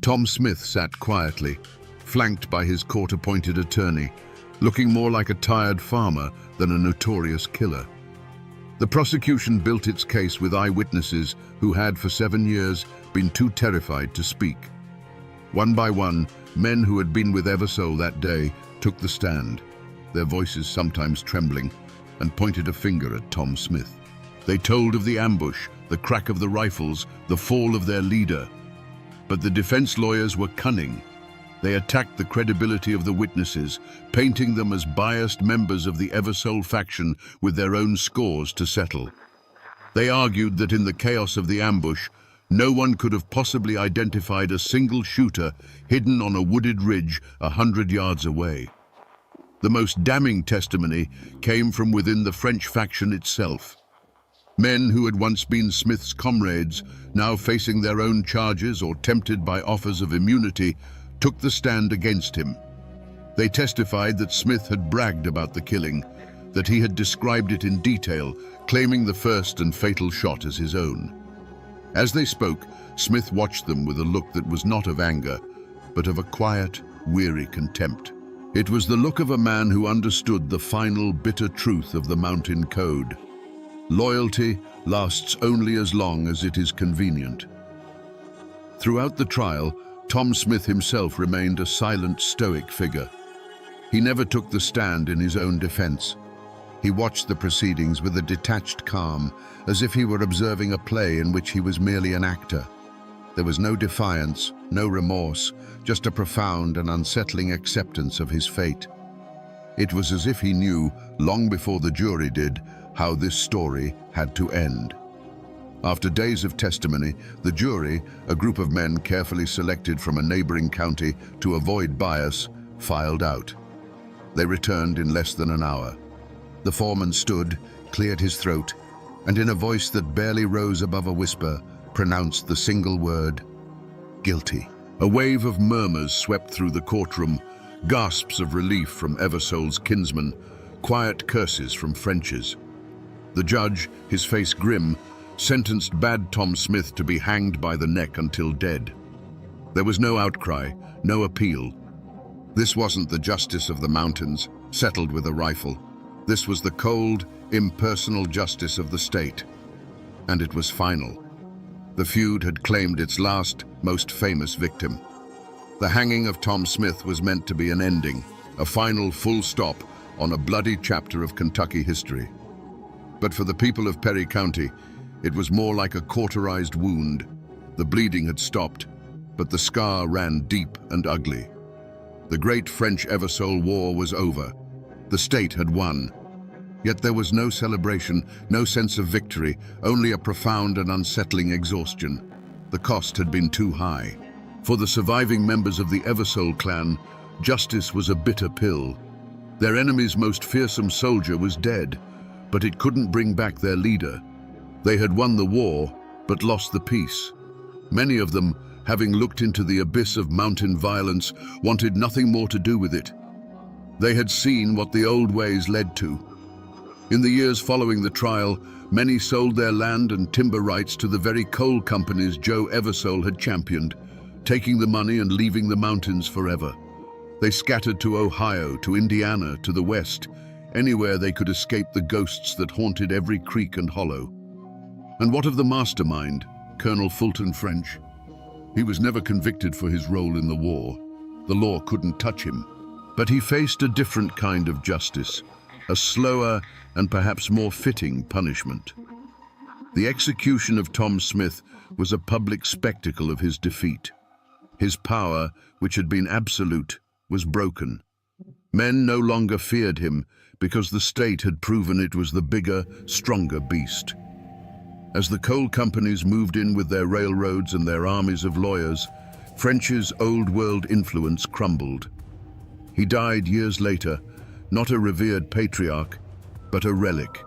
Tom Smith sat quietly, flanked by his court-appointed attorney, looking more like a tired farmer than a notorious killer. The prosecution built its case with eyewitnesses who had for 7 years been too terrified to speak. One by one, men who had been with Eversole that day took the stand, their voices sometimes trembling, and pointed a finger at Tom Smith. They told of the ambush, the crack of the rifles, the fall of their leader. But the defense lawyers were cunning. They attacked the credibility of the witnesses, painting them as biased members of the Eversole faction with their own scores to settle. They argued that in the chaos of the ambush, no one could have possibly identified a single shooter hidden on a wooded ridge 100 yards away. The most damning testimony came from within the French faction itself. Men who had once been Smith's comrades, now facing their own charges or tempted by offers of immunity, took the stand against him. They testified that Smith had bragged about the killing, that he had described it in detail, claiming the first and fatal shot as his own. As they spoke, Smith watched them with a look that was not of anger, but of a quiet, weary contempt. It was the look of a man who understood the final bitter truth of the mountain code. Loyalty lasts only as long as it is convenient. Throughout the trial, Tom Smith himself remained a silent, stoic figure. He never took the stand in his own defense. He watched the proceedings with a detached calm, as if he were observing a play in which he was merely an actor. There was no defiance, no remorse, just a profound and unsettling acceptance of his fate. It was as if he knew, long before the jury did, how this story had to end. After days of testimony, the jury, a group of men carefully selected from a neighboring county to avoid bias, filed out. They returned in less than an hour. The foreman stood, cleared his throat, and in a voice that barely rose above a whisper, pronounced the single word, "Guilty." A wave of murmurs swept through the courtroom, gasps of relief from Eversole's kinsmen, quiet curses from French's. The judge, his face grim, sentenced Bad Tom Smith to be hanged by the neck until dead. There was no outcry, no appeal. This wasn't the justice of the mountains, settled with a rifle. This was the cold, impersonal justice of the state. And it was final. The feud had claimed its last, most famous victim. The hanging of Tom Smith was meant to be an ending, a final full stop on a bloody chapter of Kentucky history. But for the people of Perry County, it was more like a cauterized wound. The bleeding had stopped, but the scar ran deep and ugly. The great French Eversole War was over. The state had won. Yet there was no celebration, no sense of victory, only a profound and unsettling exhaustion. The cost had been too high. For the surviving members of the Eversole clan, justice was a bitter pill. Their enemy's most fearsome soldier was dead, but it couldn't bring back their leader. They had won the war, but lost the peace. Many of them, having looked into the abyss of mountain violence, wanted nothing more to do with it. They had seen what the old ways led to. In the years following the trial, many sold their land and timber rights to the very coal companies Joe Eversole had championed, taking the money and leaving the mountains forever. They scattered to Ohio, to Indiana, to the west, anywhere they could escape the ghosts that haunted every creek and hollow. And what of the mastermind, Colonel Fulton French? He was never convicted for his role in the war. The law couldn't touch him. But he faced a different kind of justice, a slower and perhaps more fitting punishment. The execution of Tom Smith was a public spectacle of his defeat. His power, which had been absolute, was broken. Men no longer feared him because the state had proven it was the bigger, stronger beast. As the coal companies moved in with their railroads and their armies of lawyers, French's old-world influence crumbled. He died years later, not a revered patriarch, but a relic,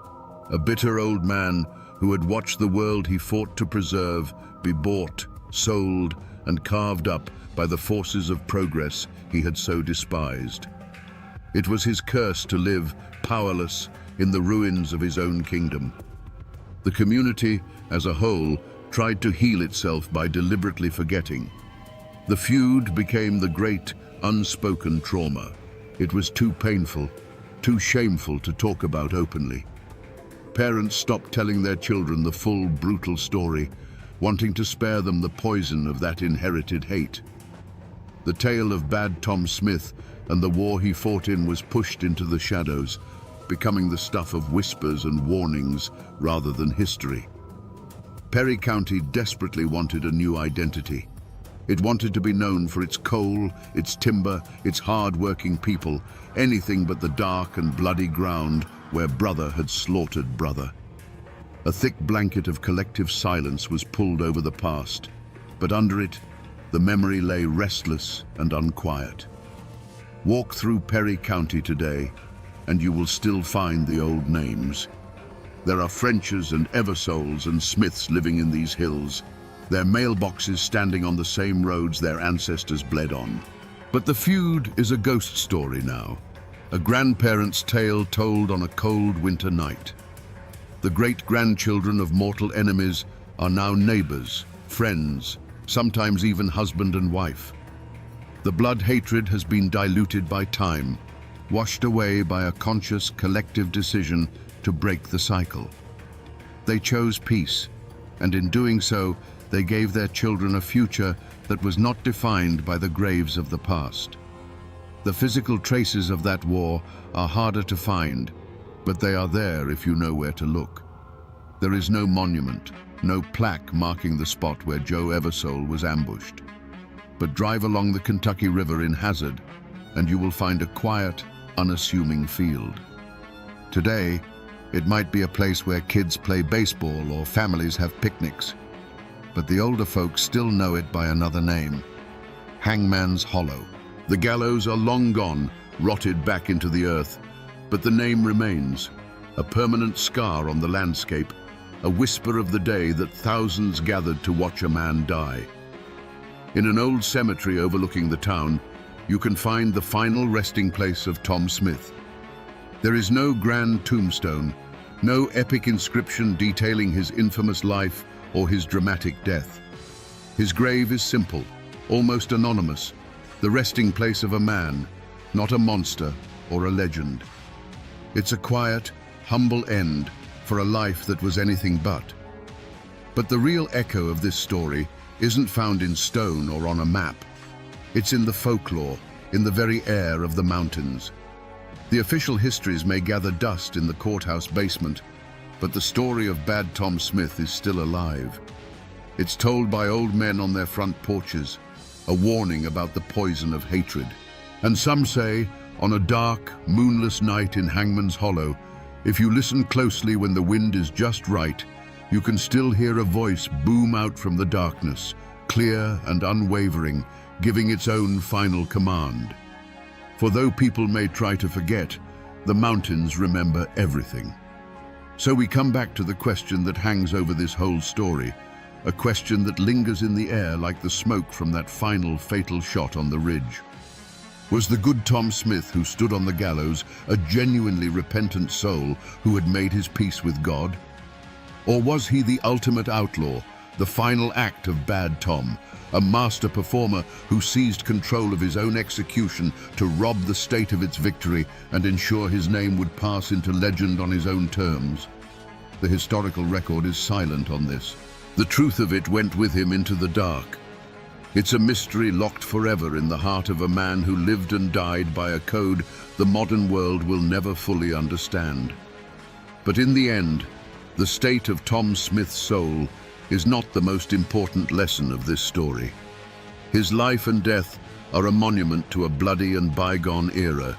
a bitter old man who had watched the world he fought to preserve be bought, sold, and carved up by the forces of progress he had so despised. It was his curse to live powerless in the ruins of his own kingdom. The community, as a whole, tried to heal itself by deliberately forgetting. The feud became the great, unspoken trauma. It was too painful, too shameful to talk about openly. Parents stopped telling their children the full, brutal story, wanting to spare them the poison of that inherited hate. The tale of bad Tom Smith and the war he fought in was pushed into the shadows, becoming the stuff of whispers and warnings rather than history. Perry County desperately wanted a new identity. It wanted to be known for its coal, its timber, its hard-working people, anything but the dark and bloody ground where brother had slaughtered brother. A thick blanket of collective silence was pulled over the past, but under it, the memory lay restless and unquiet. Walk through Perry County today, and you will still find the old names. There are Frenches and Eversoles and Smiths living in these hills, their mailboxes standing on the same roads their ancestors bled on. But the feud is a ghost story now, a grandparent's tale told on a cold winter night. The great-grandchildren of mortal enemies are now neighbors, friends, sometimes even husband and wife. The blood hatred has been diluted by time, washed away by a conscious collective decision to break the cycle. They chose peace, and in doing so, they gave their children a future that was not defined by the graves of the past. The physical traces of that war are harder to find, but they are there if you know where to look. There is no monument, no plaque marking the spot where Joe Eversole was ambushed. But drive along the Kentucky River in Hazard, and you will find a quiet, unassuming field. Today, it might be a place where kids play baseball or families have picnics, but the older folks still know it by another name, Hangman's Hollow. The gallows are long gone, rotted back into the earth, but the name remains, a permanent scar on the landscape, a whisper of the day that thousands gathered to watch a man die. In an old cemetery overlooking the town, you can find the final resting place of Tom Smith. There is no grand tombstone, no epic inscription detailing his infamous life or his dramatic death. His grave is simple, almost anonymous, the resting place of a man, not a monster or a legend. It's a quiet, humble end for a life that was anything but. But the real echo of this story isn't found in stone or on a map. It's in the folklore, in the very air of the mountains. The official histories may gather dust in the courthouse basement, but the story of Bad Tom Smith is still alive. It's told by old men on their front porches, a warning about the poison of hatred. And some say, on a dark, moonless night in Hangman's Hollow, if you listen closely when the wind is just right, you can still hear a voice boom out from the darkness, clear and unwavering, giving its own final command. For though people may try to forget, the mountains remember everything. So we come back to the question that hangs over this whole story, a question that lingers in the air like the smoke from that final fatal shot on the ridge. Was the good Tom Smith who stood on the gallows a genuinely repentant soul who had made his peace with God? Or was he the ultimate outlaw, the final act of Bad Tom, a master performer who seized control of his own execution to rob the state of its victory and ensure his name would pass into legend on his own terms? The historical record is silent on this. The truth of it went with him into the dark. It's a mystery locked forever in the heart of a man who lived and died by a code the modern world will never fully understand. But in the end, the state of Tom Smith's soul is not the most important lesson of this story. His life and death are a monument to a bloody and bygone era.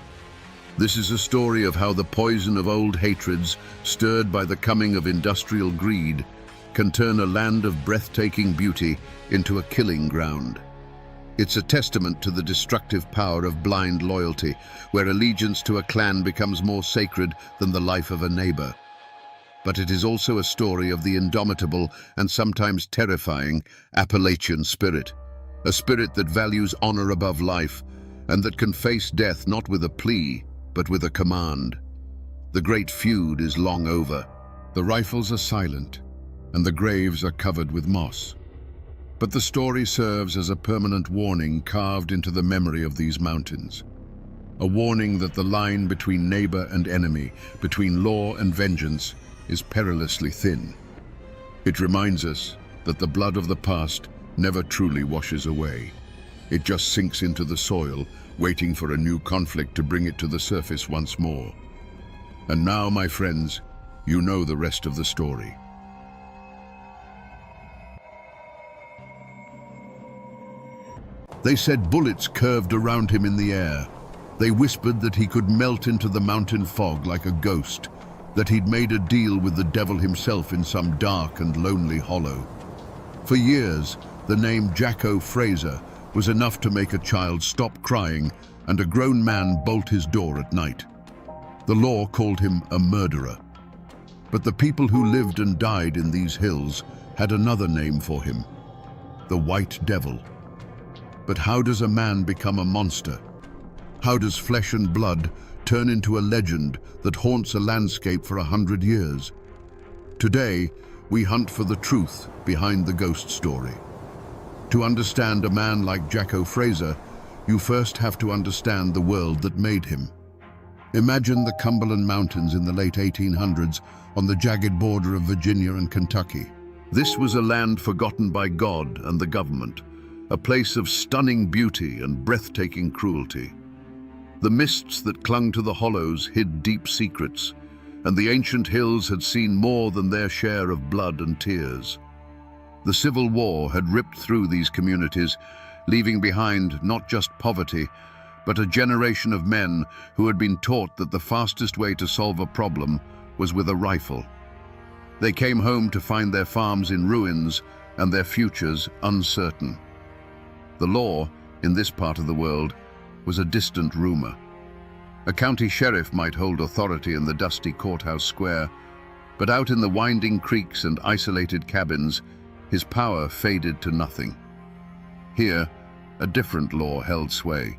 This is a story of how the poison of old hatreds, stirred by the coming of industrial greed, can turn a land of breathtaking beauty into a killing ground. It's a testament to the destructive power of blind loyalty, where allegiance to a clan becomes more sacred than the life of a neighbor. But it is also a story of the indomitable and sometimes terrifying Appalachian spirit, a spirit that values honor above life and that can face death not with a plea, but with a command. The great feud is long over. The rifles are silent, and the graves are covered with moss. But the story serves as a permanent warning carved into the memory of these mountains. A warning that the line between neighbor and enemy, between law and vengeance, is perilously thin. It reminds us that the blood of the past never truly washes away. It just sinks into the soil, waiting for a new conflict to bring it to the surface once more. And now, my friends, you know the rest of the story. They said bullets curved around him in the air. They whispered that he could melt into the mountain fog like a ghost, that he'd made a deal with the devil himself in some dark and lonely hollow. For years, the name Jacko Fraser was enough to make a child stop crying and a grown man bolt his door at night. The law called him a murderer. But the people who lived and died in these hills had another name for him: the White Devil. But how does a man become a monster? How does flesh and blood turn into a legend that haunts a landscape for 100 years? Today, we hunt for the truth behind the ghost story. To understand a man like Jacko Fraser, you first have to understand the world that made him. Imagine the Cumberland Mountains in the late 1800s on the jagged border of Virginia and Kentucky. This was a land forgotten by God and the government, a place of stunning beauty and breathtaking cruelty. The mists that clung to the hollows hid deep secrets, and the ancient hills had seen more than their share of blood and tears. The Civil War had ripped through these communities, leaving behind not just poverty, but a generation of men who had been taught that the fastest way to solve a problem was with a rifle. They came home to find their farms in ruins and their futures uncertain. The law, in this part of the world, was a distant rumor. A county sheriff might hold authority in the dusty courthouse square, but out in the winding creeks and isolated cabins, his power faded to nothing. Here, a different law held sway,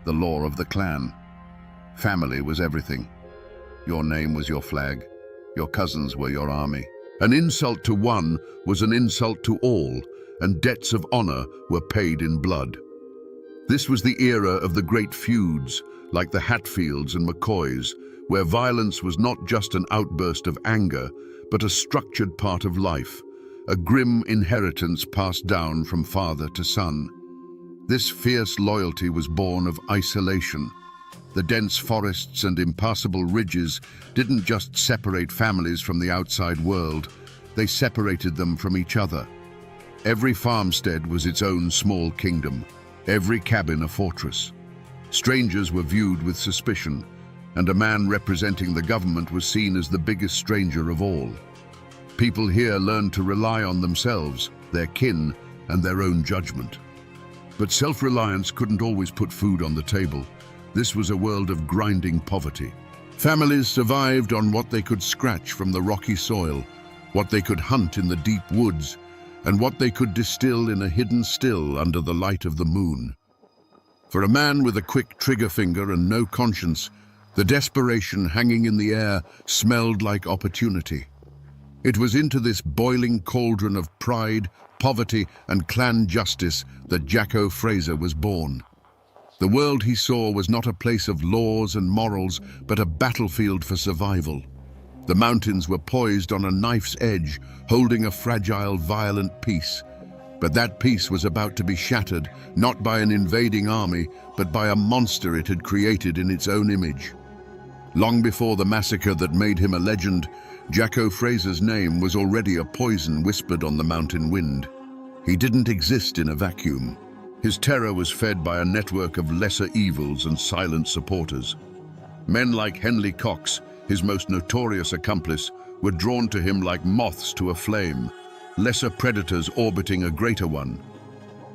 the law of the clan. Family was everything. Your name was your flag, your cousins were your army. An insult to one was an insult to all, and debts of honor were paid in blood. This was the era of the great feuds, like the Hatfields and McCoys, where violence was not just an outburst of anger, but a structured part of life, a grim inheritance passed down from father to son. This fierce loyalty was born of isolation. The dense forests and impassable ridges didn't just separate families from the outside world, they separated them from each other. Every farmstead was its own small kingdom, every cabin a fortress. Strangers were viewed with suspicion, and a man representing the government was seen as the biggest stranger of all. People here learned to rely on themselves, their kin, and their own judgment. But self-reliance couldn't always put food on the table. This was a world of grinding poverty. Families survived on what they could scratch from the rocky soil, what they could hunt in the deep woods, and what they could distill in a hidden still under the light of the moon. For a man with a quick trigger finger and no conscience, the desperation hanging in the air smelled like opportunity. It was into this boiling cauldron of pride, poverty, and clan justice that Jacko Fraser was born. The world he saw was not a place of laws and morals, but a battlefield for survival. The mountains were poised on a knife's edge, holding a fragile, violent peace. But that peace was about to be shattered, not by an invading army, but by a monster it had created in its own image. Long before the massacre that made him a legend, Jacko Fraser's name was already a poison whispered on the mountain wind. He didn't exist in a vacuum. His terror was fed by a network of lesser evils and silent supporters. Men like Henley Cox, his most notorious accomplice, were drawn to him like moths to a flame, lesser predators orbiting a greater one.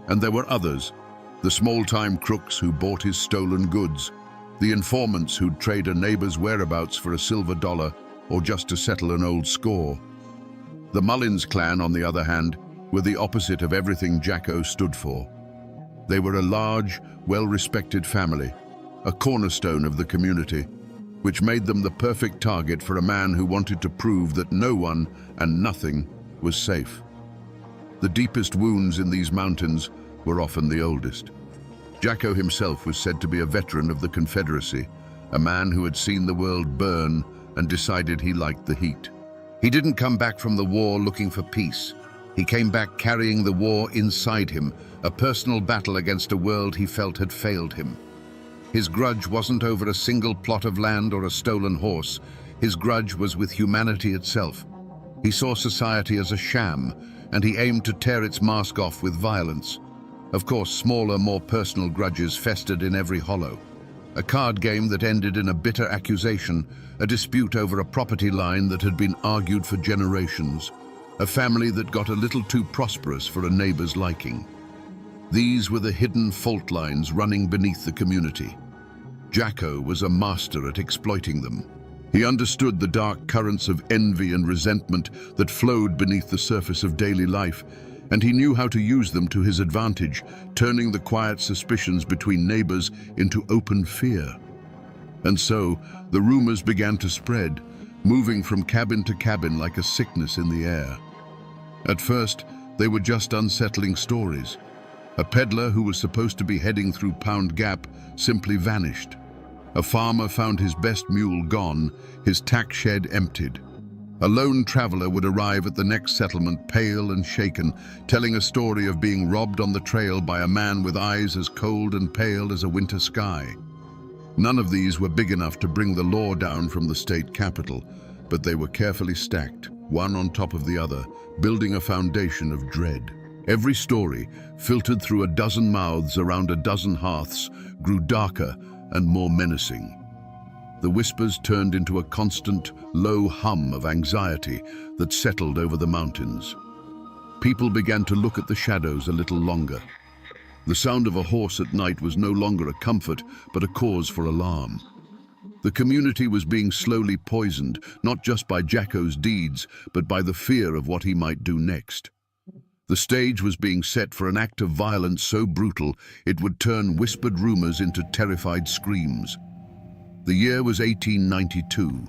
And there were others, the small-time crooks who bought his stolen goods, the informants who'd trade a neighbor's whereabouts for a silver dollar or just to settle an old score. The Mullins clan, on the other hand, were the opposite of everything Jacko stood for. They were a large, well-respected family, a cornerstone of the community, which made them the perfect target for a man who wanted to prove that no one and nothing was safe. The deepest wounds in these mountains were often the oldest. Jacko himself was said to be a veteran of the Confederacy, a man who had seen the world burn and decided he liked the heat. He didn't come back from the war looking for peace. He came back carrying the war inside him, a personal battle against a world he felt had failed him. His grudge wasn't over a single plot of land or a stolen horse. His grudge was with humanity itself. He saw society as a sham, and he aimed to tear its mask off with violence. Of course, smaller, more personal grudges festered in every hollow. A card game that ended in a bitter accusation, a dispute over a property line that had been argued for generations, a family that got a little too prosperous for a neighbor's liking. These were the hidden fault lines running beneath the community. Jacko was a master at exploiting them. He understood the dark currents of envy and resentment that flowed beneath the surface of daily life, and he knew how to use them to his advantage, turning the quiet suspicions between neighbors into open fear. And so, the rumors began to spread, moving from cabin to cabin like a sickness in the air. At first, they were just unsettling stories. A peddler who was supposed to be heading through Pound Gap simply vanished. A farmer found his best mule gone, his tack shed emptied. A lone traveler would arrive at the next settlement pale and shaken, telling a story of being robbed on the trail by a man with eyes as cold and pale as a winter sky. None of these were big enough to bring the law down from the state capital, but they were carefully stacked, one on top of the other, building a foundation of dread. Every story, filtered through a dozen mouths around a dozen hearths, grew darker and more menacing. The whispers turned into a constant, low hum of anxiety that settled over the mountains. People began to look at the shadows a little longer. The sound of a horse at night was no longer a comfort, but a cause for alarm. The community was being slowly poisoned, not just by Jacko's deeds, but by the fear of what he might do next. The stage was being set for an act of violence so brutal it would turn whispered rumors into terrified screams. The year was 1892.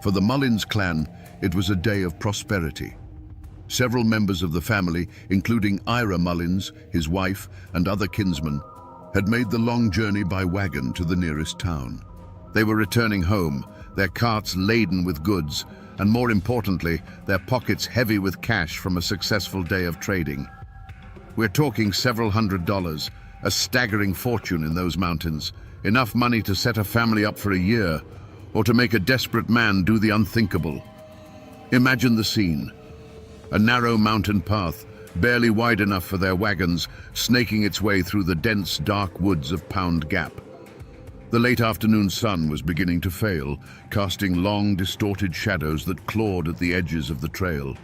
For the Mullins clan, it was a day of prosperity. Several members of the family, including Ira Mullins, his wife, and other kinsmen, had made the long journey by wagon to the nearest town. They were returning home, their carts laden with goods, and more importantly, their pockets heavy with cash from a successful day of trading. We're talking several $100s, a staggering fortune in those mountains, enough money to set a family up for a year, or to make a desperate man do the unthinkable. Imagine the scene. A narrow mountain path, barely wide enough for their wagons, snaking its way through the dense, dark woods of Pound Gap. The late afternoon sun was beginning to fail, casting long, distorted shadows that clawed at the edges of the trail.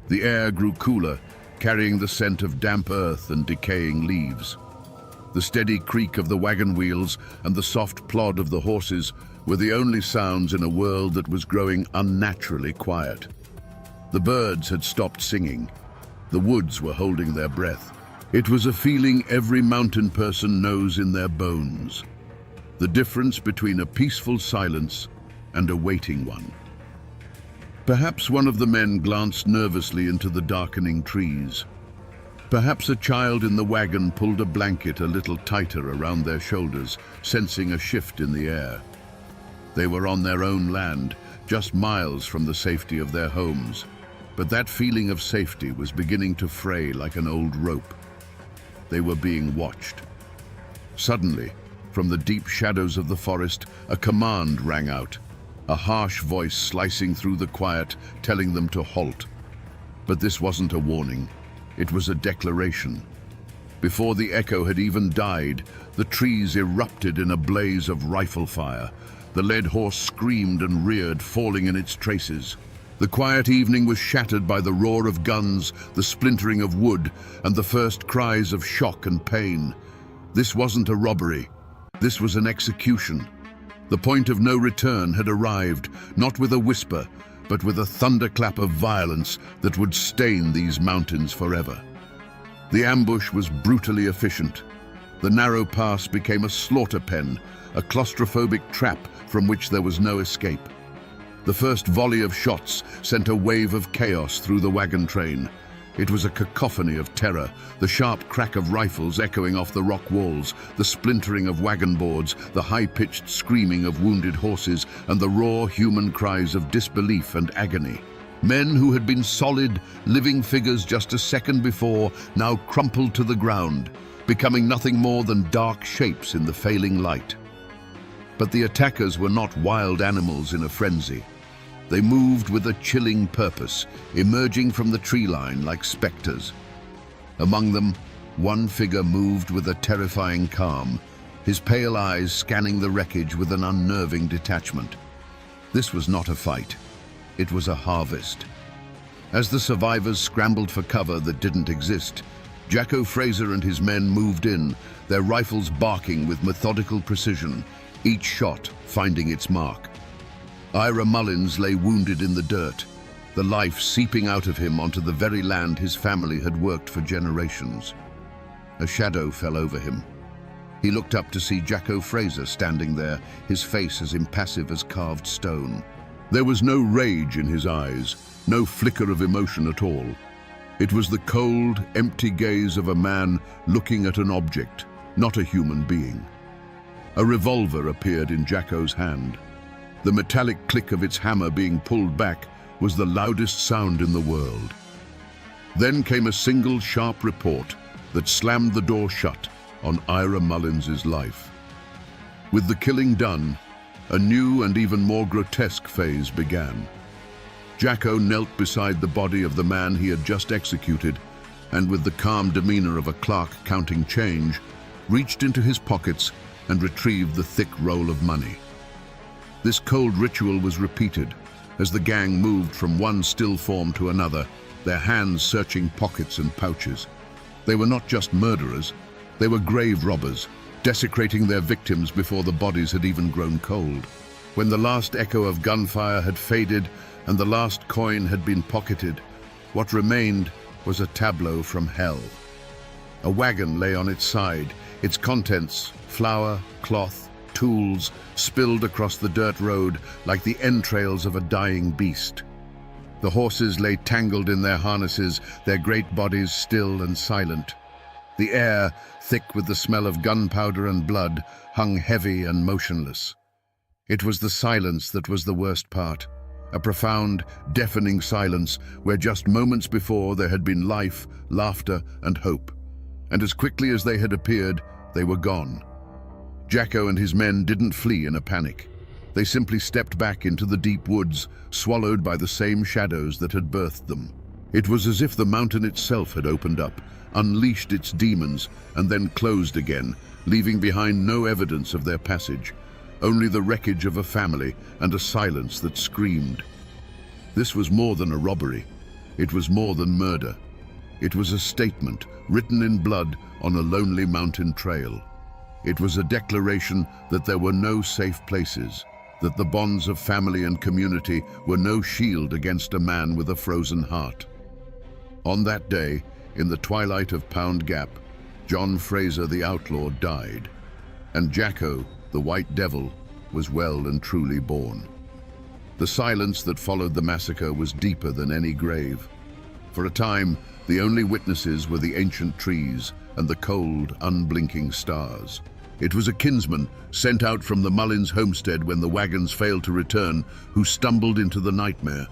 The air grew cooler, carrying the scent of damp earth and decaying leaves. The steady creak of the wagon wheels and the soft plod of the horses were the only sounds in a world that was growing unnaturally quiet. The birds had stopped singing. The woods were holding their breath. It was a feeling every mountain person knows in their bones. The difference between a peaceful silence and a waiting one. Perhaps one of the men glanced nervously into the darkening trees. Perhaps a child in the wagon pulled a blanket a little tighter around their shoulders, sensing a shift in the air. They were on their own land, just miles from the safety of their homes, but that feeling of safety was beginning to fray like an old rope. They were being watched. Suddenly, from the deep shadows of the forest, a command rang out, a harsh voice slicing through the quiet, telling them to halt. But this wasn't a warning. It was a declaration. Before the echo had even died, the trees erupted in a blaze of rifle fire. The led horse screamed and reared, falling in its traces. The quiet evening was shattered by the roar of guns, the splintering of wood, and the first cries of shock and pain. This wasn't a robbery. This was an execution. The point of no return had arrived, not with a whisper, but with a thunderclap of violence that would stain these mountains forever. The ambush was brutally efficient. The narrow pass became a slaughter pen, a claustrophobic trap from which there was no escape. The first volley of shots sent a wave of chaos through the wagon train. It was a cacophony of terror, the sharp crack of rifles echoing off the rock walls, the splintering of wagon boards, the high-pitched screaming of wounded horses, and the raw human cries of disbelief and agony. Men who had been solid, living figures just a second before now crumpled to the ground, becoming nothing more than dark shapes in the failing light. But the attackers were not wild animals in a frenzy. They moved with a chilling purpose, emerging from the tree line like specters. Among them, one figure moved with a terrifying calm, his pale eyes scanning the wreckage with an unnerving detachment. This was not a fight. It was a harvest. As the survivors scrambled for cover that didn't exist, Jacko Fraser and his men moved in, their rifles barking with methodical precision, each shot finding its mark. Ira Mullins lay wounded in the dirt, the life seeping out of him onto the very land his family had worked for generations. A shadow fell over him. He looked up to see Jacko Fraser standing there, his face as impassive as carved stone. There was no rage in his eyes, no flicker of emotion at all. It was the cold, empty gaze of a man looking at an object, not a human being. A revolver appeared in Jacko's hand. The metallic click of its hammer being pulled back was the loudest sound in the world. Then came a single sharp report that slammed the door shut on Ira Mullins's life. With the killing done, a new and even more grotesque phase began. Jacko knelt beside the body of the man he had just executed, and with the calm demeanor of a clerk counting change, reached into his pockets and retrieved the thick roll of money. This cold ritual was repeated as the gang moved from one still form to another, their hands searching pockets and pouches. They were not just murderers, they were grave robbers, desecrating their victims before the bodies had even grown cold. When the last echo of gunfire had faded and the last coin had been pocketed, what remained was a tableau from hell. A wagon lay on its side, its contents, flour, cloth, tools, spilled across the dirt road like the entrails of a dying beast. The horses lay tangled in their harnesses, their great bodies still and silent. The air, thick with the smell of gunpowder and blood, hung heavy and motionless. It was the silence that was the worst part, a profound, deafening silence where just moments before there had been life, laughter, and hope. And as quickly as they had appeared, they were gone. Jacko and his men didn't flee in a panic. They simply stepped back into the deep woods, swallowed by the same shadows that had birthed them. It was as if the mountain itself had opened up, unleashed its demons, and then closed again, leaving behind no evidence of their passage, only the wreckage of a family and a silence that screamed. This was more than a robbery. It was more than murder. It was a statement written in blood on a lonely mountain trail. It was a declaration that there were no safe places, that the bonds of family and community were no shield against a man with a frozen heart. On that day, in the twilight of Pound Gap, John Fraser the outlaw died, and Jacko, the White Devil, was well and truly born. The silence that followed the massacre was deeper than any grave. For a time, the only witnesses were the ancient trees and the cold, unblinking stars. It was a kinsman sent out from the Mullins homestead when the wagons failed to return who stumbled into the nightmare.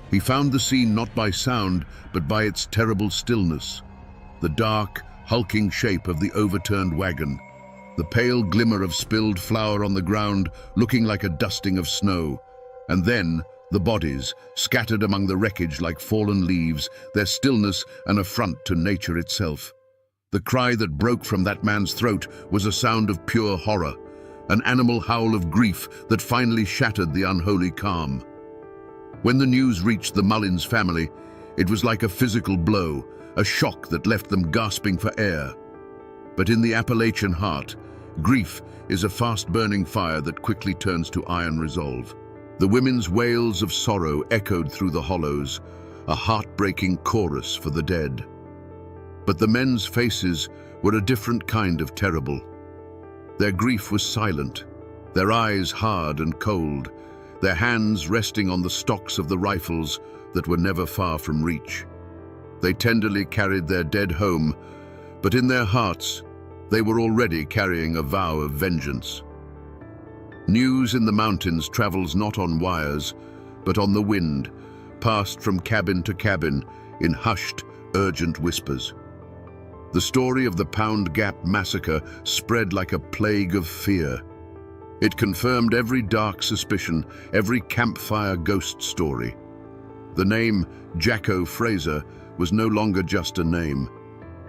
He found the scene not by sound, but by its terrible stillness. The dark, hulking shape of the overturned wagon, the pale glimmer of spilled flour on the ground looking like a dusting of snow, and then the bodies, scattered among the wreckage like fallen leaves, their stillness an affront to nature itself. The cry that broke from that man's throat was a sound of pure horror, an animal howl of grief that finally shattered the unholy calm. When the news reached the Mullins family, it was like a physical blow, a shock that left them gasping for air. But in the Appalachian heart, grief is a fast-burning fire that quickly turns to iron resolve. The women's wails of sorrow echoed through the hollows, a heartbreaking chorus for the dead. But the men's faces were a different kind of terrible. Their grief was silent, their eyes hard and cold, their hands resting on the stocks of the rifles that were never far from reach. They tenderly carried their dead home, but in their hearts, they were already carrying a vow of vengeance. News in the mountains travels not on wires, but on the wind, passed from cabin to cabin in hushed, urgent whispers. The story of the Pound Gap massacre spread like a plague of fear. It confirmed every dark suspicion, every campfire ghost story. The name Jacko Fraser was no longer just a name.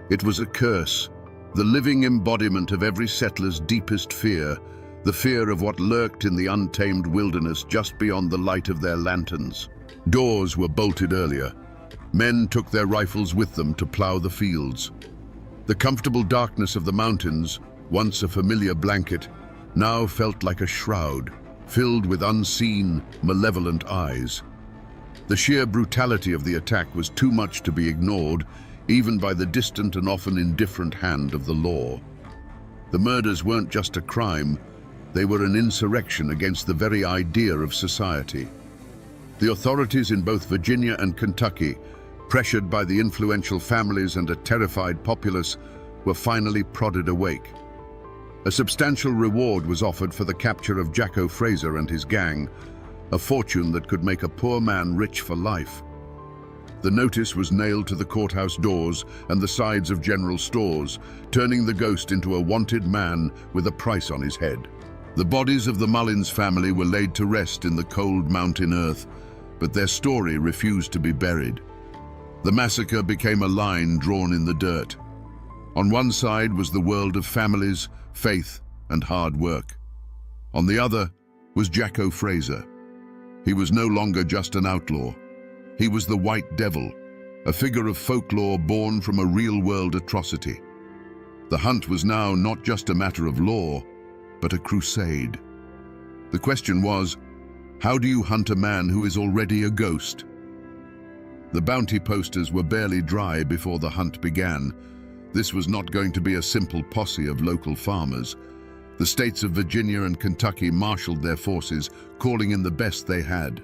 It was a curse, the living embodiment of every settler's deepest fear, the fear of what lurked in the untamed wilderness just beyond the light of their lanterns. Doors were bolted earlier. Men took their rifles with them to plow the fields. The comfortable darkness of the mountains, once a familiar blanket, now felt like a shroud, filled with unseen, malevolent eyes. The sheer brutality of the attack was too much to be ignored, even by the distant and often indifferent hand of the law. The murders weren't just a crime, they were an insurrection against the very idea of society. The authorities in both Virginia and Kentucky, pressured by the influential families and a terrified populace, were finally prodded awake. A substantial reward was offered for the capture of Jacko Fraser and his gang, a fortune that could make a poor man rich for life. The notice was nailed to the courthouse doors and the sides of general stores, turning the ghost into a wanted man with a price on his head. The bodies of the Mullins family were laid to rest in the cold mountain earth, but their story refused to be buried. The massacre became a line drawn in the dirt. On one side was the world of families, faith, and hard work. On the other was Jacko Fraser. He was no longer just an outlaw. He was the White Devil, a figure of folklore born from a real-world atrocity. The hunt was now not just a matter of law, but a crusade. The question was, how do you hunt a man who is already a ghost? The bounty posters were barely dry before the hunt began. This was not going to be a simple posse of local farmers. The states of Virginia and Kentucky marshaled their forces, calling in the best they had.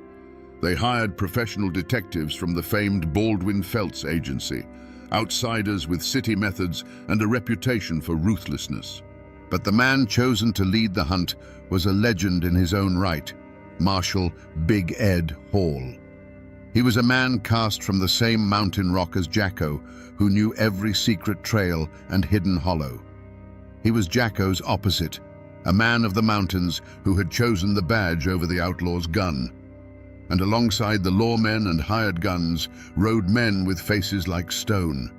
They hired professional detectives from the famed Baldwin Felts Agency, outsiders with city methods and a reputation for ruthlessness. But the man chosen to lead the hunt was a legend in his own right, Marshal Big Ed Hall. He was a man cast from the same mountain rock as Jacko, who knew every secret trail and hidden hollow. He was Jacko's opposite, a man of the mountains who had chosen the badge over the outlaw's gun. And alongside the lawmen and hired guns rode men with faces like stone.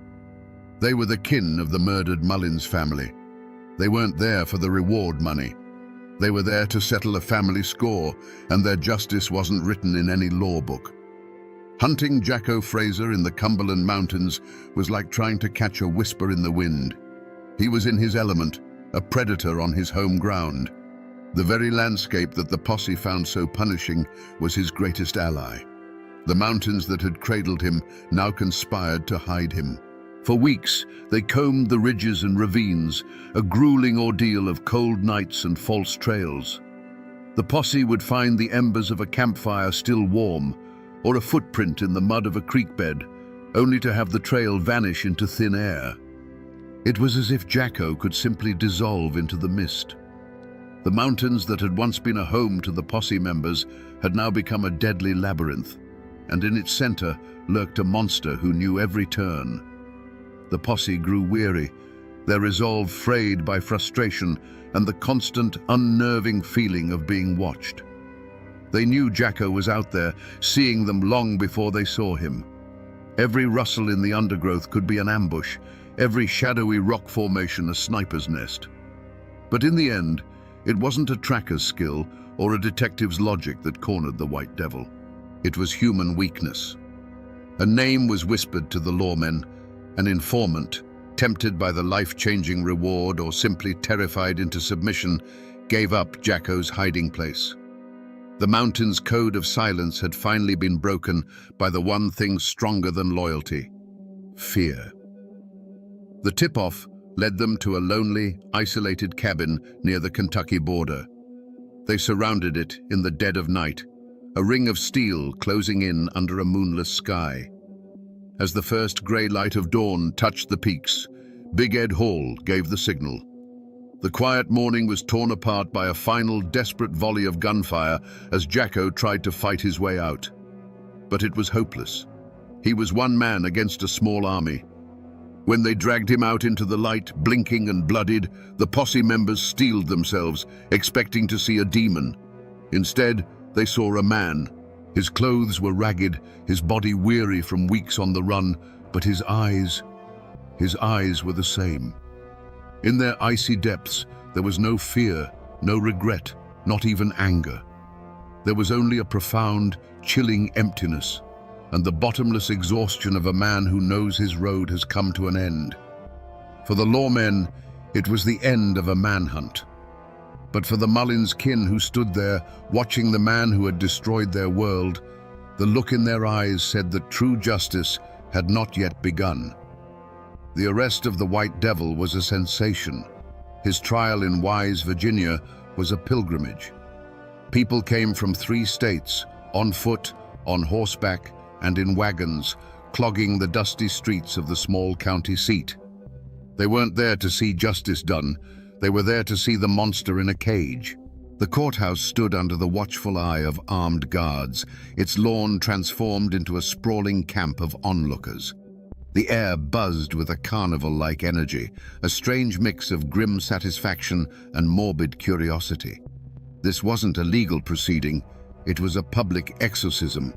They were the kin of the murdered Mullins family. They weren't there for the reward money. They were there to settle a family score, and their justice wasn't written in any law book. Hunting Jacko Fraser in the Cumberland Mountains was like trying to catch a whisper in the wind. He was in his element, a predator on his home ground. The very landscape that the posse found so punishing was his greatest ally. The mountains that had cradled him now conspired to hide him. For weeks, they combed the ridges and ravines, a grueling ordeal of cold nights and false trails. The posse would find the embers of a campfire still warm, or a footprint in the mud of a creek bed, only to have the trail vanish into thin air. It was as if Jacko could simply dissolve into the mist. The mountains that had once been a home to the posse members had now become a deadly labyrinth, and in its center lurked a monster who knew every turn. The posse grew weary, their resolve frayed by frustration and the constant, unnerving feeling of being watched. They knew Jacko was out there, seeing them long before they saw him. Every rustle in the undergrowth could be an ambush, every shadowy rock formation a sniper's nest. But in the end, it wasn't a tracker's skill or a detective's logic that cornered the White Devil. It was human weakness. A name was whispered to the lawmen, an informant, tempted by the life-changing reward or simply terrified into submission, gave up Jacko's hiding place. The mountain's code of silence had finally been broken by the one thing stronger than loyalty: fear. The tip-off led them to a lonely, isolated cabin near the Kentucky border. They surrounded it in the dead of night, a ring of steel closing in under a moonless sky. As the first grey light of dawn touched the peaks, Big Ed Hall gave the signal. The quiet morning was torn apart by a final desperate volley of gunfire as Jacko tried to fight his way out. But it was hopeless. He was one man against a small army. When they dragged him out into the light, blinking and bloodied, the posse members steeled themselves, expecting to see a demon. Instead, they saw a man. His clothes were ragged, his body weary from weeks on the run, but his eyes were the same. In their icy depths, there was no fear, no regret, not even anger. There was only a profound, chilling emptiness, and the bottomless exhaustion of a man who knows his road has come to an end. For the lawmen, it was the end of a manhunt. But for the Mullins kin who stood there, watching the man who had destroyed their world, the look in their eyes said that true justice had not yet begun. The arrest of the White Devil was a sensation. His trial in Wise, Virginia, was a pilgrimage. People came from 3 states, on foot, on horseback, and in wagons, clogging the dusty streets of the small county seat. They weren't there to see justice done. They were there to see the monster in a cage. The courthouse stood under the watchful eye of armed guards, its lawn transformed into a sprawling camp of onlookers. The air buzzed with a carnival-like energy, a strange mix of grim satisfaction and morbid curiosity. This wasn't a legal proceeding, it was a public exorcism.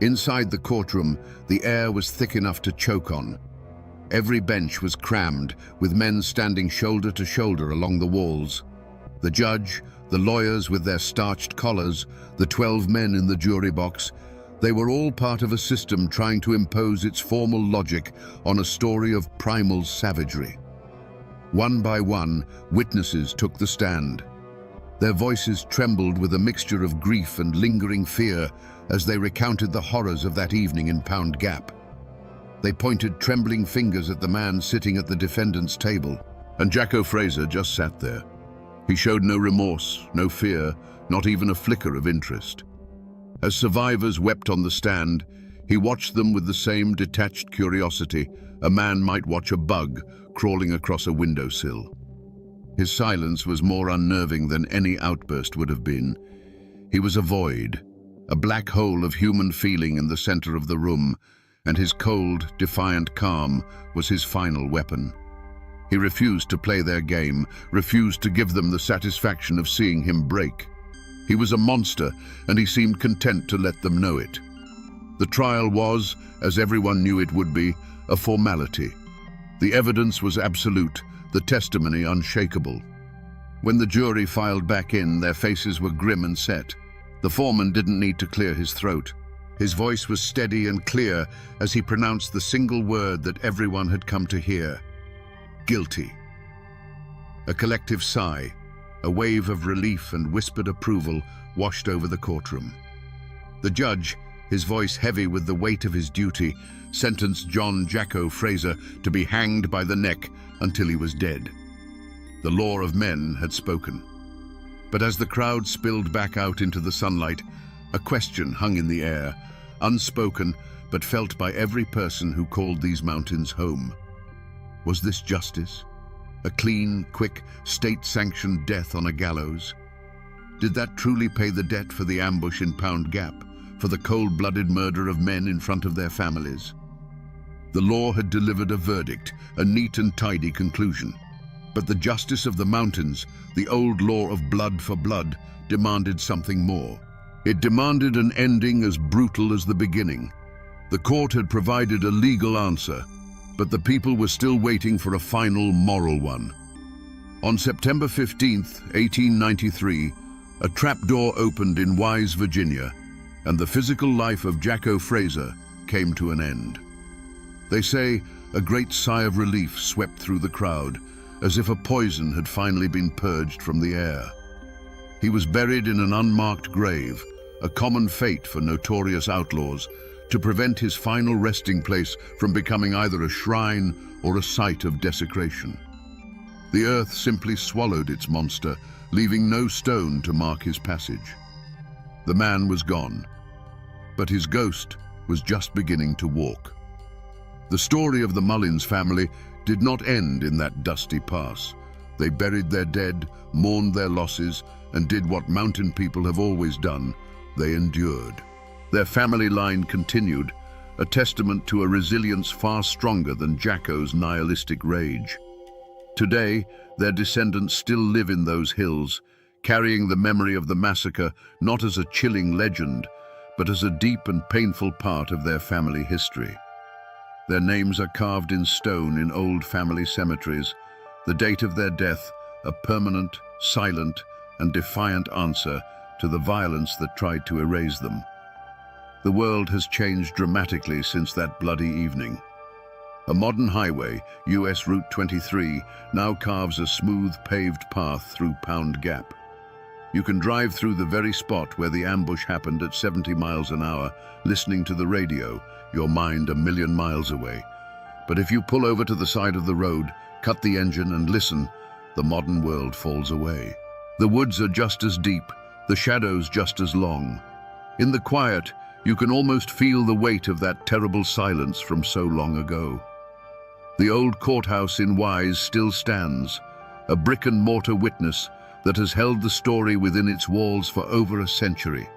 Inside the courtroom, the air was thick enough to choke on. Every bench was crammed, with men standing shoulder to shoulder along the walls. The judge, the lawyers with their starched collars, the 12 men in the jury box, they were all part of a system trying to impose its formal logic on a story of primal savagery. One by one, witnesses took the stand. Their voices trembled with a mixture of grief and lingering fear as they recounted the horrors of that evening in Pound Gap. They pointed trembling fingers at the man sitting at the defendant's table, and Jacko Fraser just sat there. He showed no remorse, no fear, not even a flicker of interest. As survivors wept on the stand, He watched them with the same detached curiosity a man might watch a bug crawling across a windowsill. His silence was more unnerving than any outburst would have been. He was a void, a black hole of human feeling in the center of the room, and his cold, defiant calm was his final weapon. He refused to play their game, refused to give them the satisfaction of seeing him break. He was a monster, and he seemed content to let them know it. The trial was, as everyone knew it would be, a formality. The evidence was absolute, the testimony unshakable. When the jury filed back in, their faces were grim and set. The foreman didn't need to clear his throat. His voice was steady and clear as he pronounced the single word that everyone had come to hear: guilty. A collective sigh, a wave of relief and whispered approval washed over the courtroom. The judge, his voice heavy with the weight of his duty, sentenced John Jacko Fraser to be hanged by the neck until he was dead. The law of men had spoken. But as the crowd spilled back out into the sunlight, a question hung in the air, unspoken but felt by every person who called these mountains home. Was this justice? A clean, quick, state-sanctioned death on a gallows? Did that truly pay the debt for the ambush in Pound Gap, for the cold-blooded murder of men in front of their families? The law had delivered a verdict, a neat and tidy conclusion. But the justice of the mountains, the old law of blood for blood, demanded something more. It demanded an ending as brutal as the beginning. The court had provided a legal answer, but the people were still waiting for a final moral one. On September 15, 1893, a trapdoor opened in Wise, Virginia, and the physical life of Jacko Fraser came to an end. They say a great sigh of relief swept through the crowd, as if a poison had finally been purged from the air. He was buried in an unmarked grave, a common fate for notorious outlaws, to prevent his final resting place from becoming either a shrine or a site of desecration. The earth simply swallowed its monster, leaving no stone to mark his passage. The man was gone, but his ghost was just beginning to walk. The story of the Mullins family did not end in that dusty pass. They buried their dead, mourned their losses, and did what mountain people have always done: they endured. Their family line continued, a testament to a resilience far stronger than Jacko's nihilistic rage. Today, their descendants still live in those hills, carrying the memory of the massacre not as a chilling legend, but as a deep and painful part of their family history. Their names are carved in stone in old family cemeteries, the date of their death a permanent, silent, and defiant answer to the violence that tried to erase them. The world has changed dramatically since that bloody evening. A modern highway, US Route 23, now carves a smooth paved path through Pound Gap. You can drive through the very spot where the ambush happened at 70 miles an hour, listening to the radio, your mind a million miles away. But if you pull over to the side of the road, cut the engine and listen, the modern world falls away. The woods are just as deep, the shadows just as long. In the quiet, you can almost feel the weight of that terrible silence from so long ago. The old courthouse in Wise still stands, a brick-and-mortar witness that has held the story within its walls for over a century.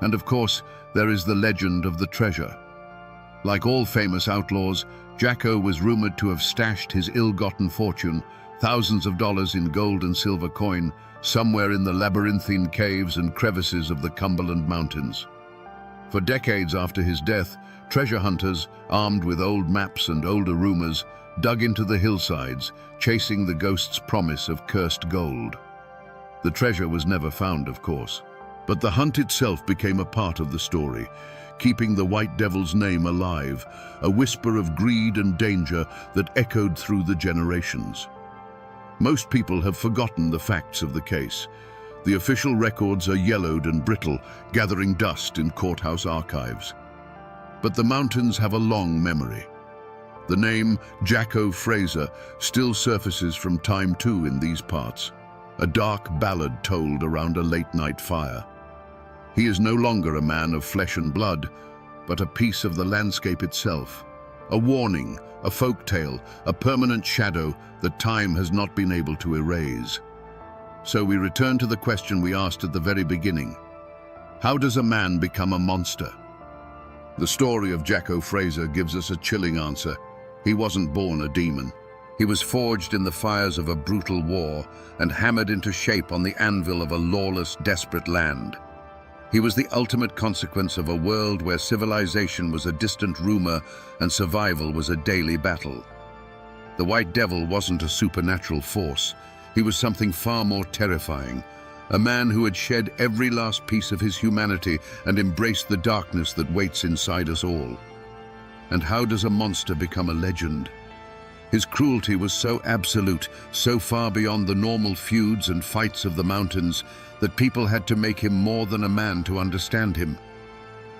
And of course, there is the legend of the treasure. Like all famous outlaws, Jacko was rumored to have stashed his ill-gotten fortune, thousands of dollars in gold and silver coin, somewhere in the labyrinthine caves and crevices of the Cumberland Mountains. For decades after his death, treasure hunters, armed with old maps and older rumors, dug into the hillsides, chasing the ghost's promise of cursed gold. The treasure was never found, of course, but the hunt itself became a part of the story, keeping the White Devil's name alive, a whisper of greed and danger that echoed through the generations. Most people have forgotten the facts of the case. The official records are yellowed and brittle, gathering dust in courthouse archives. But the mountains have a long memory. The name Jacko Fraser still surfaces from time to in these parts, a dark ballad told around a late-night fire. He is no longer a man of flesh and blood, but a piece of the landscape itself. A warning, a folk tale, a permanent shadow that time has not been able to erase. So we return to the question we asked at the very beginning. How does a man become a monster? The story of Jacko Fraser gives us a chilling answer. He wasn't born a demon. He was forged in the fires of a brutal war and hammered into shape on the anvil of a lawless, desperate land. He was the ultimate consequence of a world where civilization was a distant rumor and survival was a daily battle. The White Devil wasn't a supernatural force. He was something far more terrifying. A man who had shed every last piece of his humanity and embraced the darkness that waits inside us all. And how does a monster become a legend? His cruelty was so absolute, so far beyond the normal feuds and fights of the mountains, that people had to make him more than a man to understand him.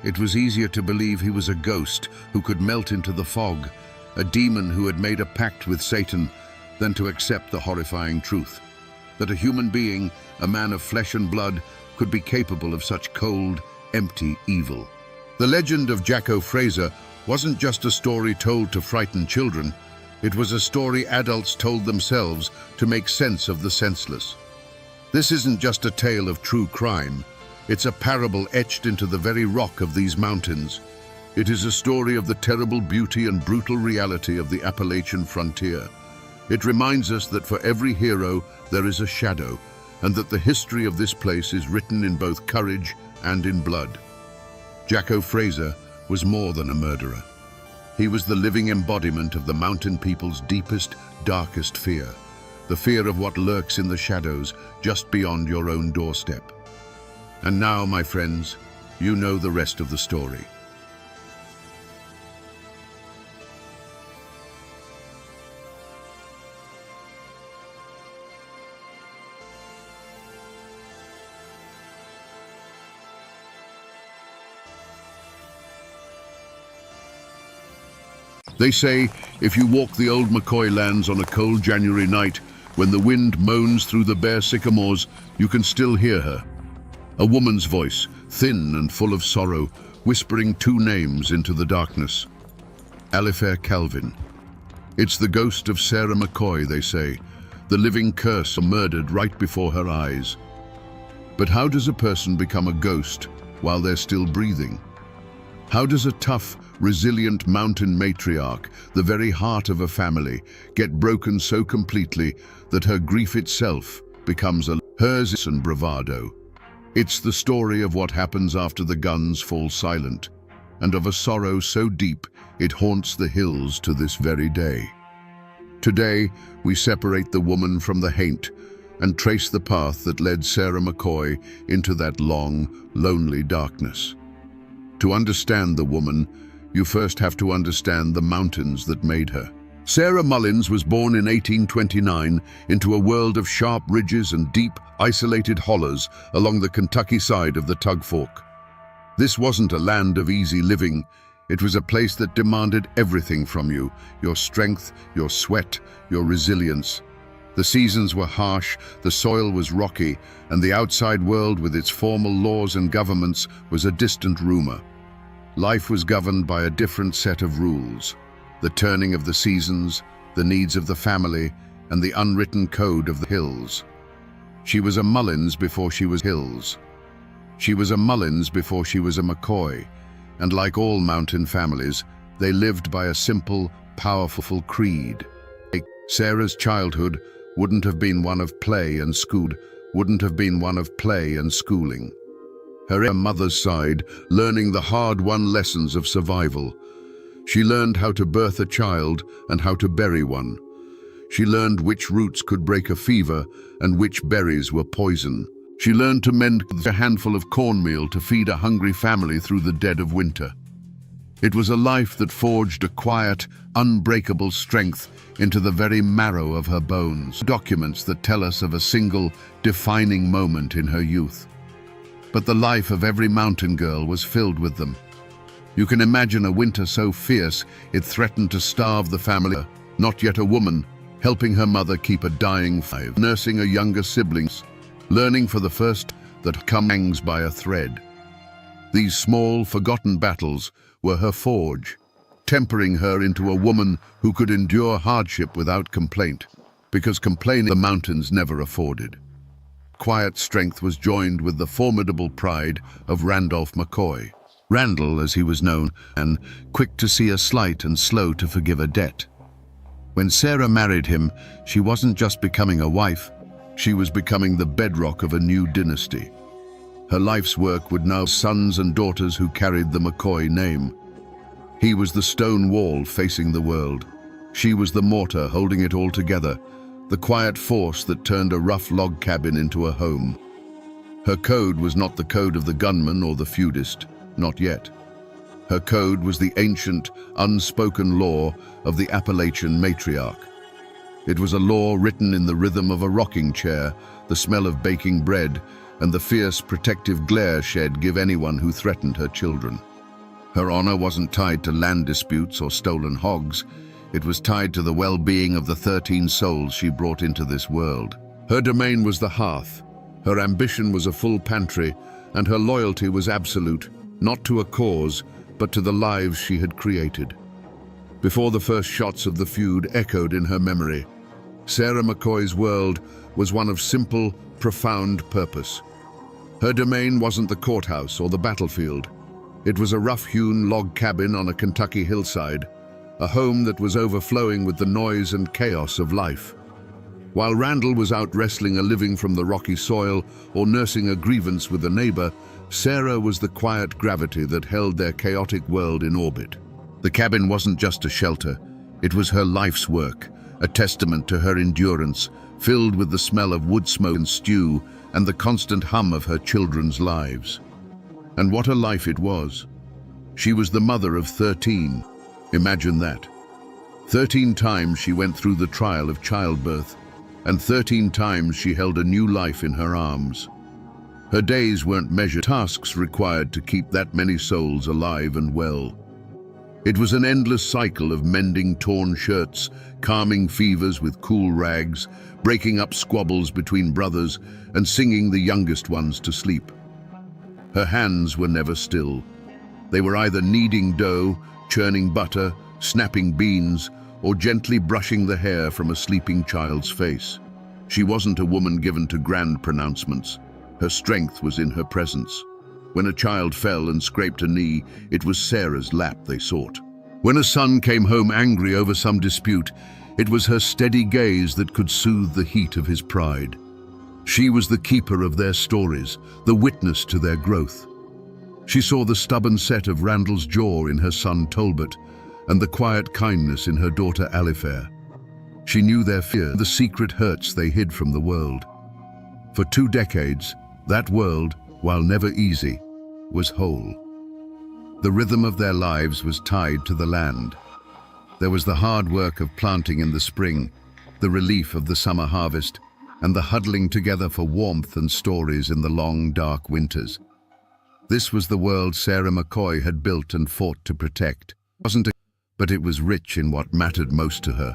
It was easier to believe he was a ghost who could melt into the fog, a demon who had made a pact with Satan, than to accept the horrifying truth, that a human being, a man of flesh and blood, could be capable of such cold, empty evil. The legend of Jacko Fraser wasn't just a story told to frighten children. It was a story adults told themselves to make sense of the senseless. This isn't just a tale of true crime. It's a parable etched into the very rock of these mountains. It is a story of the terrible beauty and brutal reality of the Appalachian frontier. It reminds us that for every hero there is a shadow, and that the history of this place is written in both courage and in blood. Jacko Fraser was more than a murderer. He was the living embodiment of the mountain people's deepest, darkest fear, the fear of what lurks in the shadows just beyond your own doorstep. And now, my friends, you know the rest of the story. They say, if you walk the old McCoy lands on a cold January night, when the wind moans through the bare sycamores, you can still hear her. A woman's voice, thin and full of sorrow, whispering two names into the darkness. Alifair Calvin. It's the ghost of Sarah McCoy, they say, the living curse murdered right before her eyes. But how does a person become a ghost while they're still breathing? How does a tough, resilient mountain matriarch, the very heart of a family, get broken so completely that her grief itself becomes hers and bravado? It's the story of what happens after the guns fall silent, and of a sorrow so deep it haunts the hills to this very day. Today, we separate the woman from the haint and trace the path that led Sarah McCoy into that long, lonely darkness. To understand the woman, you first have to understand the mountains that made her. Sarah Mullins was born in 1829 into a world of sharp ridges and deep, isolated hollows along the Kentucky side of the Tug Fork. This wasn't a land of easy living. It was a place that demanded everything from you, your strength, your sweat, your resilience. The seasons were harsh, the soil was rocky, and the outside world with its formal laws and governments was a distant rumor. Life was governed by a different set of rules. The turning of the seasons, the needs of the family, and the unwritten code of the hills. She was a Mullins before she was Hills. She was a Mullins before she was a McCoy, and like all mountain families, they lived by a simple, powerful creed. Sarah's childhood wouldn't have been one of play and schooling. Her mother's side, learning the hard-won lessons of survival. She learned how to birth a child and how to bury one. She learned which roots could break a fever and which berries were poison. She learned to mend a handful of cornmeal to feed a hungry family through the dead of winter. It was a life that forged a quiet, unbreakable strength into the very marrow of her bones. Documents that tell us of a single, defining moment in her youth. But the life of every mountain girl was filled with them. You can imagine a winter so fierce it threatened to starve the family. Not yet a woman, helping her mother keep a dying fire, nursing a younger siblings, learning for the first that hangs by a thread. These small, forgotten battles were her forge, tempering her into a woman who could endure hardship without complaint, because complaining the mountains never afforded. Quiet strength was joined with the formidable pride of Randolph McCoy. Randall, as he was known, and quick to see a slight and slow to forgive a debt. When Sarah married him, she wasn't just becoming a wife, she was becoming the bedrock of a new dynasty. Her life's work would now sons and daughters who carried the McCoy name. He was the stone wall facing the world. She was the mortar holding it all together, the quiet force that turned a rough log cabin into a home. Her code was not the code of the gunman or the feudist, not yet. Her code was the ancient, unspoken law of the Appalachian matriarch. It was a law written in the rhythm of a rocking chair, the smell of baking bread, and the fierce, protective glare she'd give anyone who threatened her children. Her honor wasn't tied to land disputes or stolen hogs. It was tied to the well-being of the 13 souls she brought into this world. Her domain was the hearth. Her ambition was a full pantry, and her loyalty was absolute, not to a cause, but to the lives she had created. Before the first shots of the feud echoed in her memory, Sarah McCoy's world was one of simple, profound purpose. Her domain wasn't the courthouse or the battlefield. It was a rough-hewn log cabin on a Kentucky hillside, a home that was overflowing with the noise and chaos of life. While Randall was out wrestling a living from the rocky soil or nursing a grievance with a neighbor, Sarah was the quiet gravity that held their chaotic world in orbit. The cabin wasn't just a shelter, it was her life's work, a testament to her endurance, filled with the smell of wood smoke and stew and the constant hum of her children's lives. And what a life it was. She was the mother of 13. Imagine that. 13 times she went through the trial of childbirth, and 13 times she held a new life in her arms. Her days weren't measured tasks required to keep that many souls alive and well. It was an endless cycle of mending torn shirts, calming fevers with cool rags, breaking up squabbles between brothers, and singing the youngest ones to sleep. Her hands were never still. They were either kneading dough, churning butter, snapping beans, or gently brushing the hair from a sleeping child's face. She wasn't a woman given to grand pronouncements. Her strength was in her presence. When a child fell and scraped a knee, it was Sarah's lap they sought. When a son came home angry over some dispute, it was her steady gaze that could soothe the heat of his pride. She was the keeper of their stories, the witness to their growth. She saw the stubborn set of Randall's jaw in her son Tolbert, and the quiet kindness in her daughter Alifair. She knew their fear, the secret hurts they hid from the world. For 2 decades, that world, while never easy, was whole. The rhythm of their lives was tied to the land. There was the hard work of planting in the spring, the relief of the summer harvest, and the huddling together for warmth and stories in the long, dark winters. This was the world Sarah McCoy had built and fought to protect. But it was rich in what mattered most to her,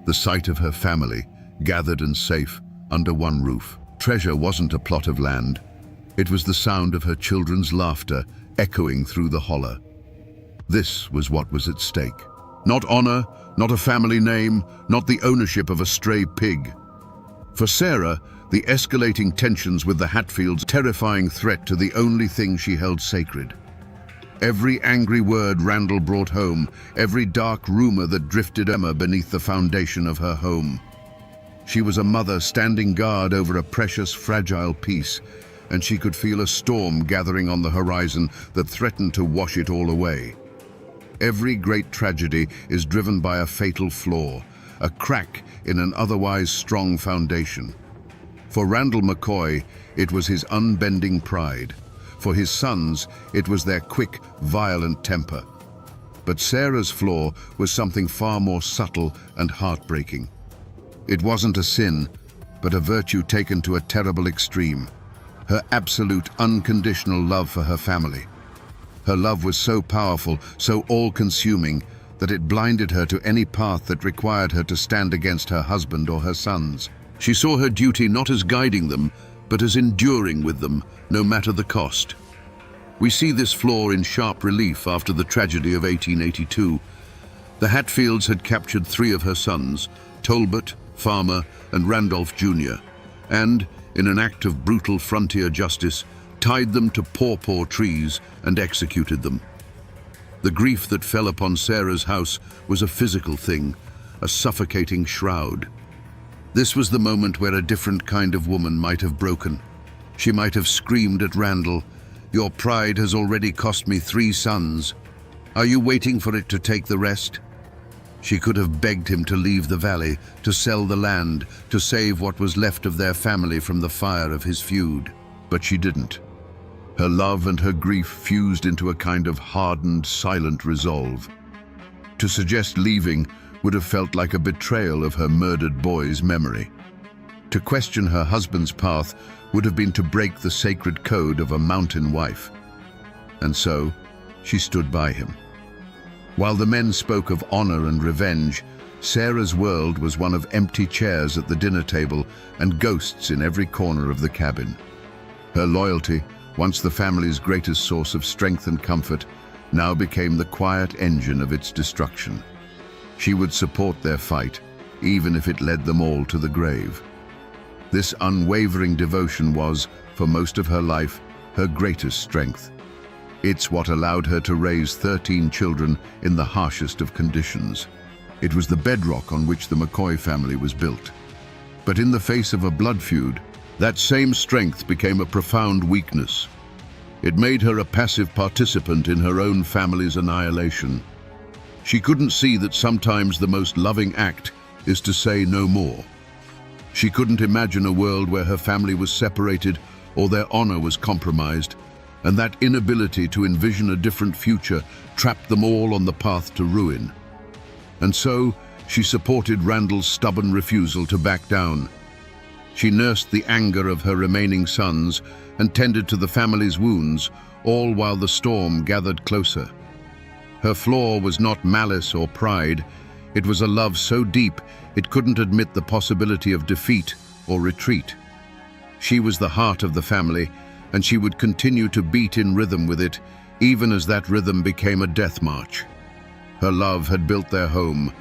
the sight of her family, gathered and safe, under one roof. Treasure wasn't a plot of land. It was the sound of her children's laughter echoing through the hollow. This was what was at stake. Not honor, not a family name, not the ownership of a stray pig. For Sarah, the escalating tensions with the Hatfields were a terrifying threat to the only thing she held sacred. Every angry word Randall brought home, every dark rumor that drifted Emma beneath the foundation of her home. She was a mother standing guard over a precious, fragile peace, and she could feel a storm gathering on the horizon that threatened to wash it all away. Every great tragedy is driven by a fatal flaw, a crack in an otherwise strong foundation. For Randall McCoy, it was his unbending pride. For his sons, it was their quick, violent temper. But Sarah's flaw was something far more subtle and heartbreaking. It wasn't a sin, but a virtue taken to a terrible extreme. Her absolute, unconditional love for her family. Her love was so powerful, so all-consuming, that it blinded her to any path that required her to stand against her husband or her sons. She saw her duty not as guiding them, but as enduring with them, no matter the cost. We see this flaw in sharp relief after the tragedy of 1882. The Hatfields had captured 3 of her sons, Talbot, Farmer, and Randolph Jr., and, in an act of brutal frontier justice, tied them to pawpaw trees and executed them. The grief that fell upon Sarah's house was a physical thing, a suffocating shroud. This was the moment where a different kind of woman might have broken. She might have screamed at Randall, "Your pride has already cost me 3 sons. Are you waiting for it to take the rest?" She could have begged him to leave the valley, to sell the land, to save what was left of their family from the fire of his feud. But she didn't. Her love and her grief fused into a kind of hardened, silent resolve. To suggest leaving would have felt like a betrayal of her murdered boy's memory. To question her husband's path would have been to break the sacred code of a mountain wife. And so, she stood by him. While the men spoke of honor and revenge, Sarah's world was one of empty chairs at the dinner table and ghosts in every corner of the cabin. Her loyalty, once the family's greatest source of strength and comfort, now became the quiet engine of its destruction. She would support their fight, even if it led them all to the grave. This unwavering devotion was, for most of her life, her greatest strength. It's what allowed her to raise 13 children in the harshest of conditions. It was the bedrock on which the McCoy family was built. But in the face of a blood feud, that same strength became a profound weakness. It made her a passive participant in her own family's annihilation. She couldn't see that sometimes the most loving act is to say no more. She couldn't imagine a world where her family was separated or their honor was compromised, and that inability to envision a different future trapped them all on the path to ruin. And so, she supported Randall's stubborn refusal to back down. She nursed the anger of her remaining sons and tended to the family's wounds, all while the storm gathered closer. Her flaw was not malice or pride. It was a love so deep it couldn't admit the possibility of defeat or retreat. She was the heart of the family, and she would continue to beat in rhythm with it, even as that rhythm became a death march. Her love had built their home.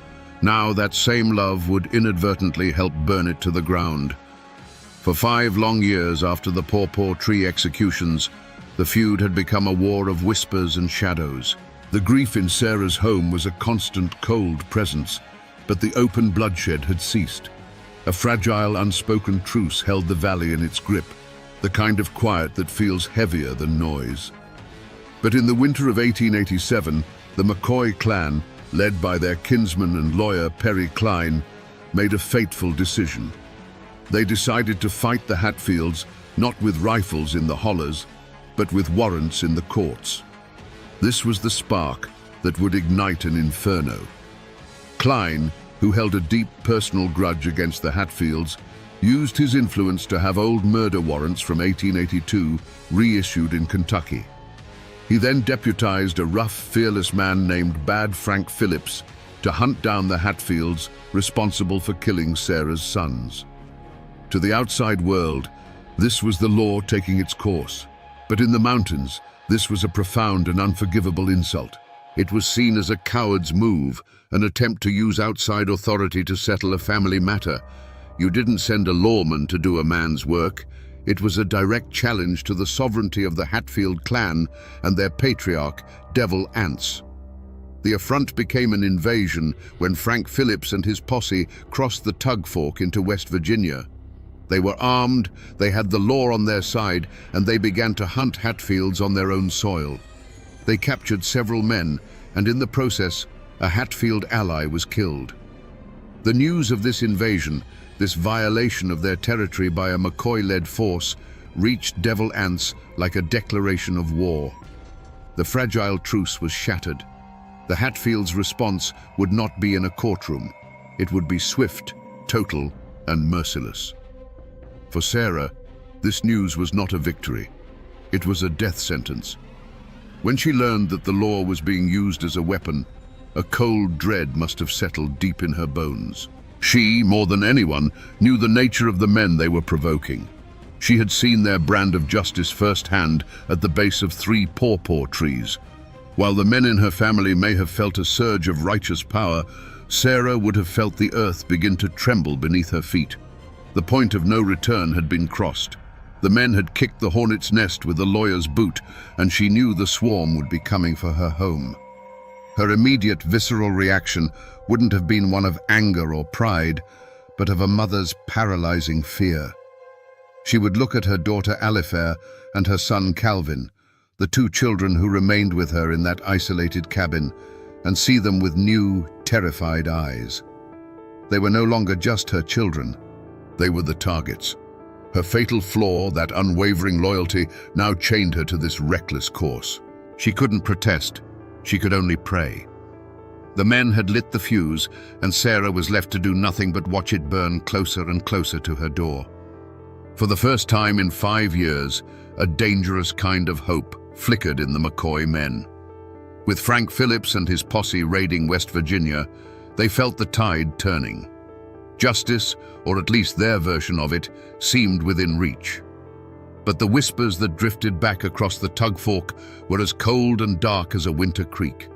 Now that same love would inadvertently help burn it to the ground. For 5 long years after the pawpaw tree executions, the feud had become a war of whispers and shadows. The grief in Sarah's home was a constant, cold presence, but the open bloodshed had ceased. A fragile, unspoken truce held the valley in its grip, the kind of quiet that feels heavier than noise. But in the winter of 1887, the McCoy clan, led by their kinsman and lawyer Perry Cline, made a fateful decision. They decided to fight the Hatfields, not with rifles in the hollers, but with warrants in the courts. This was the spark that would ignite an inferno. Cline, who held a deep personal grudge against the Hatfields, used his influence to have old murder warrants from 1882 reissued in Kentucky. He then deputized a rough, fearless man named Bad Frank Phillips to hunt down the Hatfields responsible for killing Sarah's sons. To the outside world, this was the law taking its course. But in the mountains, this was a profound and unforgivable insult. It was seen as a coward's move, an attempt to use outside authority to settle a family matter. You didn't send a lawman to do a man's work. It was a direct challenge to the sovereignty of the Hatfield clan and their patriarch, Devil Anse. The affront became an invasion when Frank Phillips and his posse crossed the Tug Fork into West Virginia. They were armed, they had the law on their side, and they began to hunt Hatfields on their own soil. They captured several men, and in the process, a Hatfield ally was killed. The news of this invasion, this violation of their territory by a McCoy-led force, reached Devil Anse like a declaration of war. The fragile truce was shattered. The Hatfields' response would not be in a courtroom. It would be swift, total, and merciless. For Sarah, this news was not a victory. It was a death sentence. When she learned that the law was being used as a weapon, a cold dread must have settled deep in her bones. She, more than anyone, knew the nature of the men they were provoking. She had seen their brand of justice firsthand at the base of 3 pawpaw trees. While the men in her family may have felt a surge of righteous power, Sarah would have felt the earth begin to tremble beneath her feet. The point of no return had been crossed. The men had kicked the hornet's nest with the lawyer's boot, and she knew the swarm would be coming for her home. Her immediate visceral reaction wouldn't have been one of anger or pride, but of a mother's paralyzing fear. She would look at her daughter Alifair and her son Calvin, the 2 children who remained with her in that isolated cabin, and see them with new, terrified eyes. They were no longer just her children. They were the targets. Her fatal flaw, that unwavering loyalty, now chained her to this reckless course. She couldn't protest. She could only pray. The men had lit the fuse, and Sarah was left to do nothing but watch it burn closer and closer to her door. For the first time in 5 years, a dangerous kind of hope flickered in the McCoy men. With Frank Phillips and his posse raiding West Virginia, they felt the tide turning. Justice, or at least their version of it, seemed within reach. But the whispers that drifted back across the Tug Fork were as cold and dark as a winter creek.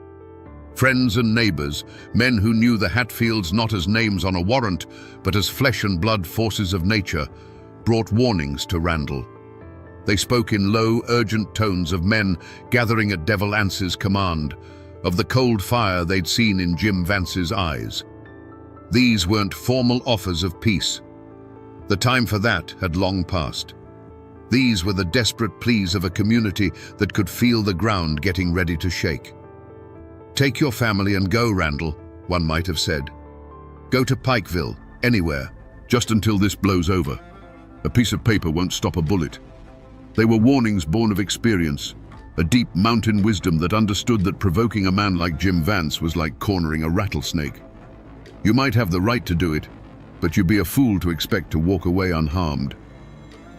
Friends and neighbors, men who knew the Hatfields not as names on a warrant, but as flesh and blood forces of nature, brought warnings to Randall. They spoke in low, urgent tones of men gathering at Devil Anse's command, of the cold fire they'd seen in Jim Vance's eyes. These weren't formal offers of peace. The time for that had long passed. These were the desperate pleas of a community that could feel the ground getting ready to shake. "Take your family and go, Randall," one might have said. "Go to Pikeville, anywhere, just until this blows over. A piece of paper won't stop a bullet." They were warnings born of experience, a deep mountain wisdom that understood that provoking a man like Jim Vance was like cornering a rattlesnake. You might have the right to do it, but you'd be a fool to expect to walk away unharmed.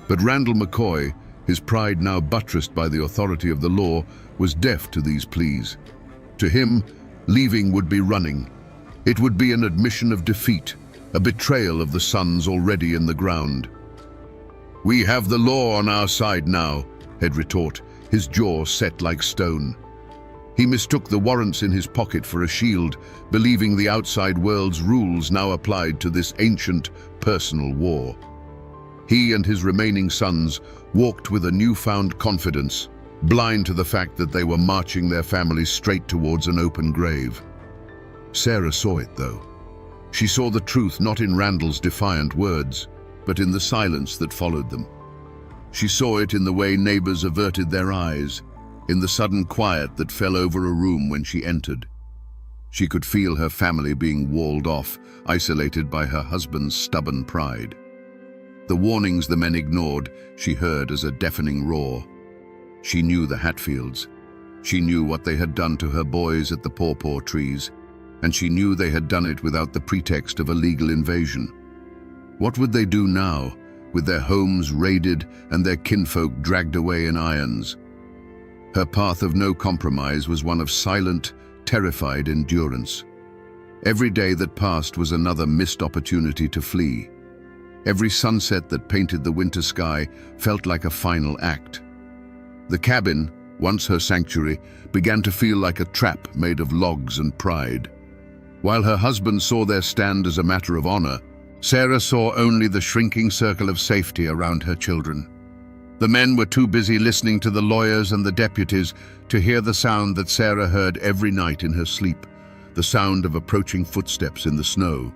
But Randall McCoy, his pride now buttressed by the authority of the law, was deaf to these pleas. To him, leaving would be running. It would be an admission of defeat, a betrayal of the sons already in the ground. "We have the law on our side now," he'd retort, his jaw set like stone. He mistook the warrants in his pocket for a shield, believing the outside world's rules now applied to this ancient, personal war. He and his remaining sons walked with a newfound confidence, blind to the fact that they were marching their families straight towards an open grave. Sarah saw it, though. She saw the truth not in Randall's defiant words, but in the silence that followed them. She saw it in the way neighbors averted their eyes, in the sudden quiet that fell over a room when she entered. She could feel her family being walled off, isolated by her husband's stubborn pride. The warnings the men ignored, she heard as a deafening roar. She knew the Hatfields. She knew what they had done to her boys at the pawpaw trees, and she knew they had done it without the pretext of a legal invasion. What would they do now, with their homes raided and their kinfolk dragged away in irons? Her path of no compromise was one of silent, terrified endurance. Every day that passed was another missed opportunity to flee. Every sunset that painted the winter sky felt like a final act. The cabin, once her sanctuary, began to feel like a trap made of logs and pride. While her husband saw their stand as a matter of honor, Sarah saw only the shrinking circle of safety around her children. The men were too busy listening to the lawyers and the deputies to hear the sound that Sarah heard every night in her sleep, the sound of approaching footsteps in the snow.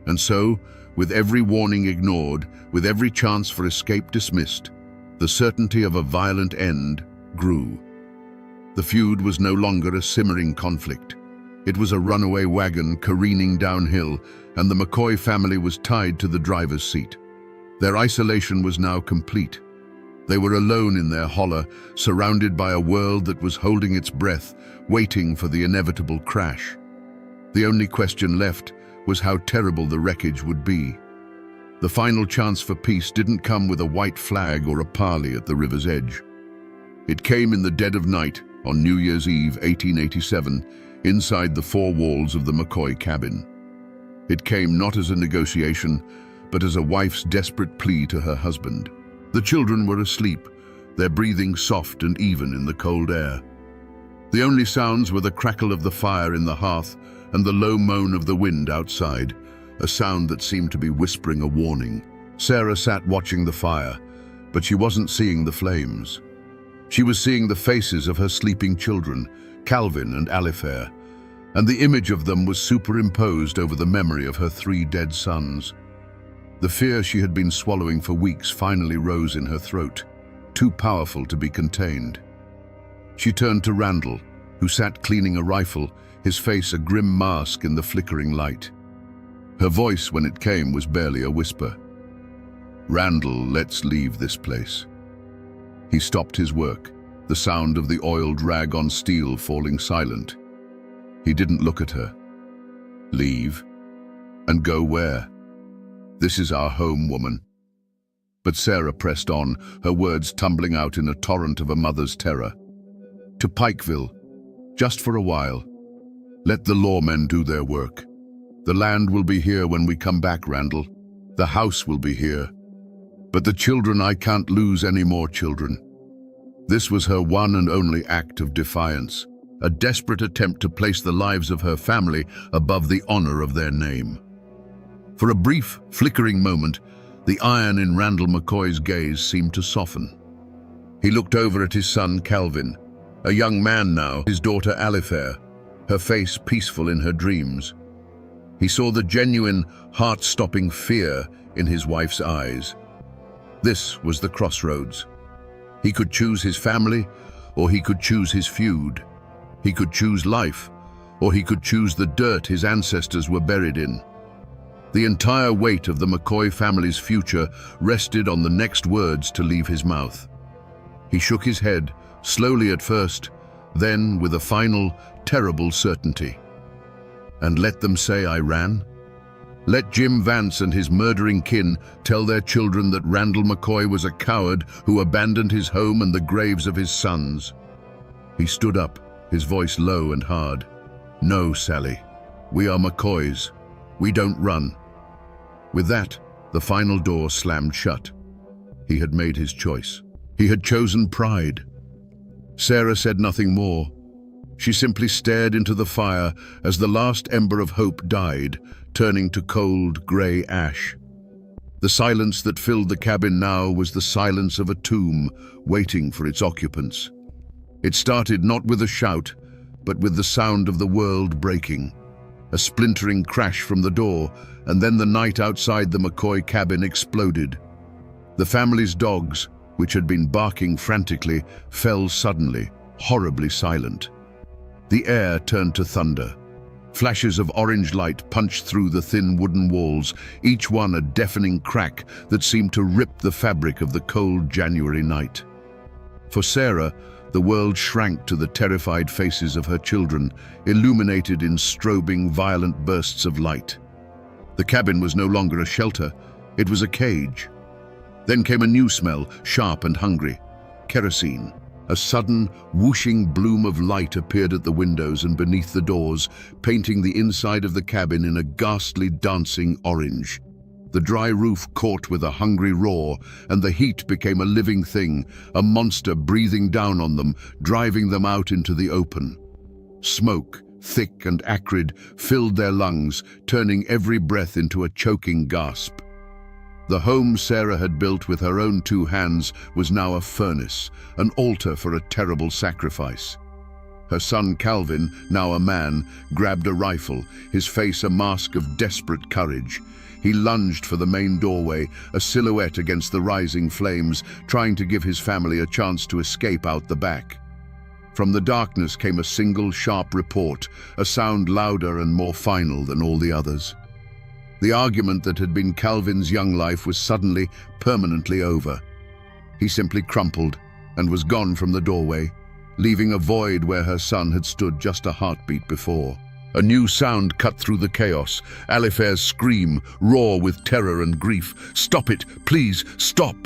And so, with every warning ignored, with every chance for escape dismissed, the certainty of a violent end grew. The feud was no longer a simmering conflict. It was a runaway wagon careening downhill, and the McCoy family was tied to the driver's seat. Their isolation was now complete. They were alone in their holler, surrounded by a world that was holding its breath, waiting for the inevitable crash. The only question left was how terrible the wreckage would be. The final chance for peace didn't come with a white flag or a parley at the river's edge. It came in the dead of night, on New Year's Eve, 1887, inside the 4 walls of the McCoy cabin. It came not as a negotiation, but as a wife's desperate plea to her husband. The children were asleep, their breathing soft and even in the cold air. The only sounds were the crackle of the fire in the hearth and the low moan of the wind outside, a sound that seemed to be whispering a warning. Sarah sat watching the fire, but she wasn't seeing the flames. She was seeing the faces of her sleeping children, Calvin and Alifair, and the image of them was superimposed over the memory of her 3 dead sons. The fear she had been swallowing for weeks finally rose in her throat, too powerful to be contained. She turned to Randall, who sat cleaning a rifle, his face a grim mask in the flickering light. Her voice, when it came, was barely a whisper. "Randall, let's leave this place." He stopped his work, the sound of the oiled rag on steel falling silent. He didn't look at her. "Leave? And go where? This is our home, woman." But Sarah pressed on, her words tumbling out in a torrent of a mother's terror. "To Pikeville, just for a while. Let the lawmen do their work. The land will be here when we come back, Randall. The house will be here. But the children, I can't lose any more children." This was her one and only act of defiance, a desperate attempt to place the lives of her family above the honor of their name. For a brief, flickering moment, the iron in Randall McCoy's gaze seemed to soften. He looked over at his son, Calvin, a young man now, his daughter Alifair, her face peaceful in her dreams. He saw the genuine, heart-stopping fear in his wife's eyes. This was the crossroads. He could choose his family, or he could choose his feud. He could choose life, or he could choose the dirt his ancestors were buried in. The entire weight of the McCoy family's future rested on the next words to leave his mouth. He shook his head, slowly at first, then with a final, terrible certainty. "And let them say I ran? Let Jim Vance and his murdering kin tell their children that Randall McCoy was a coward who abandoned his home and the graves of his sons." He stood up, his voice low and hard. "No, Sally. We are McCoys. We don't run." With that, the final door slammed shut. He had made his choice. He had chosen pride. Sarah said nothing more. She simply stared into the fire as the last ember of hope died, turning to cold, grey ash. The silence that filled the cabin now was the silence of a tomb waiting for its occupants. It started not with a shout, but with the sound of the world breaking. A splintering crash from the door, and then the night outside the McCoy cabin exploded. The family's dogs, which had been barking frantically, fell suddenly, horribly silent. The air turned to thunder. Flashes of orange light punched through the thin wooden walls, each one a deafening crack that seemed to rip the fabric of the cold January night. For Sarah, the world shrank to the terrified faces of her children, illuminated in strobing, violent bursts of light. The cabin was no longer a shelter, it was a cage. Then came a new smell, sharp and hungry: kerosene. A sudden, whooshing bloom of light appeared at the windows and beneath the doors, painting the inside of the cabin in a ghastly, dancing orange. The dry roof caught with a hungry roar, and the heat became a living thing, a monster breathing down on them, driving them out into the open. Smoke, thick and acrid, filled their lungs, turning every breath into a choking gasp. The home Sarah had built with her own 2 hands was now a furnace, an altar for a terrible sacrifice. Her son Calvin, now a man, grabbed a rifle, his face a mask of desperate courage. He lunged for the main doorway, a silhouette against the rising flames, trying to give his family a chance to escape out the back. From the darkness came a single sharp report, a sound louder and more final than all the others. The argument that had been Calvin's young life was suddenly, permanently over. He simply crumpled and was gone from the doorway, leaving a void where her son had stood just a heartbeat before. A new sound cut through the chaos, Alifair's scream, raw with terror and grief. "Stop it! Please, stop!"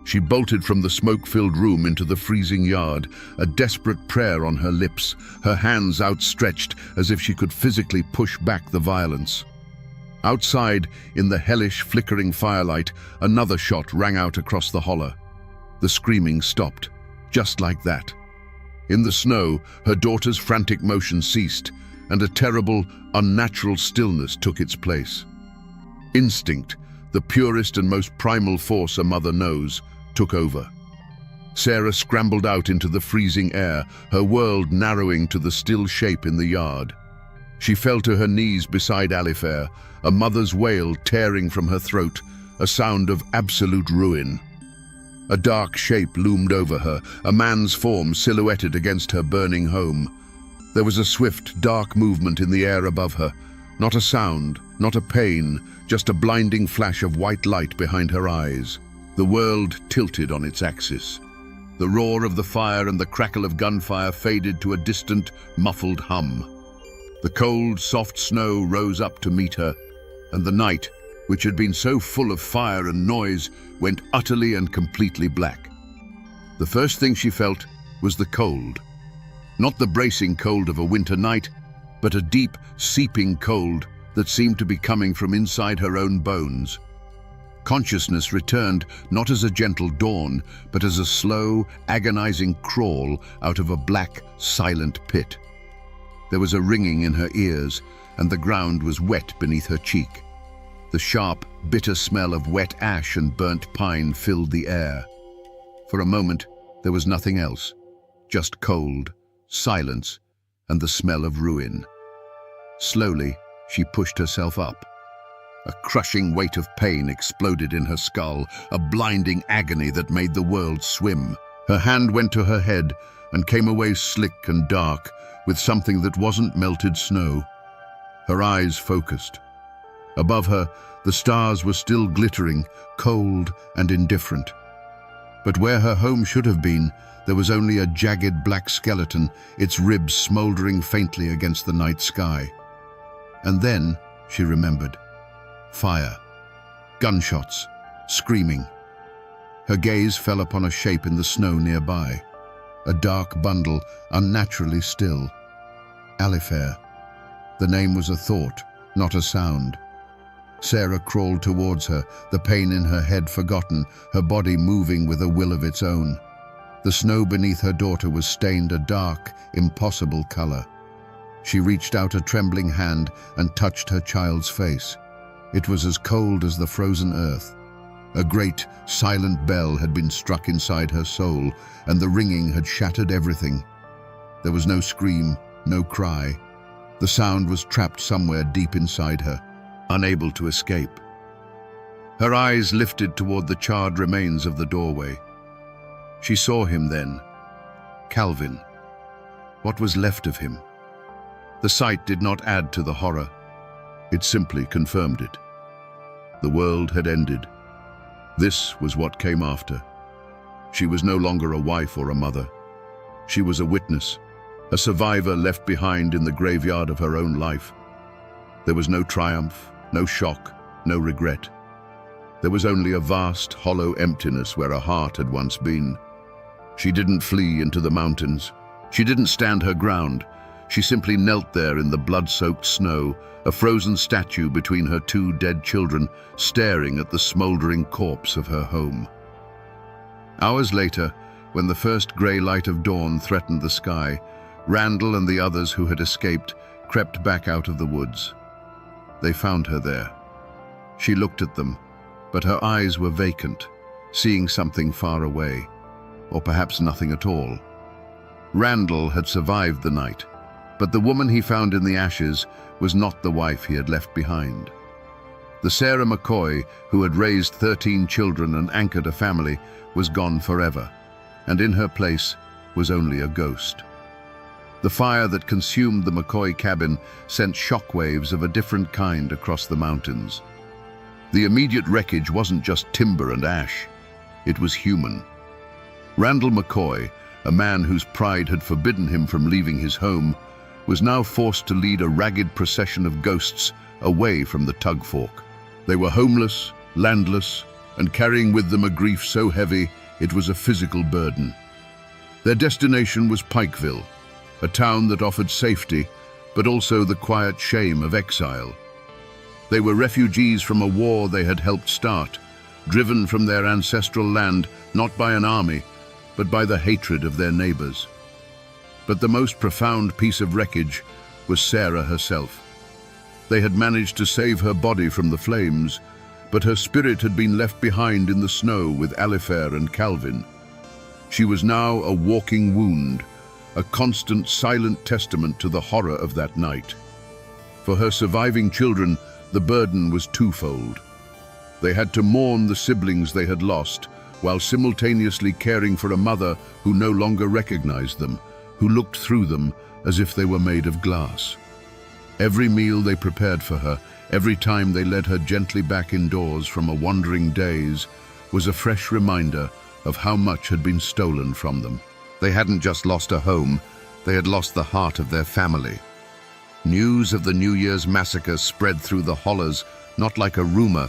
She bolted from the smoke-filled room into the freezing yard, a desperate prayer on her lips, her hands outstretched as if she could physically push back the violence. Outside, in the hellish, flickering firelight, another shot rang out across the holler. The screaming stopped, just like that. In the snow, her daughter's frantic motion ceased, and a terrible, unnatural stillness took its place. Instinct, the purest and most primal force a mother knows, took over. Sarah scrambled out into the freezing air, her world narrowing to the still shape in the yard. She fell to her knees beside Alifair, a mother's wail tearing from her throat, a sound of absolute ruin. A dark shape loomed over her, a man's form silhouetted against her burning home. There was a swift, dark movement in the air above her. Not a sound, not a pain, just a blinding flash of white light behind her eyes. The world tilted on its axis. The roar of the fire and the crackle of gunfire faded to a distant, muffled hum. The cold, soft snow rose up to meet her, and the night, which had been so full of fire and noise, went utterly and completely black. The first thing she felt was the cold. Not the bracing cold of a winter night, but a deep, seeping cold that seemed to be coming from inside her own bones. Consciousness returned not as a gentle dawn, but as a slow, agonizing crawl out of a black, silent pit. There was a ringing in her ears, and the ground was wet beneath her cheek. The sharp, bitter smell of wet ash and burnt pine filled the air. For a moment, there was nothing else, just cold, silence, and the smell of ruin. Slowly, she pushed herself up. A crushing weight of pain exploded in her skull, a blinding agony that made the world swim. Her hand went to her head and came away slick and dark, with something that wasn't melted snow. Her eyes focused. Above her, the stars were still glittering, cold and indifferent. But where her home should have been, there was only a jagged black skeleton, its ribs smoldering faintly against the night sky. And then, she remembered, fire, gunshots, screaming. Her gaze fell upon a shape in the snow nearby, a dark bundle, unnaturally still. Alifair. The name was a thought, not a sound. Sarah crawled towards her, the pain in her head forgotten, her body moving with a will of its own. The snow beneath her daughter was stained a dark, impossible color. She reached out a trembling hand and touched her child's face. It was as cold as the frozen earth. A great, silent bell had been struck inside her soul, and the ringing had shattered everything. There was no scream, no cry. The sound was trapped somewhere deep inside her, unable to escape. Her eyes lifted toward the charred remains of the doorway. She saw him then, Calvin. What was left of him? The sight did not add to the horror. It simply confirmed it. The world had ended. This was what came after. She was no longer a wife or a mother. She was a witness, a survivor left behind in the graveyard of her own life. There was no triumph, no shock, no regret. There was only a vast, hollow emptiness where a heart had once been. She didn't flee into the mountains. She didn't stand her ground. She simply knelt there in the blood-soaked snow, a frozen statue between her two dead children, staring at the smoldering corpse of her home. Hours later, when the first grey light of dawn threatened the sky, Randall and the others who had escaped crept back out of the woods. They found her there. She looked at them, but her eyes were vacant, seeing something far away, or perhaps nothing at all. Randall had survived the night, but the woman he found in the ashes was not the wife he had left behind. The Sarah McCoy, who had raised 13 children and anchored a family, was gone forever, and in her place was only a ghost. The fire that consumed the McCoy cabin sent shockwaves of a different kind across the mountains. The immediate wreckage wasn't just timber and ash, it was human. Randall McCoy, a man whose pride had forbidden him from leaving his home, was now forced to lead a ragged procession of ghosts away from the tug fork. They were homeless, landless, and carrying with them a grief so heavy it was a physical burden. Their destination was Pikeville, a town that offered safety, but also the quiet shame of exile. They were refugees from a war they had helped start, driven from their ancestral land not by an army, but by the hatred of their neighbors. But the most profound piece of wreckage was Sarah herself. They had managed to save her body from the flames, but her spirit had been left behind in the snow with Alifair and Calvin. She was now a walking wound, a constant silent testament to the horror of that night. For her surviving children, the burden was twofold. They had to mourn the siblings they had lost, while simultaneously caring for a mother who no longer recognized them, who looked through them as if they were made of glass. Every meal they prepared for her, every time they led her gently back indoors from a wandering daze, was a fresh reminder of how much had been stolen from them. They hadn't just lost a home, they had lost the heart of their family. News of the New Year's massacre spread through the hollers, not like a rumor,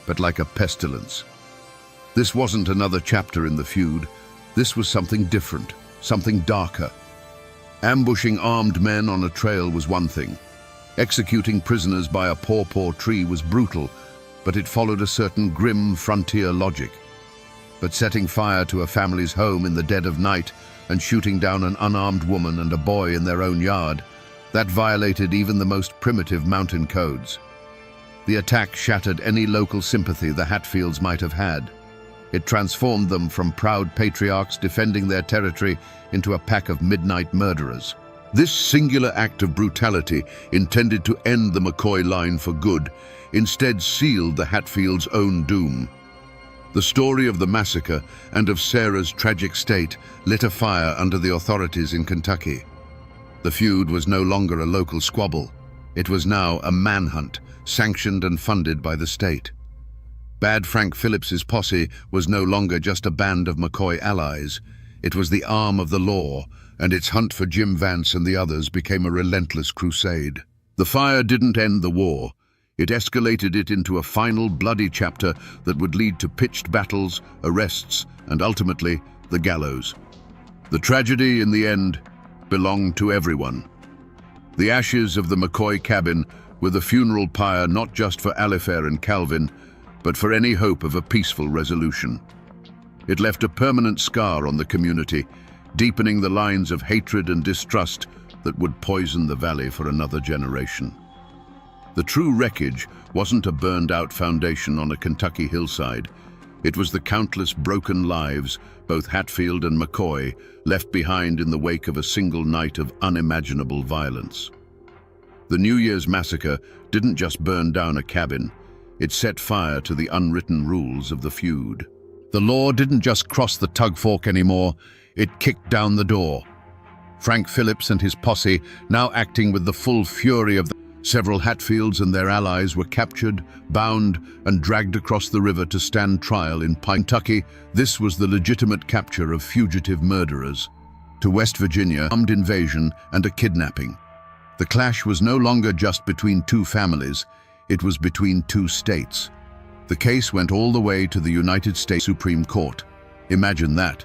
but like a pestilence. This wasn't another chapter in the feud. This was something different, something darker. Ambushing armed men on a trail was one thing. Executing prisoners by a pawpaw tree was brutal, but it followed a certain grim frontier logic. But setting fire to a family's home in the dead of night and shooting down an unarmed woman and a boy in their own yard, that violated even the most primitive mountain codes. The attack shattered any local sympathy the Hatfields might have had. It transformed them from proud patriarchs defending their territory into a pack of midnight murderers. This singular act of brutality, intended to end the McCoy line for good, instead sealed the Hatfields' own doom. The story of the massacre and of Sarah's tragic state lit a fire under the authorities in Kentucky. The feud was no longer a local squabble. It was now a manhunt, sanctioned and funded by the state. Bad Frank Phillips's posse was no longer just a band of McCoy allies. It was the arm of the law, and its hunt for Jim Vance and the others became a relentless crusade. The fire didn't end the war. It escalated it into a final bloody chapter that would lead to pitched battles, arrests, and ultimately, the gallows. The tragedy, in the end, belonged to everyone. The ashes of the McCoy cabin were the funeral pyre not just for Alifair and Calvin, but for any hope of a peaceful resolution. It left a permanent scar on the community, deepening the lines of hatred and distrust that would poison the valley for another generation. The true wreckage wasn't a burned-out foundation on a Kentucky hillside. It was the countless broken lives, both Hatfield and McCoy, left behind in the wake of a single night of unimaginable violence. The New Year's massacre didn't just burn down a cabin, it set fire to the unwritten rules of the feud. The law didn't just cross the tug fork anymore, it kicked down the door. Frank Phillips and his posse, now acting with the full fury of several Hatfields and their allies, were captured, bound, and dragged across the river to stand trial in Kentucky. This was the legitimate capture of fugitive murderers. To West Virginia, armed invasion and a kidnapping. The clash was no longer just between two families, it was between two states. The case went all the way to the United States Supreme Court. Imagine that.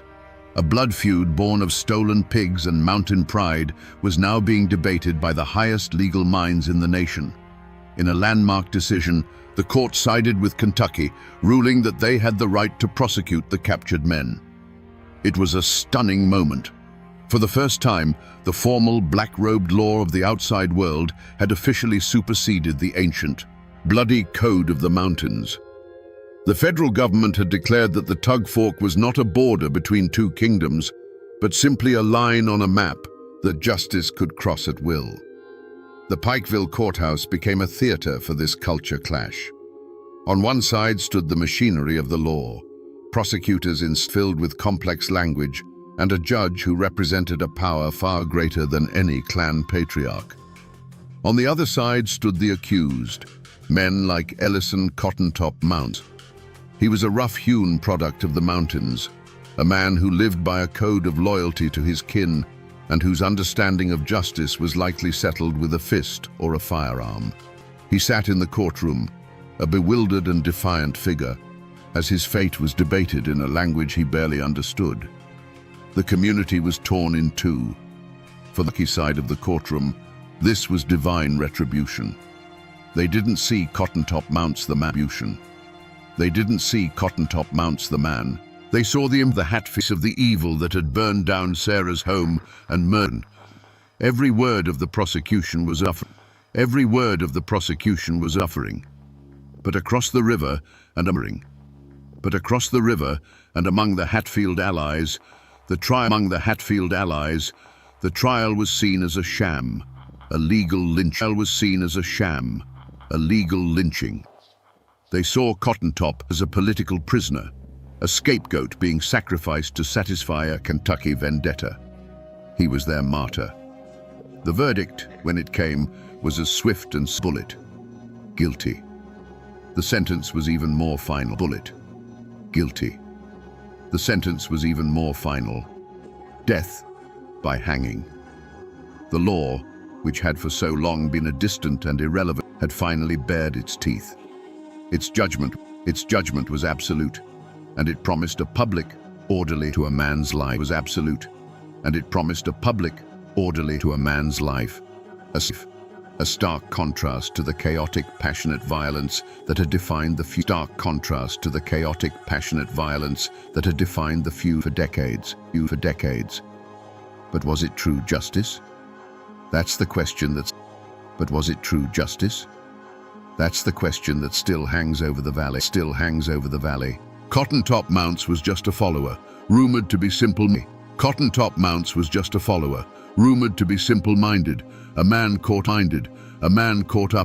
A blood feud born of stolen pigs and mountain pride was now being debated by the highest legal minds in the nation. In a landmark decision, the court sided with Kentucky, ruling that they had the right to prosecute the captured men. It was a stunning moment. For the first time, the formal black-robed law of the outside world had officially superseded the ancient, bloody code of the mountains. The federal government had declared that the Tug Fork was not a border between two kingdoms, but simply a line on a map that justice could cross at will. The Pikeville courthouse became a theater for this culture clash. On one side stood the machinery of the law, prosecutors filled with complex language, and a judge who represented a power far greater than any clan patriarch. On the other side stood the accused, men like Ellison Cottontop Mount. He was a rough-hewn product of the mountains, a man who lived by a code of loyalty to his kin and whose understanding of justice was likely settled with a fist or a firearm. He sat in the courtroom, a bewildered and defiant figure, as his fate was debated in a language he barely understood. The community was torn in two. For the side of the courtroom, this was divine retribution. They didn't see Cotton-Top mounts the man. They didn't see Cotton-Top mounts the man. They saw the hat face of the evil that had burned down Sarah's home and murdered. Every word of the prosecution was suffering. Every word of the prosecution was suffering. But across the river and among the Hatfield allies, the trial was seen as a sham, a legal lynching. They saw Cotton-Top as a political prisoner, a scapegoat being sacrificed to satisfy a Kentucky vendetta. He was their martyr. The verdict, when it came, was as swift and bullet. Guilty. The sentence was even more final. Bullet. Guilty. The sentence was even more final. Death by hanging. The law, which had for so long been a distant and irrelevant, had finally bared its teeth. Its judgment was absolute, and it promised a public, orderly to a man's life was absolute, and it promised a public, orderly to a man's life. A stark contrast to the chaotic, passionate violence that had defined the feud. Stark contrast to the chaotic, passionate violence that had defined the feud for decades. But was it true justice? That's the question that's... But was it true justice? That's the question that still hangs over the valley. Cotton-Top Mounts was just a follower, rumored to be simple-minded. Cotton-Top Mounts was just a follower, rumored to be simple-minded, a man caught up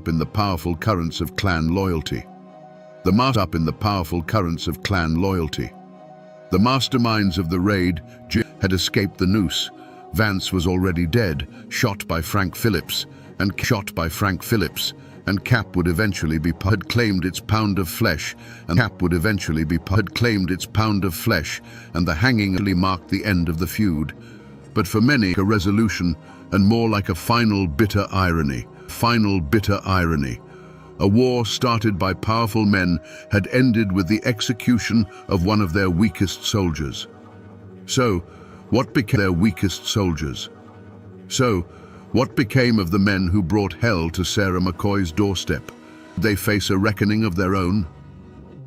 in the powerful currents of clan loyalty. The masterminds of the raid had escaped the noose. Vance was already dead, shot by Frank Phillips, and Cap would eventually be had claimed its pound of flesh, and the hanging only marked the end of the feud. But for many, a resolution, and more like a final bitter irony. A war started by powerful men had ended with the execution of one of their weakest soldiers. So, what became of the men who brought hell to Sarah McCoy's doorstep? Did they face a reckoning of their own?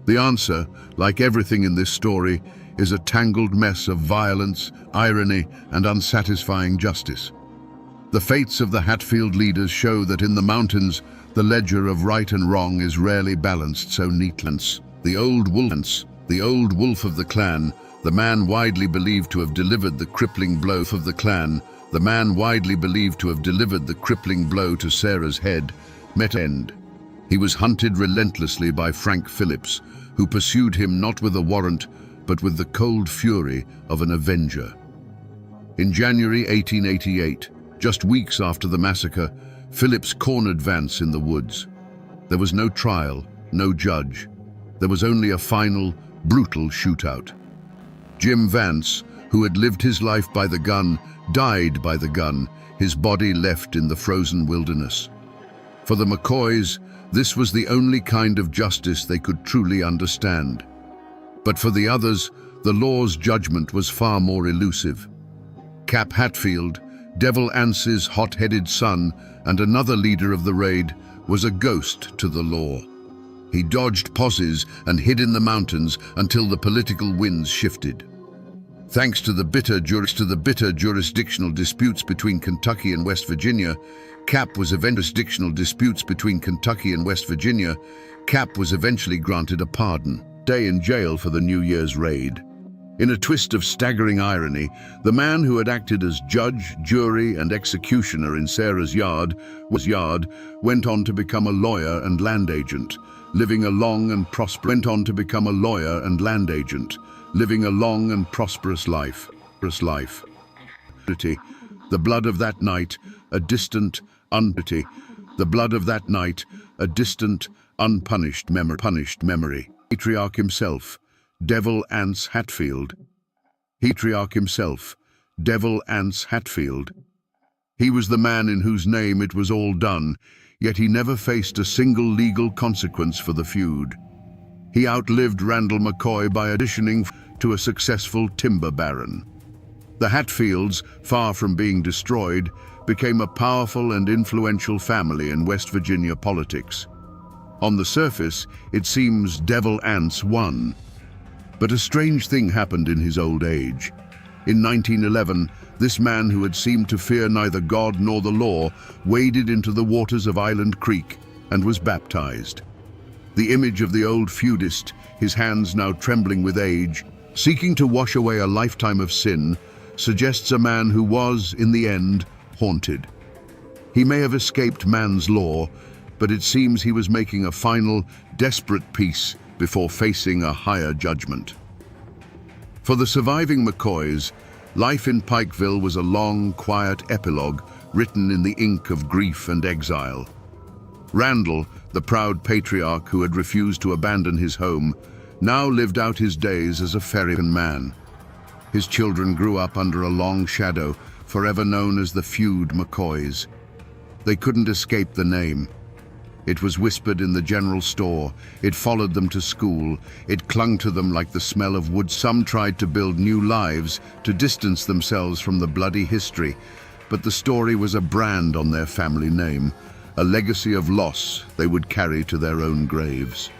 The answer, like everything in this story, is a tangled mess of violence, irony, and unsatisfying justice. The fates of the Hatfield leaders show that in the mountains, the ledger of right and wrong is rarely balanced so neatly. The old wolf of the clan, the man widely believed to have delivered the crippling blow to Sarah's head, met an end. He was hunted relentlessly by Frank Phillips, who pursued him not with a warrant, but with the cold fury of an avenger. In January 1888, just weeks after the massacre, Phillips cornered Vance in the woods. There was no trial, no judge. There was only a final, brutal shootout. Jim Vance, who had lived his life by the gun, died by the gun, his body left in the frozen wilderness. For the McCoys, this was the only kind of justice they could truly understand. But for the others, the law's judgment was far more elusive. Cap Hatfield, Devil Anse's hot-headed son and another leader of the raid, was a ghost to the law. He dodged posses and hid in the mountains until the political winds shifted. Thanks to the bitter jurisdictional disputes between Kentucky and West Virginia, Cap was eventually granted a pardon. Day in jail for the New Year's raid. In a twist of staggering irony, the man who had acted as judge, jury, and executioner in Sarah's yard went on to become a lawyer and land agent, living a long and prosperous life. The blood of that night, a distant, unpunished memory. Patriarch himself, Devil Anse Hatfield. He was the man in whose name it was all done, yet he never faced a single legal consequence for the feud. He outlived Randall McCoy by auditioning to a successful timber baron. The Hatfields, far from being destroyed, became a powerful and influential family in West Virginia politics. On the surface, it seems Devil Anse won. But a strange thing happened in his old age. In 1911, this man who had seemed to fear neither God nor the law waded into the waters of Island Creek and was baptized. The image of the old feudist, his hands now trembling with age, seeking to wash away a lifetime of sin, suggests a man who was, in the end, haunted. He may have escaped man's law, but it seems he was making a final, desperate peace before facing a higher judgment. For the surviving McCoys, life in Pikeville was a long, quiet epilogue written in the ink of grief and exile. Randall, the proud patriarch who had refused to abandon his home, now lived out his days as a ferryman man. His children grew up under a long shadow, forever known as the feud McCoys. They couldn't escape the name. It was whispered in the general store, it followed them to school, it clung to them like the smell of wood. Some tried to build new lives, to distance themselves from the bloody history, but the story was a brand on their family name, a legacy of loss they would carry to their own graves.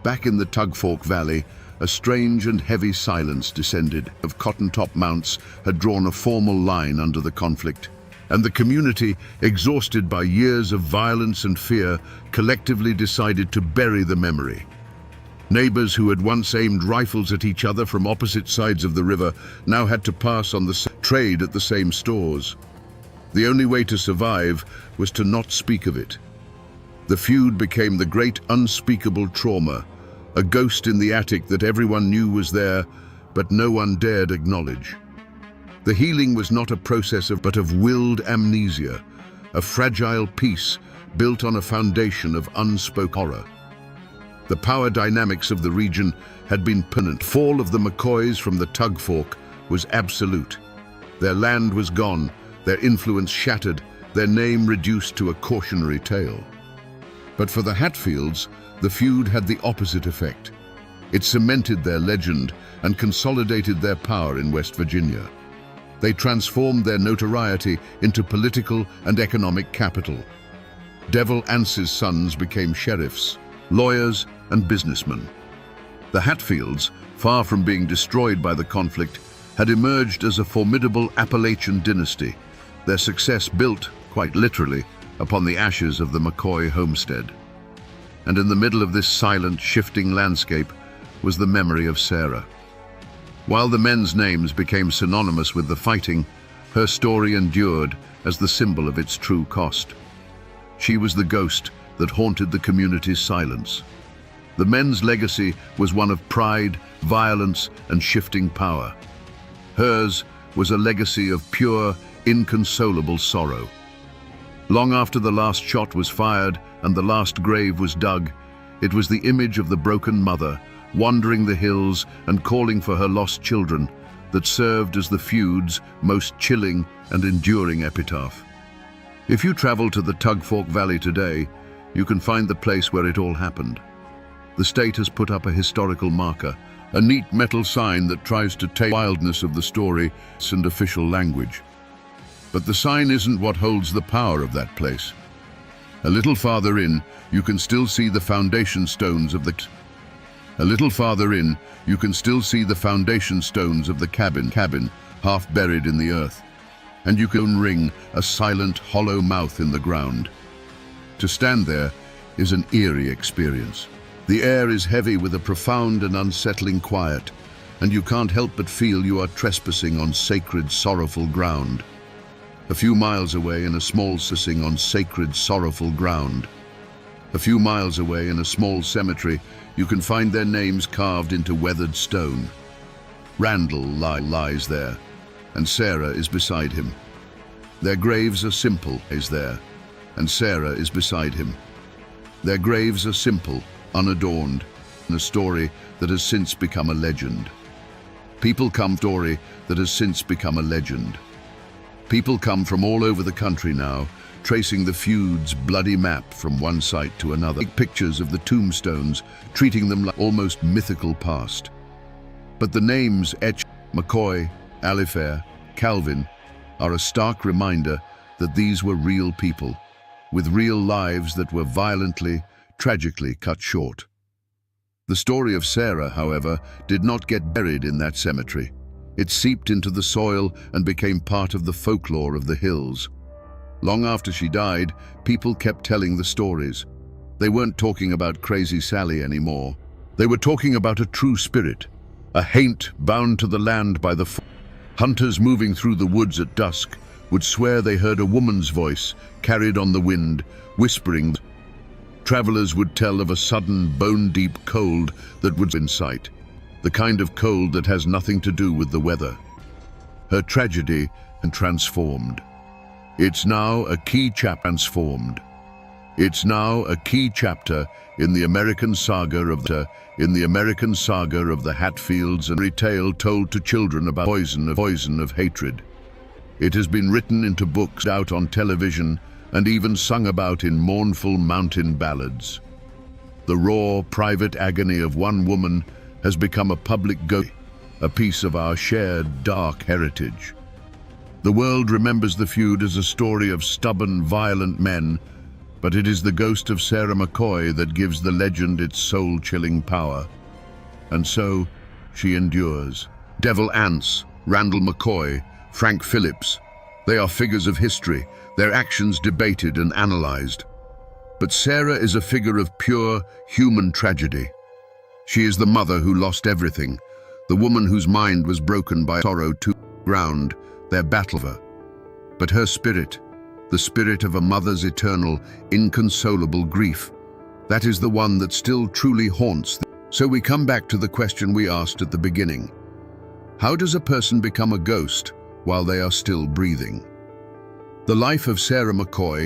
Back in the Tugfork Valley, a strange and heavy silence descended. Of cotton-top mounts had drawn a formal line under the conflict, and the community, exhausted by years of violence and fear, collectively decided to bury the memory. Neighbors who had once aimed rifles at each other from opposite sides of the river now had to pass on the trade at the same stores. The only way to survive was to not speak of it. The feud became the great unspeakable trauma, a ghost in the attic that everyone knew was there, but no one dared acknowledge. The healing was not a process but of willed amnesia, a fragile peace built on a foundation of unspoken horror. The power dynamics of the region had been permanent. Fall of the McCoys from the Tugfork was absolute. Their land was gone, their influence shattered, their name reduced to a cautionary tale. But for the Hatfields, the feud had the opposite effect. It cemented their legend and consolidated their power in West Virginia. They transformed their notoriety into political and economic capital. Devil Anse's sons became sheriffs, lawyers, and businessmen. The Hatfields, far from being destroyed by the conflict, had emerged as a formidable Appalachian dynasty, their success built, quite literally, upon the ashes of the McCoy homestead. And in the middle of this silent, shifting landscape was the memory of Sarah. While the men's names became synonymous with the fighting, her story endured as the symbol of its true cost. She was the ghost that haunted the community's silence. The men's legacy was one of pride, violence, and shifting power. Hers was a legacy of pure, inconsolable sorrow. Long after the last shot was fired and the last grave was dug, it was the image of the broken mother, wandering the hills and calling for her lost children, that served as the feud's most chilling and enduring epitaph. If you travel to the Tugfork Valley today, you can find the place where it all happened. The state has put up a historical marker, a neat metal sign that tries to take the wildness of the story and official language. But the sign isn't what holds the power of that place. A little farther in, you can still see the foundation stones of the cabin, half buried in the earth, and you can ring a silent, hollow mouth in the ground. To stand there is an eerie experience. The air is heavy with a profound and unsettling quiet, and you can't help but feel you are trespassing on sacred, sorrowful ground. A few miles away in a small cemetery, you can find their names carved into weathered stone. Randall lies there, and Sarah is beside him. Their graves are simple, and Sarah is beside him. Their graves are simple, unadorned, in a story that has since become a legend. People come from all over the country now, tracing the feud's bloody map from one site to another. Take pictures of the tombstones, treating them like almost mythical past. But the names etched: McCoy, Alifair, Calvin, are a stark reminder that these were real people, with real lives that were violently, tragically cut short. The story of Sarah, however, did not get buried in that cemetery. It seeped into the soil and became part of the folklore of the hills. Long after she died, people kept telling the stories. They weren't talking about Crazy Sally anymore. They were talking about a true spirit, a haint bound to the land by the hunters moving through the woods at dusk would swear they heard a woman's voice carried on the wind, whispering. Travelers would tell of a sudden, bone-deep cold that was in sight, the kind of cold that has nothing to do with the weather. Her tragedy and transformed. It's now a key chapter in the American saga of the Hatfields, and a tale told to children about poison of hatred. It has been written into books, out on television, and even sung about in mournful mountain ballads. The raw, private agony of one woman has become a public ghost, a piece of our shared dark heritage. The world remembers the feud as a story of stubborn, violent men, but it is the ghost of Sarah McCoy that gives the legend its soul-chilling power. And so, she endures. Devil Anse, Randall McCoy, Frank Phillips, they are figures of history, their actions debated and analyzed. But Sarah is a figure of pure, human tragedy. She is the mother who lost everything, the woman whose mind was broken by sorrow to ground, their battle over. But her spirit, the spirit of a mother's eternal, inconsolable grief, that is the one that still truly haunts. So we come back to the question we asked at the beginning. How does a person become a ghost while they are still breathing? The life of Sarah McCoy